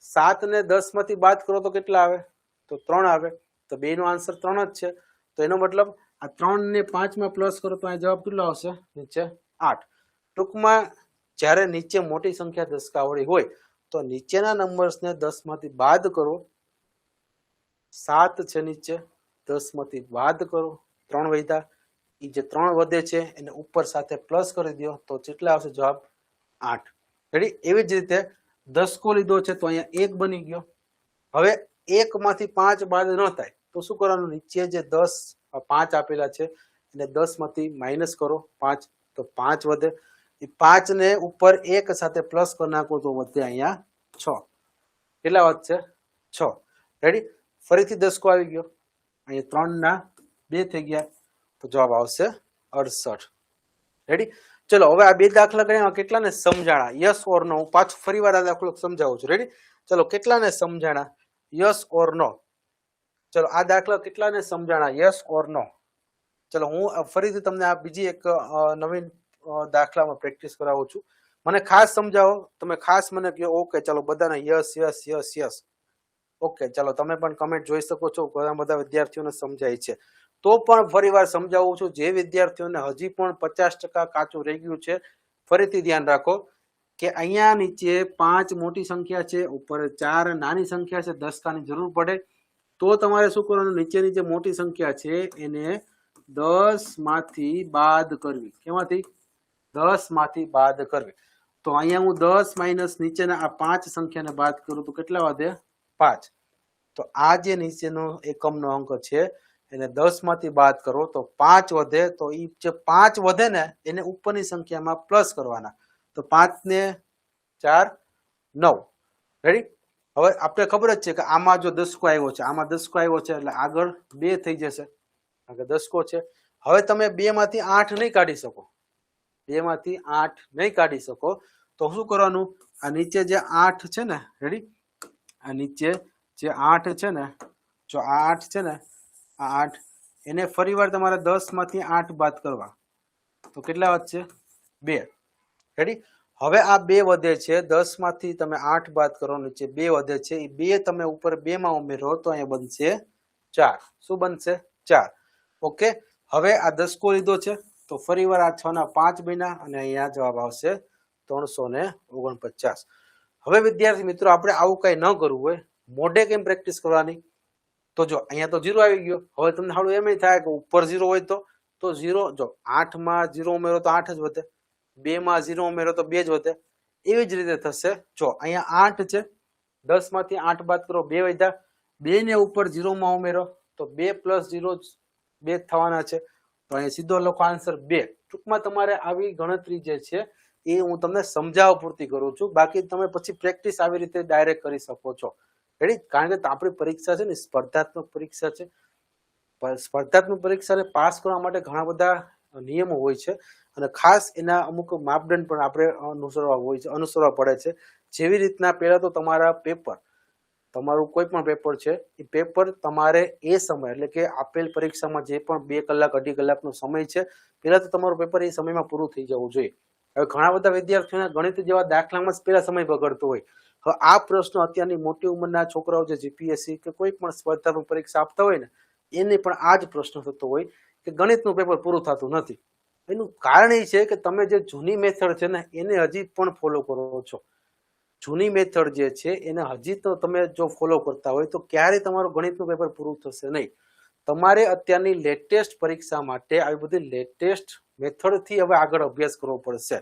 7 ને 10 માંથી બાદ કરો તો કેટલા આવે તો 3 આવે. તો બે નો આન્સર 3 જ છે. તો એનો મતલબ આ 3 ને 5 માં પ્લસ કરો તો આ જવાબ કેટલો આવશે નીચે 8. ટૂંકમાં જ્યારે નીચે મોટી સંખ્યા દશકાવાળી હોય તો નીચેના નંબર્સને 10 માંથી બાદ કરો. 7 છે નીચે 10 માંથી બાદ કરો 3 વધ્યા. એ જે 3 વધે છે એને ઉપર સાથે પ્લસ કરી દો તો કેટલા આવશે જવાબ 8. રેડી. એવી જ રીતે 10 કો લીધો છે તો અહીંયા 1 બની ગયો. હવે 1 માંથી 5 બાદ ન થાય તો શું કરવાનું, નીચે જે 10 5 આપેલા છે એને 10 માંથી માઇનસ કરો 5 તો 5 વધે. એ 5 ને ઉપર 1 સાથે પ્લસ કરી નાખો તો વધે અહીંયા 6. કેટલા વધશે 6. રેડી. ફરીથી 10 કો આવી ગયો. અહીંયા 3 ના 2 થઈ ગયા તો જવાબ આવશે 68. રેડી. ચલો હવે આ બે દાખલા કર્યા કેટલાને સમજાણા યસ ઓર નો. હું પાછું ફરી વાર આ દાખલો સમજાવું છું. રેડી. ચલો કેટલાને સમજાણા યસ ઓર નો. ચલો આ દાખલા કેટલાને સમજાણા યસ ઓર નો. ચલો હું ફરીથી તમને આ બીજી એક નવીન દાખલામાં પ્રેક્ટિસ કરાવું છું. મને ખાસ સમજાવો. તમે ખાસ મને કહો ઓકે ચલો બધાને yes yes yes yes. Okay ચલો તમે પણ કમેન્ટ જોઈ શકો છો. ઘણા બધા વિદ્યાર્થીઓને સમજાય છે. તો પણ ફરી વાર સમજાવું છું જે વિદ્યાર્થીઓને હજી પણ 50% કાચું રહી ગયું છે ફરીથી ધ્યાન રાખો કે અહીંયા નીચે 5 મોટી સંખ્યા છે, ઉપર 4 નાની સંખ્યા છે. દશકાની જરૂર પડે તો તમારે શું કરવાનું, નીચેની જે મોટી સંખ્યા છે એને 10 માંથી બાદ કરવી. કેમાંથી 10 માંથી બાદ કરવી. તો અહીંયા હું 10 માઇનસ નીચેના આ 5 સંખ્યાને બાદ કરું તો કેટલા વધે 5. તો આ જે નીચેનો એકમનો અંક છે એને 10 માંથી બાદ કરો તો 5 વધે. તો એ જે 5 વધે ને એને ઉપરની સંખ્યામાં પ્લસ કરવાના. તો 5 ને 4 9. રેડી. હવે આપણે ખબર જ છે કે આમાં જો દસકો આવ્યો છે, આમાં દસકો આવ્યો છે એટલે આગળ 2 થઈ જશે. આગળ દસકો છે. હવે તમે 2 માંથી 8 નહીં કાઢી શકો. 2 માંથી 8 નહીં કાઢી શકો તો શું કરવાનું, આ નીચે જે 8 છે ને રેડી, આ નીચે જે 8 છે ને, જો આ 8 છે ને, આ 8 એને ફરીવાર તમારે 10 માંથી 8 બાદ કરવા તો કેટલા વધશે 2. રેડી. હવે આ 2 વધે છે, 10 માંથી તમે 8 બાદ કરો નીચે 2 વધે છે. એ 2 તમે ઉપર 2 માં ઉમેરો તો અહીંયા બનશે 4. શું બનશે 4. ઓકે. હવે આ 10 કો લીધો છે તો ફરીવાર આ 6 ના 5 બન્યા અને અહીંયા જવાબ આવશે 349. હવે વિદ્યાર્થી મિત્રો આપણે આવું કઈ ન કરવું હોય, મોઢે કેમ પ્રેક્ટિસ કરવાની. તો જો અહીંયા તો 0 આવી ગયો. હવે તમને થોડું એમ થાય કે ઉપર 0 હોય તો 0. જો 8 માં 0 ઉમેરો તો 8 જ વધે, 2 માં 0 ઉમેરો તો 2 જ વધે. એવી જ રીતે થશે. જો અહીંયા 8 છે, 10 માંથી 8 બાદ કરો 2 વધ્યા. 2 ને ઉપર 0 માં ઉમેરો તો 2 + 0 2 થવાના છે. તો અહીંયા સીધો લખો આન્સર 2. ટૂંકમાં તમારે આવી ગણતરી જે છે એ હું તમને સમજાવવા પૂરતી કરું છું. બાકી તમે પછી પ્રેક્ટિસ આવી રીતે ડાયરેક્ટ કરી શકો છો. રેડી. કારણ કે આપણી પરીક્ષા છે ને સ્પર્ધાત્મક પરીક્ષા છે. સ્પર્ધાત્મક પરીક્ષાને પાસ કરવા માટે ઘણા બધા નિયમો હોય છે અને ખાસ એના અમુક માપદંડ પણ આપણે અનુસરવા પડે છે. જેવી રીતના પહેલા તો તમારા પેપર, તમારું કોઈ પણ પેપર છે એ પેપર તમારે એ સમય એટલે કે આપેલ પરીક્ષામાં જે પણ 2 કલાક 2.5 કલાકનો સમય છે, પહેલા તો તમારું પેપર એ સમયમાં પૂરું થઈ જવું જોઈએ. હવે ઘણા બધા વિદ્યાર્થીઓના ગણિત જેવા દાખલામાં જ પહેલા સમય બગડતો હોય. હવે આ પ્રશ્ન અત્યારની મોટી ઉંમરના છોકરાઓ જે જીપીએસસી કે કોઈ પણ સ્પર્ધાત્મક પરીક્ષા આપતા હોય ને, એને પણ આ જ પ્રશ્ન થતો હોય કે ગણિતનું પેપર પૂરું થતું નથી. એનું કારણ એ છે કે તમે જે જૂની મેથડ છે ને એને હજી પણ ફોલો કરો છો. જૂની મેથડ જે છે એને હજી તો તમે જો ફોલો કરતા હોય તો ક્યારેય તમારું ગણિતનું પેપર પૂરું થશે નહીં. તમારે અત્યારની લેટેસ્ટ પરીક્ષા માટે આવી બધી લેટેસ્ટ મેથડથી હવે આગળ અભ્યાસ કરવો પડશે.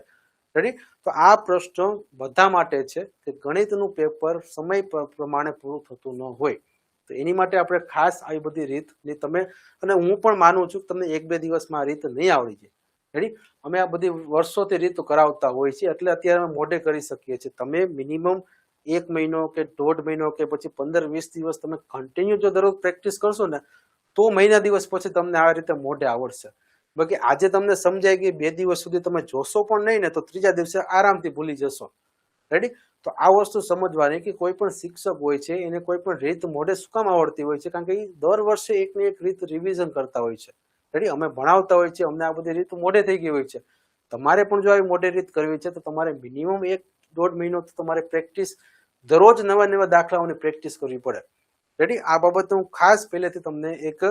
રેડી? તો આ પ્રશ્ન બધા માટે છે કે ગણિતનું પેપર સમય પ્રમાણે પૂરું થતું ન હોય તો એની માટે આપણે ખાસ આવી બધી રીતની તમે, અને હું પણ માનું છું કે તમને 1-2 દિવસમાં આ રીત નહીં આવડી જાય. રેડી? અમે આ બધી વર્ષોથી રીત કરાવતા હોય છે એટલે અત્યારે અમે મોઢે કરી શકીએ છીએ. તમે મિનિમમ 1 મહિનો કે 1.5 મહિનો કે પછી 15-20 દિવસ તમે કન્ટિન્યુ જો દરરોજ પ્રેક્ટિસ કરશો ને તો મહિના દિવસ પછી તમને આ રીતે મોઢે આવડશે. બાકી આજે તમને સમજાય કે 2 દિવસ સુધી તમે જોશો પણ નહીં ને તો ત્રીજા દિવસે આરામથી ભૂલી જશો. રેડી? તો આ વસ્તુ સમજવાની કે કોઈ પણ શિક્ષક હોય છે એને કોઈ પણ રીત મોઢે શું કામ આવડતી હોય છે, કારણ કે એ દર વર્ષે એકની એક રીત રિવિઝન કરતા હોય છે. રેડી? અમે ભણાવતા હોય છે, અમને આ બધી રીત મોઢે થઈ ગઈ હોય છે. તમારે પણ જો આવી મોઢે રીત કરવી છે તો તમારે મિનિમમ 1-1.5 મહિનો તો તમારે પ્રેક્ટિસ, દરરોજ નવા દાખલાઓની પ્રેક્ટિસ કરવી પડે. રેડી? આ બાબતે હું ખાસ પહેલેથી તમને એક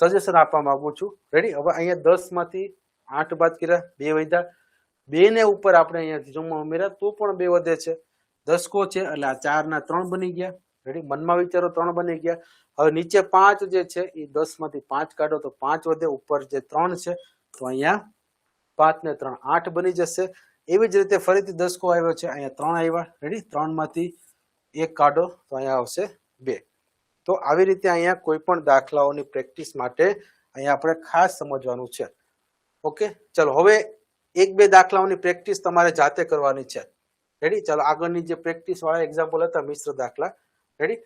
સજેશન આપવા માંગુ છું. રેડી? હવે અહીંયા 10 માંથી 8 બાદ કર્યા, 2 વધ્યા, 2 ને ઉપર આપણે અહીંયા જમવા ઉમેર્યા તો પણ 2 વધે છે. દસકો છે એટલે આ 4 ના 3 બની ગયા. રેડી? મનમાં વિચારો 3 બની ગયા. હવે નીચે 5 જે છે એ 10 માંથી 5 કાઢો તો 5 વધે, ઉપર જે 3 છે તો અહીંયા 5 ને 3 8 બની જશે. એવી જ રીતે ફરીથી દસકો આવ્યો છે, અહીંયા 3 આવ્યા. રેડી? 3 માંથી 1 કાઢો તો અહીંયા આવશે 2. તો આવી રીતે અહીંયા કોઈ પણ દાખલાઓની પ્રેક્ટિસ માટે અહીંયા આપણે ખાસ સમજવાનું છે. ઓકે, ચલો હવે 1-2 દાખલાઓની પ્રેક્ટિસ તમારે જાતે કરવાની છે. રેડી? ચાલો આગળની જે પ્રેક્ટિસ વાળા એક્ઝામ્પલ હતા મિશ્ર દાખલા, રેડી,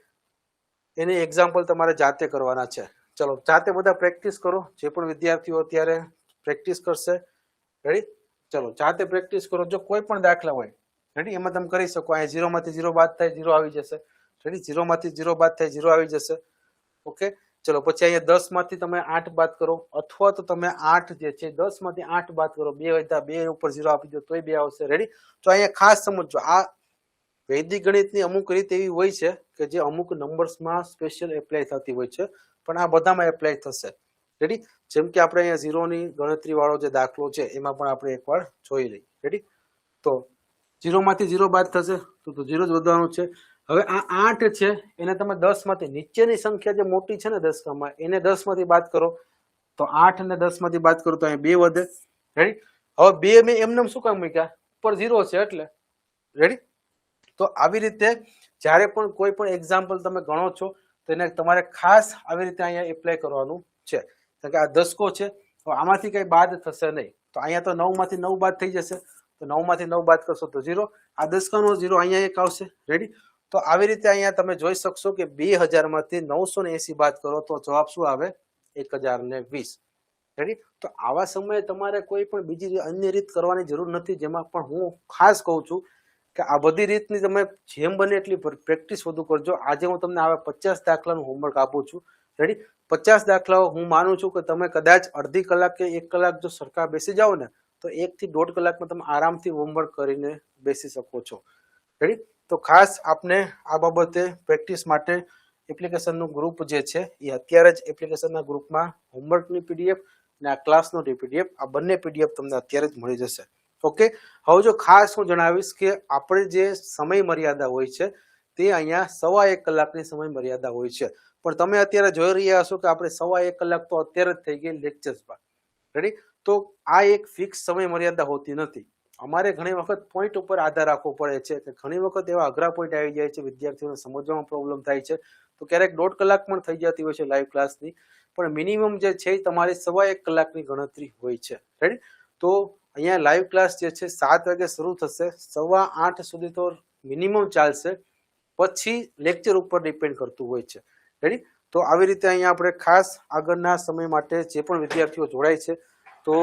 એને એક્ઝામ્પલ તમારે જાતે કરવાના છે. ચલો જાતે બધા પ્રેક્ટિસ કરો. જે પણ વિદ્યાર્થીઓ અત્યારે પ્રેક્ટિસ કરશે, રેડી, ચલો જાતે પ્રેક્ટિસ કરો. જો કોઈ પણ દાખલા હોય, રેડી, એમાં તમે કરી શકો. અહીંયા 0 માંથી 0 બાદ થાય 0 આવી જશે. રેડી? 0 માંથી 0 બાદ થાય 0 આવી જશે. ઓકે, ચલો પછી અહીંયા 10 માંથી તમે 8 બાદ કરો, અથવા તો તમે 8 જે છે 10 માંથી 8 બાદ કરો, 2 વધ્યા, 2 ઉપર 0 આપી દો તોય 2 આવશે. રેડી? તો અહીંયા ખાસ સમજો, આ વૈદિક ગણિતની અમુક રીત એવી હોય છે કે જે અમુક નંબર્સમાં સ્પેશિયલ એપ્લાય થતી હોય છે, પણ આ બધામાં એપ્લાય થશે. રેડી? જેમ કે આપણે અહીંયા 0 ની ગણતરી વાળો જે દાખલો છે એમાં પણ આપણે એકવાર જોઈ લઈએ. રેડી? તો 0 માંથી 0 બાદ થશે તો 0 જ વધવાનું છે. હવે આ 8 છે એને તમે 10 માંથી, નીચેની સંખ્યા જે મોટી છે ને દસકામાં, એને 10 માંથી બાદ કરો તો 8 ને 10 માંથી બાદ કરો તો અહીંયા 2 વધે. રેડી? હવે 2 મેં એમને શું કામ મૂક્યા? ઉપર 0 છે એટલે. રેડી? તો આવી રીતે જ્યારે પણ કોઈ પણ એક્ઝામ્પલ તમે ગણો છો તો એને તમારે ખાસ આવી રીતે અહીંયા એપ્લાય કરવાનું છે. કારણ કે આ દસકો છે, તો આમાંથી કઈ બાદ થશે નહીં. તો અહીંયા તો 9 માંથી 9 બાદ થઈ જશે, તો 9 માંથી 9 બાદ કરશો તો 0. આ દસકાનો 0 અહીંયા એક આવશે. રેડી? તો આવી રીતે અહીંયા તમે જોઈ શકશો કે 2000 માંથી 980 બાદ કરો તો જવાબ શું આવે? 1020. રેડી? તો આવા સમયે તમારે કોઈ પણ બીજી અન્ય રીત કરવાની જરૂર નથી. જેમાં પણ હું ખાસ કહું છું કે આ બધી રીતની તમે જેમ બને એટલી પ્રેક્ટિસ વધુ કરજો. આજે હું તમને આવા 50 દાખલાનું હોમવર્ક આપું છું. રેડી? 50 દાખલાઓ હું માનું છું કે તમે કદાચ અડધી કલાક કે 1 કલાક જો સરખા બેસી જાઓ ને તો 1 થી 1.5 કલાકમાં તમે આરામથી હોમવર્ક કરીને બેસી શકો છો. રેડી? તો ખાસ આપને આ બાબતે પ્રેક્ટિસ માટે એપ્લિકેશનનું ગ્રુપ જે છે એ અત્યારે જ એપ્લિકેશનના ગ્રુપમાં હોમવર્કની પીડીએફ અને આ ક્લાસનો પીડીએફ, આ બંને પીડીએફ તમને અત્યારે જ મળી જશે. ઓકે, હવે જો ખાસ હું જણાવીશ કે આપણે જે સમય મર્યાદા હોય છે તે અહીંયા 1.25 કલાકની સમય મર્યાદા હોય છે. પણ તમે અત્યારે જોઈ રહ્યા હશો કે આપણે 1.25 કલાક તો અત્યારે જ થઈ ગઈ લેક્ચર્સમાં. રેડી? તો આ એક ફિક્સ સમય મર્યાદા હોતી નથી. અમારે ઘણી વખત પોઈન્ટ ઉપર આધાર રાખવો પડે છે કે ઘણી વખત એવા અઘરા પોઈન્ટ આવી જાય છે, વિદ્યાર્થીઓને સમજવામાં પ્રોબ્લેમ થાય છે, તો ક્યારેક 1.5 કલાક પણ થઈ જતી હોય છે લાઈવ ક્લાસની. પણ મિનિમમ જે છે તમારે 1.25 કલાકની ગણતરી હોય છે. રેડી? તો અહીંયા લાઈવ ક્લાસ જે છે 7 વાગે શરૂ થશે, 8:15 સુધી તો મિનિમમ ચાલશે, પછી લેક્ચર ઉપર ડિપેન્ડ કરતું હોય છે. રેડી? તો આવી રીતે અહીંયા આપણે ખાસ આગળના સમય માટે જે પણ વિદ્યાર્થીઓ જોડાય છે તો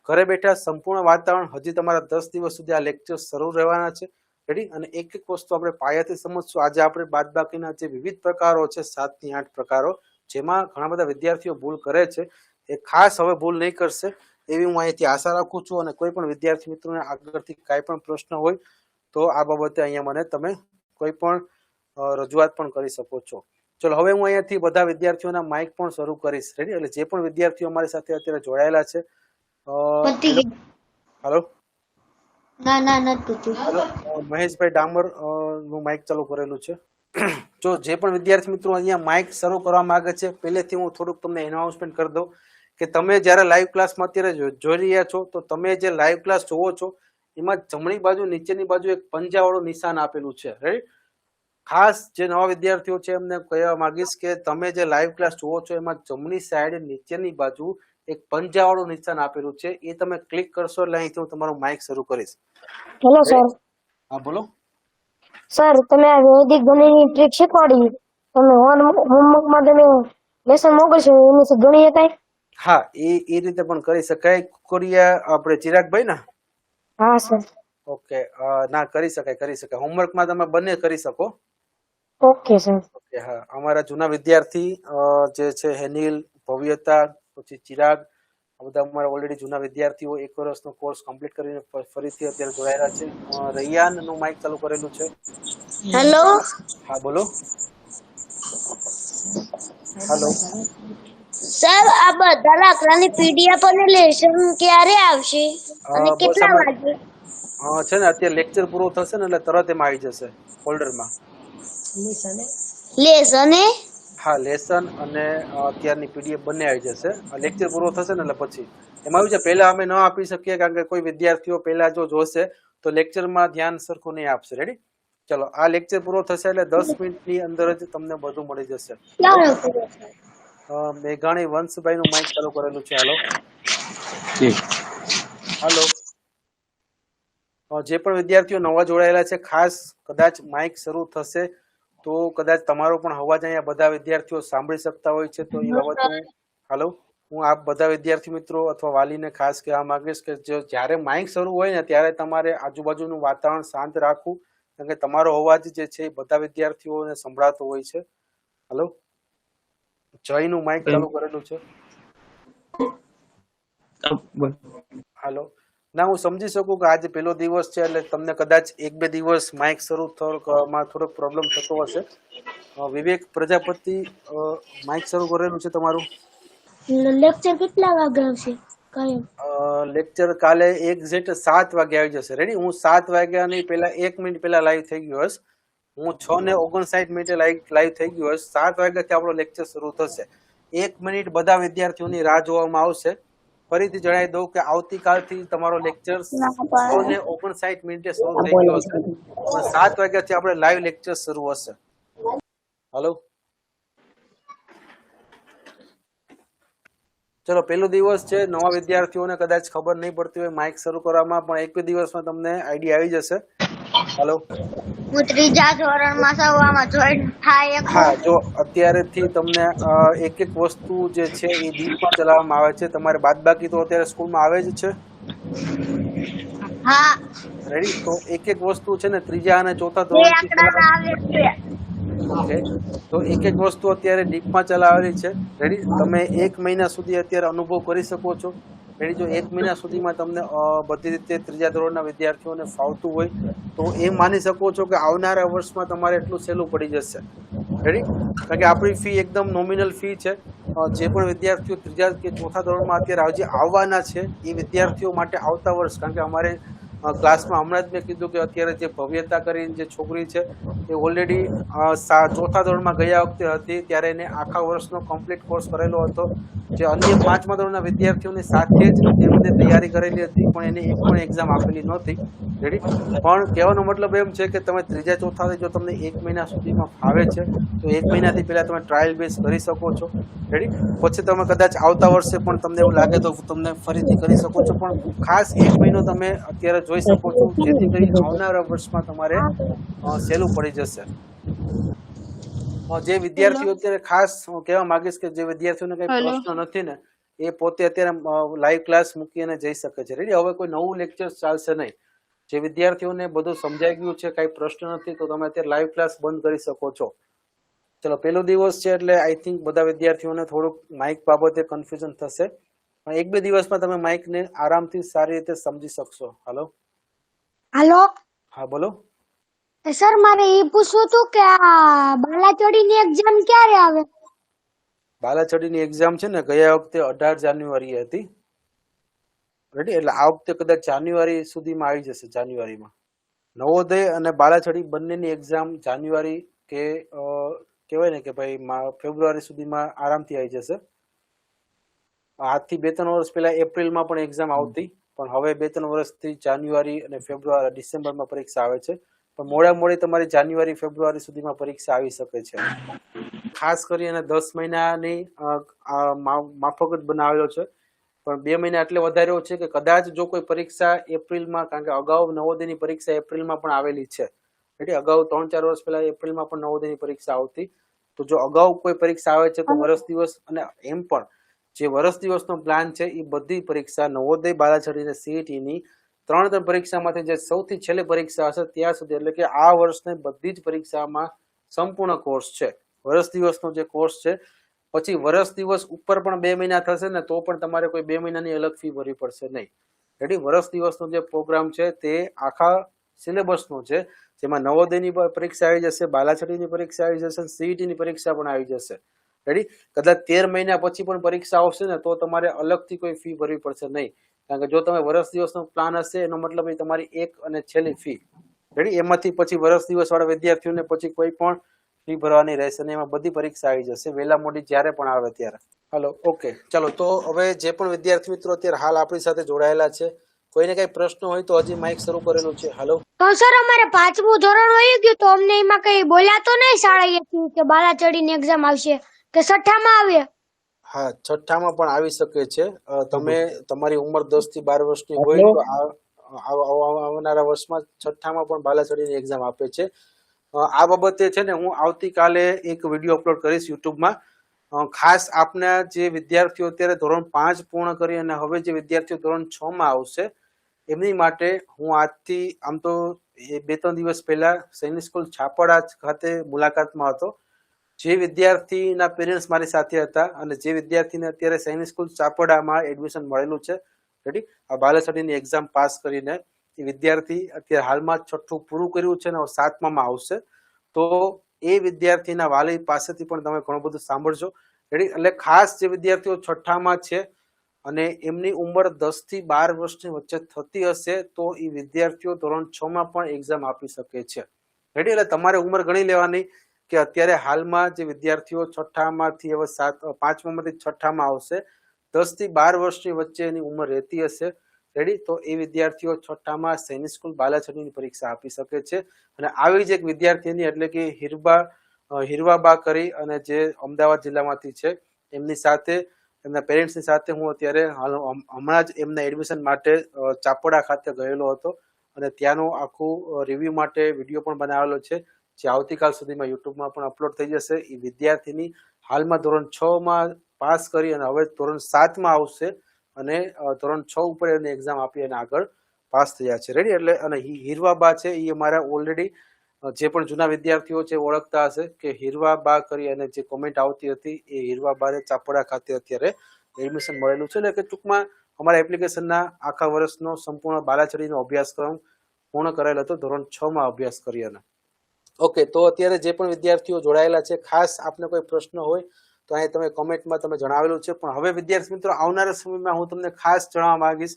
ઘરે બેઠા સંપૂર્ણ વાતાવરણ હજી તમારા 10 દિવસ સુધી આ લેક્ચર શરૂ રહેવાના છે. રેડી? અને એક એક વસ્તુ આપણે પાયાથી સમજશું. આજે આપણે બાદબાકીના જે વિવિધ પ્રકારો છે 7 થી 8 પ્રકારો, જેમાં ઘણા બધા વિદ્યાર્થીઓ ભૂલ કરે છે, એ ખાસ હવે ભૂલ નહીં કરશે એવી હું અહીંથી આશા રાખું છું. અને કોઈ પણ વિદ્યાર્થી મિત્રોને આગળથી કાંઈ પણ પ્રશ્ન હોય તો આ બાબતે અહીંયા મને તમે કોઈ પણ રજૂઆત પણ કરી શકો છો. ચલો હવે હું અહીંયાથી બધા વિદ્યાર્થીઓના માઇક પણ શરૂ કરીશ. રેડી? એટલે જે પણ વિદ્યાર્થીઓ અમારી સાથે અત્યારે જોડાયેલા છે, હેલો, મહેશભાઈ ડામર નું માઇક ચાલુ કરેલું છે. જો જે પણ વિદ્યાર્થી મિત્રો અહીંયા માઇક શરૂ કરવા માંગે છે, પહેલેથી હું થોડુંક તમને એનાઉન્સમેન્ટ કરી દઉં કે તમે જ્યારે લાઈવ ક્લાસમાં અત્યારે જોઈ રહ્યા છો તો તમે જે લાઈવ ક્લાસ જોવો છો એમાં જમણી બાજુ નીચેની બાજુ એક પંજાવાળું નિશાન આપેલું છે. રાઈટ? ખાસ જે નવા વિદ્યાર્થીઓ છે એમને કહેવા માંગીશ કે તમે જે લાઈવ ક્લાસ જોવો છો એમાં જમણી સાઈડ નીચેની બાજુ એક પંજાવાળું નિશાન આપેલું છે, એ તમે ક્લિક કરશો એટલે અહીંથી હું તમારું માઇક શરૂ કરીશ. Hello sir. હા બોલો સર, તમે આ વૈદિક ગણિતની ટ્રીક શીખવાડી, તમે હોમવર્કમાં તમે લેસન મોકલશો એની ગણી શકાય? હા, એ રીતે પણ કરી શકાય. કોરિયા આપણે ચિરાગભાઈ ને? હા સર. ઓકે, ના કરી શકાય. હોમવર્કમાં તમે બંને કરી શકો. Okay sir. ઓકે, હા. અમારા જૂના વિદ્યાર્થી જે છે હેનિલ, ભવ્યતા, પછી ચિરાગ, આ બધા અમારા ઓલરેડી જૂના વિદ્યાર્થીઓ 1 વર્ષનો કોર્સ કમ્પ્લીટ કરીને ફરીથી અત્યારે જોડાયેલા છે. રૈયાન નું માઇક ચાલુ કરેલું છે. હેલો હા બોલો. હેલો સર, આ બધા દાખલાની પીડીએફ અને લેસન ક્યારે આવશે અને કેટલા વાગે? છે ને અત્યારે લેક્ચર પૂરો થશે ને એટલે તરત એમાં આવી જશે ફોલ્ડરમાં. લેસન હા, લેસન અને અત્યારની પીડીએફ બંને આવી જશે. લેક્ચર પૂરો થશે ને એટલે પછી એમાં આવ્યું છે. પહેલા અમે ન આપી શકીએ કારણ કે કોઈ વિદ્યાર્થીઓ પહેલા જો જોશે તો લેક્ચરમાં ધ્યાન સરખું નહીં આપશે. રેડી? ચલો, આ લેક્ચર પૂરો થશે એટલે 10 મિનિટની અંદર જ તમને બધું મળી જશે. મેઘાણી વંશભાઈ નું માઇક ચાલુ કરેલું છે. હાલો. જે પણ વિદ્યાર્થીઓ નવા જોડાયેલા છે, ખાસ કદાચ માઇક શરૂ થશે તો કદાચ તમારો પણ અવાજ અહીંયા બધા વિદ્યાર્થીઓ સાંભળી શકતા હોય છે. તો એ બાબત હું આપ બધા વિદ્યાર્થી મિત્રો અથવા વાલીને ખાસ કહેવા માંગીશ કે જ્યારે માઇક શરૂ હોય ને ત્યારે તમારે આજુબાજુનું વાતાવરણ શાંત રાખવું, કારણ કે તમારો અવાજ જે છે એ બધા વિદ્યાર્થીઓને સંભળાતો હોય છે. હેલો, જય નું માઇક ચાલુ કરેલું છે. હાલો. ના, હું સમજી શકું કે આજે પહેલો દિવસ છે એટલે તમને કદાચ 1-2 દિવસ માઇક શરૂ થોડોક પ્રોબ્લેમ થતો હશે. વિવેક પ્રજાપતિ માઇક શરૂ કરેલું છે તમારું? લેક્ચર કેટલા વાગે આવશે? લેક્ચર કાલે એક્ઝેક્ટ 7 વાગે આવી જશે. રેડી? હું 7 વાગ્યાની પહેલા 1 મિનિટ પહેલા લાઈવ થઈ ગયો હશ. હું 6:59 લાઈવ થઈ ગયો હશ. 7 વાગ્યાથી આપણો લેક્ચર શરૂ થશે. 1 મિનિટ બધા વિદ્યાર્થીઓની રાહ જોવામાં આવશે. ફરીથી જણાવી દઉં કે આવતીકાલથી તમારો લેક્ચર 6:59 શરૂ થઈ ગયો હશે. 7 વાગ્યાથી આપણે લાઈવ લેક્ચર શરૂ હશે. હાલો. ચલો, પહેલો દિવસ છે. નવા વિદ્યાર્થીઓને કદાચ ખબર નહીં પડતી હોય માઇક શરૂ કરવામાં, પણ 1-2 દિવસમાં તમને આઈડિયા આવી જશે. હાલો. હું 3જા ધોરણમાં છું, આમાં જોઈન થાય? હા, જો અત્યારેથી તમને એક વસ્તુ જે છે એ ડીપમાં ચલાવવામાં આવે છે. તમારે બાદબાકી તો અત્યારે સ્કૂલમાં આવે જ છે. હા. રેડી? તો એક વસ્તુ છે ને 3જા અને 4થા ધોરણથી ઓકે, તો એક વસ્તુ અત્યારે ડીપમાં ચલાવેલી છે. રેડી? તમે 1 મહિના સુધી અત્યારે અનુભવ કરી શકો છો. રેડી? જો 1 મહિના સુધીમાં તમને બધી રીતે 3જા ધોરણના વિદ્યાર્થીઓને ફાવતું હોય તો એમ માની શકો છો કે આવનારા વર્ષમાં તમારે એટલું સહેલું પડી જશે. રેડી? કારણ કે આપણી ફી એકદમ નોમિનલ ફી છે. જે પણ વિદ્યાર્થીઓ 3જા કે 4થા ધોરણમાં અત્યારે હજી આવવાના છે એ વિદ્યાર્થીઓ માટે આવતા વર્ષ, કારણ કે અમારે ક્લાસમાં હમણાં જ મેં કીધું કે અત્યારે જે ભવ્યતા કરીને જે છોકરી છે એ ઓલરેડી 4થા ધોરણમાં ગયા વખતે હતી ત્યારે એને આખા વર્ષનો કમ્પ્લીટ કોર્સ કરેલો હતો. જે અન્ય 5મા ધોરણના વિદ્યાર્થીઓની સાથે જ તેમને તૈયારી કરેલી હતી, પણ એને એક પણ એક્ઝામ આપેલી નહોતી. રેડી? પણ કહેવાનો મતલબ એમ છે કે તમે 3જા 4થા જો તમને 1 મહિના સુધીમાં ફાવે છે તો 1 મહિનાથી પહેલા તમે ટ્રાયલ બેઝ કરી શકો છો. રેડી? પછી તમે કદાચ આવતા વર્ષે પણ તમને એવું લાગે તો તમને ફરીથી કરી શકો છો, પણ ખાસ 1 મહિનો તમે અત્યારે જોઈ શકો છો, જેથી કરી આવનારા વર્ષમાં તમારે સહેલું પડી જશે. જે વિદ્યાર્થીઓ અત્યારે ખાસ હું કહેવા માંગીશ કે જે વિદ્યાર્થીઓને કઈ પ્રશ્ન નથી ને એ પોતે અત્યારે લાઈવ ક્લાસ મૂકી અને જઈ શકે છે. રેડી? હવે કોઈ નવું લેક્ચર ચાલશે નહીં. જે વિદ્યાર્થીઓને બધું સમજાઈ ગયું છે, કાંઈ પ્રશ્ન નથી, તો તમે અત્યારે લાઈવ ક્લાસ બંધ કરી શકો છો. ચલો, પહેલો દિવસ છે એટલે આઈ થિંક બધા વિદ્યાર્થીઓને થોડુંક માઇક બાબતે કન્ફ્યુઝન થશે, પણ 1-2 દિવસમાં તમે માઇકને આરામથી સારી રીતે સમજી શકશો. હાલો હા બોલો. સર, મારે એ પૂછવું હતું કે આ બાલાચડીની એક્ઝામ ક્યારે આવે? બાલાછડીની એક્ઝામ છે ને ગયા વખતે 18 જાન્યુઆરીએ હતી. રેડી? એટલે આ વખતે કદાચ જાન્યુઆરી સુધીમાં આવી જશે. જાન્યુઆરીમાં નવોદય અને બાલાછડી બંનેની એક્ઝામ જાન્યુઆરી કે કહેવાય ને કે ભાઈ ફેબ્રુઆરી સુધીમાં આરામથી આવી જશે. આજથી 2-3 વર્ષ પહેલા એપ્રિલમાં પણ એક્ઝામ આવતી, પણ હવે 2-3 વર્ષથી જાન્યુઆરી અને ફેબ્રુઆરી ડિસેમ્બરમાં પરીક્ષા આવે છે. પણ મોડી તમારી જાન્યુઆરી ફેબ્રુઆરી સુધીમાં પરીક્ષા આવી શકે છે. ખાસ કરીને 10 મહિનાની માફક જ બનાવેલો છે, પણ 2 મહિના એટલે વધાર્યો છે કે કદાચ જો કોઈ પરીક્ષા એપ્રિલમાં, કારણ કે અગાઉ નવોદયની પરીક્ષા એપ્રિલમાં પણ આવેલી છે, એટલે અગાઉ 3-4 વર્ષ પહેલા એપ્રિલમાં પણ નવોદયની પરીક્ષા આવતી. તો જો અગાઉ કોઈ પરીક્ષા આવે છે તો વર્ષ દિવસ, અને એમ પણ જે વર્ષ દિવસનો પ્લાન છે એ બધી પરીક્ષા નવોદય, બાલાછડી અને સીઈટીની 3 પરીક્ષામાંથી જે સૌથી છેલ્લે પરીક્ષા હશે ત્યાં સુધી, એટલે કે આ વર્ષની બધી જ પરીક્ષામાં સંપૂર્ણ કોર્સ છે. વર્ષ દિવસનો જે કોર્સ છે, પછી વર્ષ દિવસ ઉપર પણ 2 મહિના થશે ને તો પણ તમારે કોઈ 2 મહિનાની અલગ ફી ભરવી પડશે નહીં. રેડી? વર્ષ દિવસનો જે પ્રોગ્રામ છે તે આખા સિલેબસનો છે, જેમાં નવોદયની પરીક્ષા આવી જશે, બાલાછડીની પરીક્ષા આવી જશે, સીઈટીની પરીક્ષા પણ આવી જશે. રેડી? કદાચ 13 મહિના પછી પણ પરીક્ષા આવશે ને તો તમારે અલગથી કોઈ ફી ભરવી પડશે નહીં, કારણ કે જો તમે વર્ષ દિવસનો પ્લાન હશે એનો મતલબ એ તમારી એક અને છેલ્લી ફી. રેડી? એમાંથી પછી વર્ષ દિવસ વાળા વિદ્યાર્થીઓને પછી કોઈ પણ ફી ભરવાની રહેશે ને એમાં બધી પરીક્ષા આવી જશે, વહેલા મોડી જ્યારે પણ આવે ત્યારે. હાલો, ઓકે, ચાલો. તો હવે જે પણ વિદ્યાર્થી મિત્રો અત્યારે હાલ આપણી સાથે જોડાયેલા છે, કોઈને કઈ પ્રશ્ન હોય તો હજી માઇક શરૂ કરેલું છે. હાલો. તો સર, અમારે 5મું ધોરણ વહી ગયું તો અમને એમાં કઈ બોલ્યા તો નહીં શાળાએથી કે બાલાચડીની એક્ઝામ આવશે કે 6ઠામાં આવે? હા, 6ઠામાં પણ આવી શકે છે. તમે તમારી ઉંમર 10 થી 12 વર્ષની હોય તો આવનારા વર્ષમાં 6ઠામાં પણ બાલાછડીની એક્ઝામ આપે છે. આ બાબતે છે ને હું આવતીકાલે એક વિડીયો અપલોડ કરીશ યુટ્યુબમાં. ખાસ આપના જે વિદ્યાર્થીઓ અત્યારે ધોરણ 5 પૂર્ણ કરી અને હવે જે વિદ્યાર્થીઓ ધોરણ 6 માં આવશે એમની માટે હું આજથી, આમ તો 2-3 દિવસ પહેલા સૈનિક સ્કૂલ છાપડા ખાતે મુલાકાતમાં હતો. જે વિદ્યાર્થીના પેરેન્ટ્સ મારી સાથે હતા અને જે વિદ્યાર્થીને અત્યારે સૈનિક સ્કૂલ ચાપડામાં એડમિશન મળેલું છે, રેડી, આ બાલાછડીની એક્ઝામ પાસ કરીને એ વિદ્યાર્થી અત્યારે હાલમાં 6ઠું પૂરું કર્યું છે અને 7મામાં આવશે. તો એ વિદ્યાર્થીના વાલી પાસેથી પણ તમે ઘણું બધું સાંભળજો. રેડી? એટલે ખાસ જે વિદ્યાર્થીઓ 6ઠામાં છે અને એમની ઉંમર 10 થી 12 વર્ષની વચ્ચે થતી હશે તો એ વિદ્યાર્થીઓ ધોરણ 6માં પણ એક્ઝામ આપી શકે છે. રેડી? એટલે તમારે ઉંમર ગણી લેવાની કે અત્યારે હાલમાં જે વિદ્યાર્થીઓ 6ઠામાંથી હવે 5મામાંથી 6ઠામાં આવશે, 10 થી 12 વર્ષની વચ્ચે એની ઉંમર રહેતી હશે, રેડી, તો એ વિદ્યાર્થીઓ 6ઠામાં સૈનિક સ્કૂલ બાલાછડીની પરીક્ષા આપી શકે છે. અને આવી જ એક વિદ્યાર્થીની એટલે કે હીરવાબા કરી અને જે અમદાવાદ જિલ્લામાંથી છે, એમની સાથે, એમના પેરેન્ટ્સની સાથે હું અત્યારે હમણાં જ એમના એડમિશન માટે ચાપડા ખાતે ગયેલો હતો અને ત્યાંનું આખું રિવ્યુ માટે વિડીયો પણ બનાવેલો છે, જે આવતીકાલ સુધીમાં યુટ્યુબમાં પણ અપલોડ થઈ જશે. એ વિદ્યાર્થીની હાલમાં ધોરણ 6માં પાસ કરી અને હવે ધોરણ 7માં આવશે અને ધોરણ 6 ઉપર એની એક્ઝામ આપી અને આગળ પાસ થયા છે. રેડી? એટલે અને હીરવાબા છે એ અમારા ઓલરેડી જે પણ જૂના વિદ્યાર્થીઓ છે ઓળખતા હશે કે હીરવાબા કરી અને જે કોમેન્ટ આવતી હતી એ હીરવાબાને ચાપડા ખાતે અત્યારે એડમિશન મળેલું છે. એટલે કે ટૂંકમાં અમારા એપ્લિકેશનના આખા વર્ષનો સંપૂર્ણ બાલાછડીનો અભ્યાસક્રમ પૂર્ણ કરેલો હતો, ધોરણ 6માં અભ્યાસ કરી અને. ઓકે, તો અત્યારે જે પણ વિદ્યાર્થીઓ જોડાયેલા છે, ખાસ આપને કોઈ પ્રશ્ન હોય તો અહીં તમે કોમેન્ટમાં તમે જણાવેલું છે. પણ હવે વિદ્યાર્થી મિત્રો આવનારા સમયમાં હું તમને ખાસ જણાવવા માંગીશ,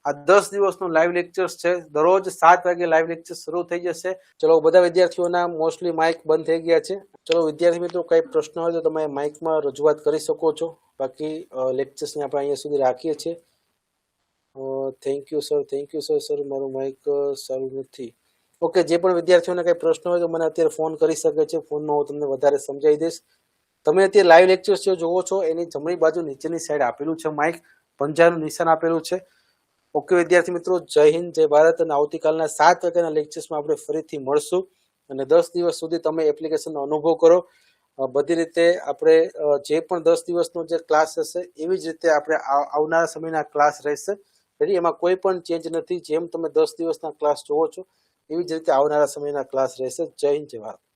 આ 10 દિવસનો લાઈવ લેક્ચર્સ છે, દરરોજ 7 વાગે લાઈવ લેક્ચર શરૂ થઈ જશે. ચલો, બધા વિદ્યાર્થીઓના મોસ્ટલી માઇક બંધ થઈ ગયા છે. ચલો વિદ્યાર્થી મિત્રો, કઈ પ્રશ્ન હોય તો તમે માઇકમાં રજૂઆત કરી શકો છો. બાકી લેક્ચર્સને આપણે અહીંયા સુધી રાખીએ છીએ. Thank you sir. સર મારું માઇક સારું નથી. ઓકે, જે પણ વિદ્યાર્થીઓને કઈ પ્રશ્ન હોય તો મને અત્યારે ફોન કરી શકે છે. ફોનમાં હું તમને વધારે સમજાવી દઈશ. તમે અત્યારે લાઈવ લેક્ચર્સ જે જોવો છો એની જમણી બાજુ નીચેની સાઈડ આપેલું છે માઇક, પંજાનું નિશાન આપેલું છે. ઓકે વિદ્યાર્થી મિત્રો, જય હિન્દ, જય ભારત. અને આવતીકાલના 7 વાગ્યાના લેક્ચર્સમાં આપણે ફરીથી મળશું અને 10 દિવસ સુધી તમે એપ્લિકેશનનો અનુભવ કરો. બધી રીતે આપણે જે પણ 10 દિવસનો જે ક્લાસ હશે એવી જ રીતે આપણે આવનારા સમયના ક્લાસ રહેશે. રેડી, એમાં કોઈ પણ ચેન્જ નથી. જેમ તમે 10 દિવસના ક્લાસ જોવો છો એવી જ રીતે આવનારા સમયના ક્લાસ રહેશે. જય હિન્દ, જય ભારત.